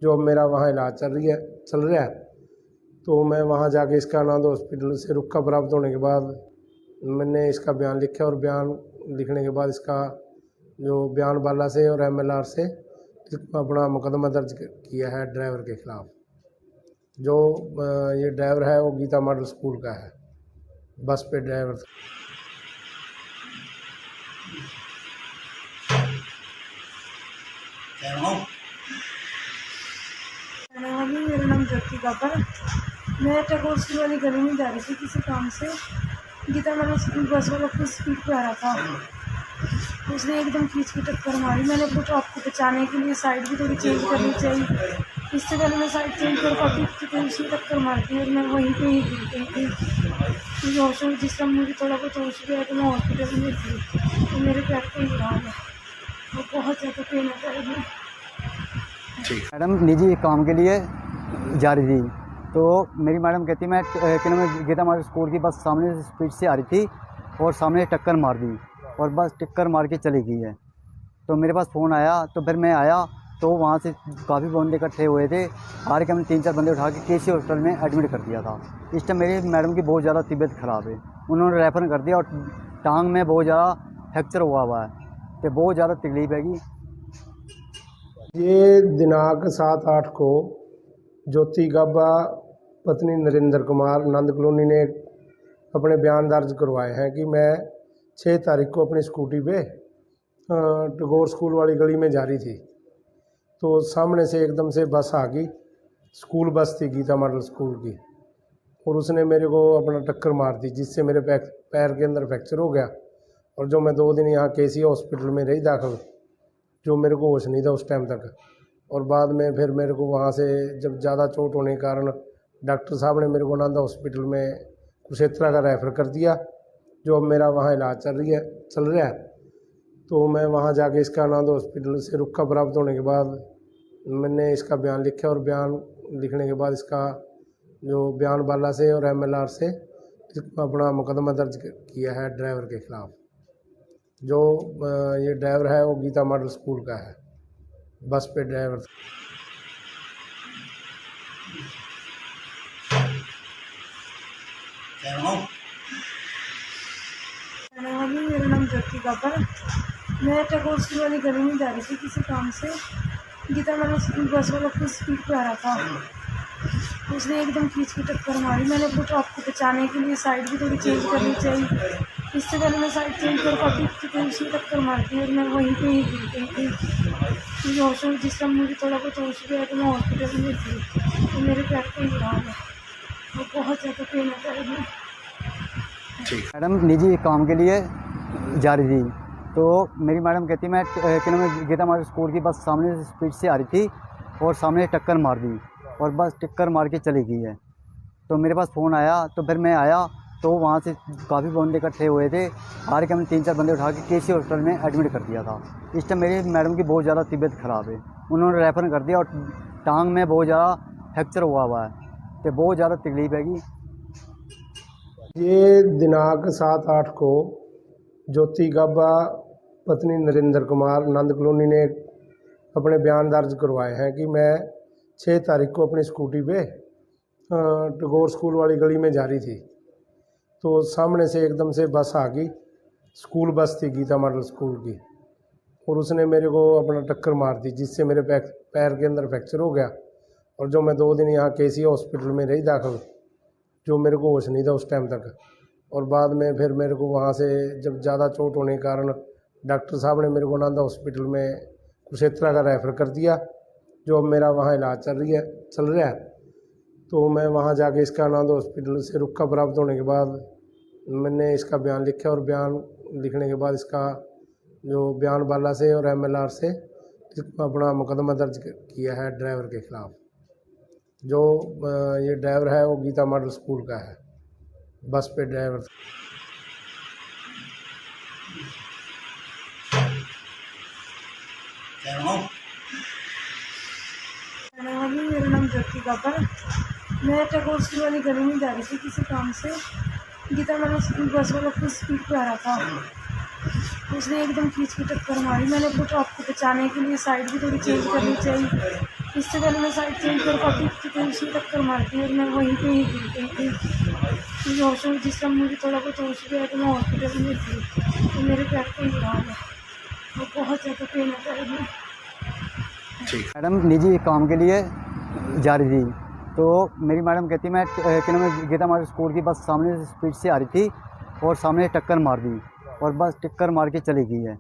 जो अब मेरा वहाँ इलाज चल रहा है। तो मैं वहाँ जाके इसका नांदा हॉस्पिटल से रुका प्राप्त होने के बाद मैंने इसका बयान लिखा और बयान लिखने के बाद इसका जो बयान बाला से और MLR से अपना मुकदमा दर्ज किया है ड्राइवर के खिलाफ। जो ये ड्राइवर है वो गीता मॉडल स्कूल का है, बस पे ड्राइवर था। मेरा नाम ज्योति गब्बर। मैं टैगोर स्कूल वाली गली में जा रही थी किसी काम से। गीता मॉडल स्कूल बस वाला अपनी स्पीड पे आ रहा था, उसने एकदम खींच के टक्कर मारी। मैंने अपने ट्रक को बचाने के लिए साइड भी थोड़ी चेंज करनी चाहिए, इससे पहले मैं साइड चेंज कर पाती तो उसने टक्कर मार दी और मैं वहीं पे ही गिर गई थी। मुझे हॉस्पिटल जिस टाइम मुझे थोड़ा बहुत होश गया तो मैं हॉस्पिटल में थी, तो मेरे पैर पे ही हाल है, वो बहुत ज़्यादा पेन होता है। मैडम निजी काम के लिए जा रही थी, तो मेरी मैडम कहती मैं गीता मॉडल स्कूल की बस सामने से स्पीड से आ रही थी और सामने टक्कर मार दी और बस टक्कर मार के चली गई है। तो मेरे पास फ़ोन आया, तो फिर मैं आया तो वहाँ से काफ़ी बंदे इकट्ठे हुए थे। हार के हमने 3-4 बंदे उठा के KC हॉस्पिटल में एडमिट कर दिया था। इस टाइम मेरी मैडम की बहुत ज़्यादा तबीयत ख़राब है, उन्होंने रेफ़र कर दिया और टांग में बहुत ज़्यादा फ्रैक्चर हुआ है, तो बहुत ज़्यादा तकलीफ हैगी। ये दिनांक 7-8 को ज्योति गब्बा पत्नी नरेंद्र कुमार नंद कॉलोनी ने अपने बयान दर्ज करवाए हैं कि मैं 6 तारीख को अपनी स्कूटी पे टैगोर स्कूल वाली गली में जा रही थी, तो सामने से एकदम से बस आ गई। स्कूल बस थी गीता मॉडल स्कूल की, और उसने मेरे को अपना टक्कर मार दी, जिससे मेरे पैर के अंदर फ्रैक्चर हो गया। और जो मैं 2 दिन यहाँ KC हॉस्पिटल में रही दाखिल, जो मेरे को होश नहीं था उस टाइम तक। और बाद में फिर मेरे को वहाँ से जब ज़्यादा चोट होने के कारण डॉक्टर साहब ने मेरे को नांदा हॉस्पिटल में कुरुक्षेत्र का रेफ़र कर दिया, जो अब मेरा वहाँ इलाज चल रहा है। तो मैं वहाँ जाके इसका नांदा हॉस्पिटल से रुका प्राप्त होने के बाद मैंने इसका बयान लिखा और बयान लिखने के बाद इसका जो बयान बाला से और MLR से अपना मुकदमा दर्ज किया है ड्राइवर के खिलाफ। जो ये ड्राइवर है वो गीता मॉडल स्कूल का है, बस पे ड्राइवर था। मेरा नाम ज्योति गब्बर। मैं टैगोर स्कूल वाली गली में जा रही थी किसी काम से। गीता मॉडल स्कूल बस वाला अपनी स्पीड पे आ रहा था, उसने एकदम खींच के टक्कर मारी। मैंने अपने ट्रक को बचाने के लिए साइड भी थोड़ी चेंज करनी चाहिए, इससे पहले मैं साइड चेंज कर पाती तो उसने टक्कर मार दी और मैं वहीं पे ही गिर गई थी। मुझे हॉस्पिटल जिस टाइम मुझे थोड़ा बहुत होश गया तो मैं हॉस्पिटल में थी, तो मेरे पैर पे ही हाल है, वो बहुत ज़्यादा पेन होता है। मैडम निजी काम के लिए जा रही थी, तो मेरी मैडम कहती मैं गीता मॉडल स्कूल की बस सामने से स्पीड से आ रही थी और सामने टक्कर मार दी और बस टक्कर मार के चली गई है। तो मेरे पास फ़ोन आया, तो फिर मैं आया तो वहाँ से काफ़ी बंदे इकट्ठे हुए थे। हार के हमने 3-4 बंदे उठा के KC हॉस्पिटल में एडमिट कर दिया था। इस टाइम मेरी मैडम की बहुत ज़्यादा तबीयत ख़राब है, उन्होंने रेफ़र कर दिया और टांग में बहुत ज़्यादा फ्रैक्चर हुआ है, तो बहुत ज़्यादा तकलीफ हैगी। ये दिनांक 7-8 को ज्योति गब्बा पत्नी नरेंद्र कुमार नंद कॉलोनी ने अपने बयान दर्ज करवाए हैं कि मैं 6 तारीख को अपनी स्कूटी पे टैगोर स्कूल वाली गली में जा रही थी, तो सामने से एकदम से बस आ गई। स्कूल बस थी गीता मॉडल स्कूल की, और उसने मेरे को अपना टक्कर मार दी, जिससे मेरे पैर के अंदर फ्रैक्चर हो गया। और जो मैं 2 दिन यहाँ KC हॉस्पिटल में रही दाखिल, जो मेरे को होश नहीं था उस टाइम तक। और बाद में फिर मेरे को वहाँ से जब ज़्यादा चोट होने के कारण डॉक्टर साहब ने मेरे को नांदा हॉस्पिटल में कुरुक्षेत्र का रेफ़र कर दिया, जो अब मेरा वहाँ इलाज चल रहा है। तो मैं वहाँ जाके इसका नांदा हॉस्पिटल से रुका प्राप्त होने के बाद मैंने इसका बयान लिखा और बयान लिखने के बाद इसका जो बयान बाला से और MLR से अपना मुकदमा दर्ज किया है ड्राइवर के खिलाफ। जो ये ड्राइवर है वो गीता मॉडल स्कूल का है, बस पे ड्राइवर था। मेरा नाम ज्योति गब्बर। मैं टैगोर स्कूल वाली गली में जा रही थी किसी काम से। गीता मैंने बस वाला अपनी स्पीड पे आ रहा था, उसने एकदम खींच के टक्कर मारी। मैंने अपने ट्रक को बचाने के लिए साइड भी थोड़ी चेंज करनी चाहिए, इससे पहले मैं साइड चेंज कर पाती थी तो उसने टक्कर मार दी और मैं वहीं पे ही गिर गई थी। मुझे होश में जिस समय मुझे थोड़ा बहुत होश गया तो मैं हॉस्पिटल में थी, तो मेरे पैर पे ही रहा है, वो बहुत ज़्यादा पेन है पैर में। मैडम निजी काम के लिए जा रही थी, तो मेरी मैडम कहती मैं गीता मॉडल स्कूल की बस सामने से स्पीड से आ रही थी और सामने टक्कर मार दी और बस टक्कर मार के चली गई है।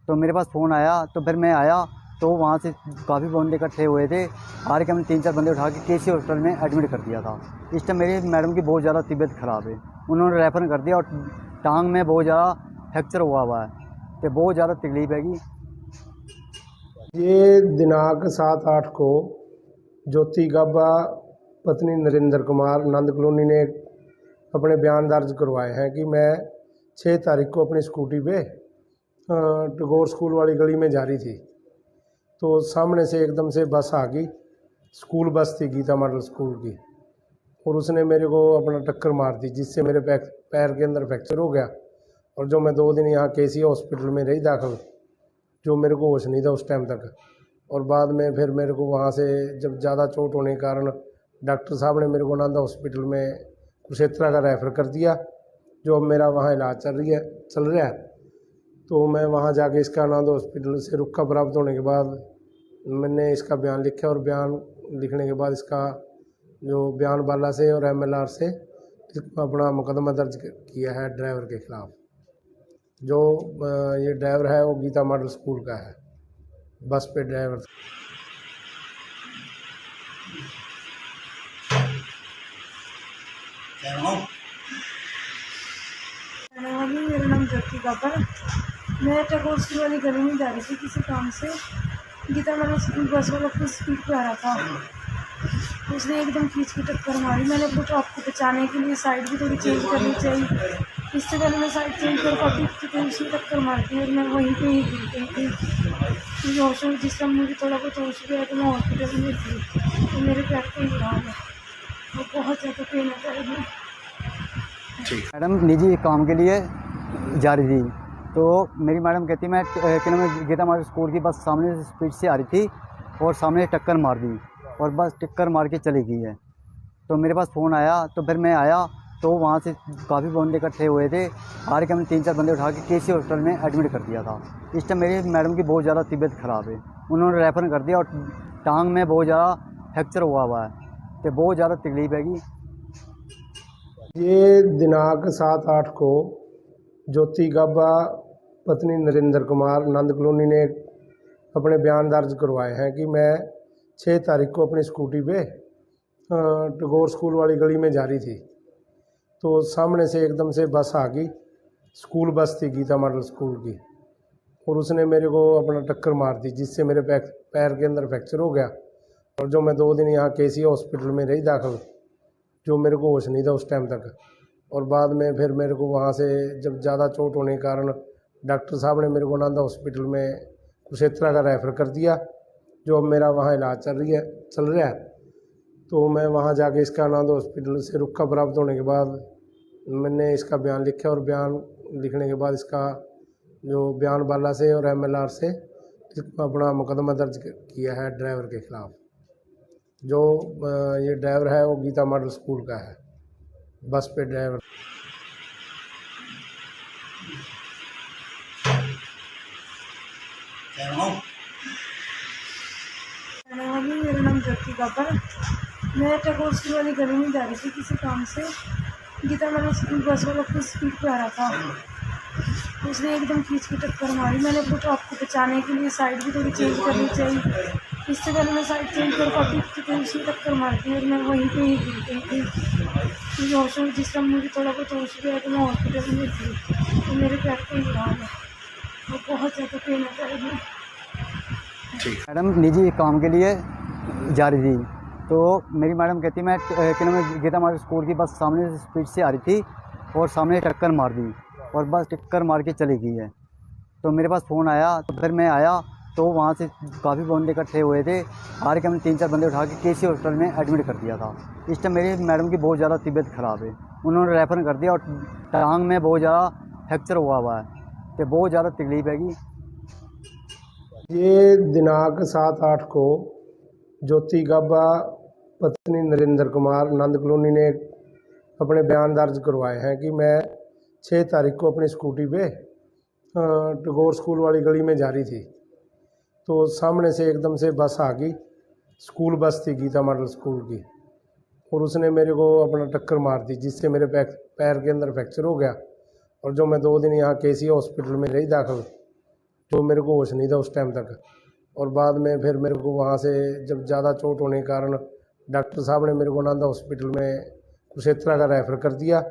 तो मेरे पास फ़ोन आया तो फिर मैं आया तो वहाँ से काफ़ी बंदे इकट्ठे हुए थे। हार के हमने 3-4 बंदे उठा के केसी हॉस्पिटल में एडमिट कर दिया था। इस टाइम मेरी मैडम की बहुत ज़्यादा तबीयत ख़राब है, उन्होंने रेफ़र कर दिया और टांग में बहुत ज़्यादा फ्रैक्चर हुआ है, तो बहुत ज़्यादा तकलीफ हैगी। ये दिनांक 7-8 को ज्योति गब्बा पत्नी नरेंद्र कुमार नंद कॉलोनी ने अपने बयान दर्ज करवाए हैं कि मैं 6 तारीख को अपनी स्कूटी पे टैगोर स्कूल वाली गली में जा रही थी, तो सामने से एकदम से बस आ गई। स्कूल बस थी गीता मॉडल स्कूल की, और उसने मेरे को अपना टक्कर मार दी, जिससे मेरे पैर के अंदर फ्रैक्चर हो गया। और जो मैं 2 दिन यहाँ केसी हॉस्पिटल में रही दाखिल, जो मेरे को होश नहीं था उस टाइम तक। और बाद में फिर मेरे को वहाँ से जब ज़्यादा चोट होने के कारण डॉक्टर साहब ने मेरे को नांदा हॉस्पिटल में कुरुक्षेत्र का रेफ़र कर दिया, जो अब मेरा वहाँ इलाज चल रहा है। तो मैं वहाँ जाके इसका नांदा हॉस्पिटल से रुका प्राप्त होने के बाद मैंने इसका बयान लिखा, और बयान लिखने के बाद इसका जो बयान बाला से और MLR से अपना मुकदमा दर्ज किया है ड्राइवर के खिलाफ। जो ये ड्राइवर है वो गीता मॉडल स्कूल का है, बस पे ड्राइवर। मेरा नाम ज्योति गब्बर, मैं टैगोर स्कूल वाली गली में जा रही थी किसी काम से। गीता मैंने बस वाला अपनी स्पीड पे आ रहा था, उसने एकदम खींच के टक्कर मारी। मैंने अपने ट्रक को बचाने के लिए साइड भी थोड़ी चेंज करनी चाहिए, इससे पहले मैं साइड चेंज कर पाती थी तो उसने टक्कर मार दी और मैं वहीं पे ही गिर गई थी। मुझे होश में जिस समय मुझे थोड़ा बहुत होश गया तो मैं हॉस्पिटल में थी, तो मेरे पैर पे ही रहा है, वो बहुत ज़्यादा पेन है पैर में। मैडम निजी काम के लिए जा रही थी, तो मेरी मैडम कहती मैं गीता मॉडल स्कूल की बस सामने से स्पीड से आ रही थी और सामने टक्कर मार दी और बस टक्कर मार के चली गई है। तो मेरे पास फ़ोन आया तो फिर मैं आया तो वहाँ से काफ़ी बंदे इकट्ठे हुए थे। हार के हमने 3-4 बंदे उठा के केसी हॉस्पिटल में एडमिट कर दिया था। इस टाइम मेरी मैडम की बहुत ज़्यादा तबीयत ख़राब है, उन्होंने रेफ़र कर दिया और टांग में बहुत ज़्यादा फ्रैक्चर हुआ है, तो बहुत ज़्यादा तकलीफ हैगी। ये दिनांक 7-8 को ज्योति गब्बा पत्नी नरेंद्र कुमार नंद कॉलोनी ने अपने बयान दर्ज करवाए हैं कि मैं 6 तारीख को अपनी स्कूटी पे टैगोर स्कूल वाली गली में जा रही थी, तो सामने से एकदम से बस आ गई। स्कूल बस थी गीता मॉडल स्कूल की, और उसने मेरे को अपना टक्कर मार दी, जिससे मेरे पैर के अंदर फ्रैक्चर हो गया। और जो मैं 2 दिन यहाँ केसी हॉस्पिटल में रही दाखिल, जो मेरे को होश नहीं था उस टाइम तक। और बाद में फिर मेरे को वहाँ से जब ज़्यादा चोट होने के कारण डॉक्टर साहब ने मेरे को नांदा हॉस्पिटल में कुरुक्षेत्र का रेफ़र कर दिया, जो अब मेरा वहाँ इलाज चल रहा है। तो मैं वहाँ जाके इसका नांदा हॉस्पिटल से रुका प्राप्त होने के बाद मैंने इसका बयान लिखा, और बयान लिखने के बाद इसका जो बयान बाला से और MLR से अपना मुकदमा दर्ज किया है ड्राइवर के खिलाफ। जो ये ड्राइवर है वो गीता मॉडल स्कूल का है, बस पे ड्राइवर। मेरा नाम ज्योति गब्बर, मैं टैगोर स्कूल वाली गली में जा रही थी किसी काम से। गीता मैंने बस वाला अपनी स्पीड पे आ रहा था, उसने एकदम खींच के टक्कर मारी। मैंने अपने ट्रक को बचाने के लिए साइड भी थोड़ी चेंज करनी चाहिए, इससे पहले मैं साइड चेंज कर पाती थी तो उसने टक्कर मार दी और मैं वहीं पे ही गिर गई थी। मुझे होश में जिस समय मुझे थोड़ा बहुत होश गया तो मैं हॉस्पिटल में थी, तो मेरे पैर पे ही रहा है, वो बहुत ज़्यादा पेन है पैर में। मैडम निजी काम के लिए जा रही थी, तो मेरी मैडम कहती मैं गीता मॉडल स्कूल की बस सामने से स्पीड से आ रही थी और सामने टक्कर मार दी और बस टक्कर मार के चली गई है। तो मेरे पास फ़ोन आया तो फिर मैं आया तो वहाँ से काफ़ी बंदे इकट्ठे हुए थे। हार के हमने 3-4 बंदे उठा के केसी हॉस्पिटल में एडमिट कर दिया था। इस टाइम मेरी मैडम की बहुत ज़्यादा तबीयत ख़राब है, उन्होंने रेफ़र कर दिया और टांग में बहुत ज़्यादा फ्रैक्चर हुआ है, तो बहुत ज़्यादा तकलीफ हैगी। ये दिनांक 7-8 को ज्योति गब्बा पत्नी नरेंद्र कुमार नंद कॉलोनी ने अपने बयान दर्ज करवाए हैं कि मैं 6 तारीख को अपनी स्कूटी पे टैगोर स्कूल वाली गली में जा रही थी, तो सामने से एकदम से बस आ गई। स्कूल बस थी गीता मॉडल स्कूल की, और उसने मेरे को अपना टक्कर मार दी, जिससे मेरे पैर के अंदर फ्रैक्चर हो गया। और जो मैं 2 दिन यहाँ केसी हॉस्पिटल में रही दाखिल, तो मेरे को होश नहीं था उस टाइम तक। और बाद में फिर मेरे को वहाँ से जब ज़्यादा चोट होने के कारण डॉक्टर साहब ने मेरे को नांदा हॉस्पिटल में कुरुक्षेत्रा का रेफ़र कर दिया,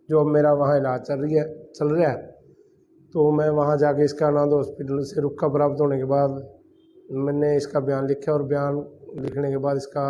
जो अब मेरा वहाँ इलाज चल रहा है। तो मैं वहाँ जाके इसका नांदा हॉस्पिटल से रुका प्राप्त होने के बाद मैंने इसका बयान लिखा, और बयान लिखने के बाद इसका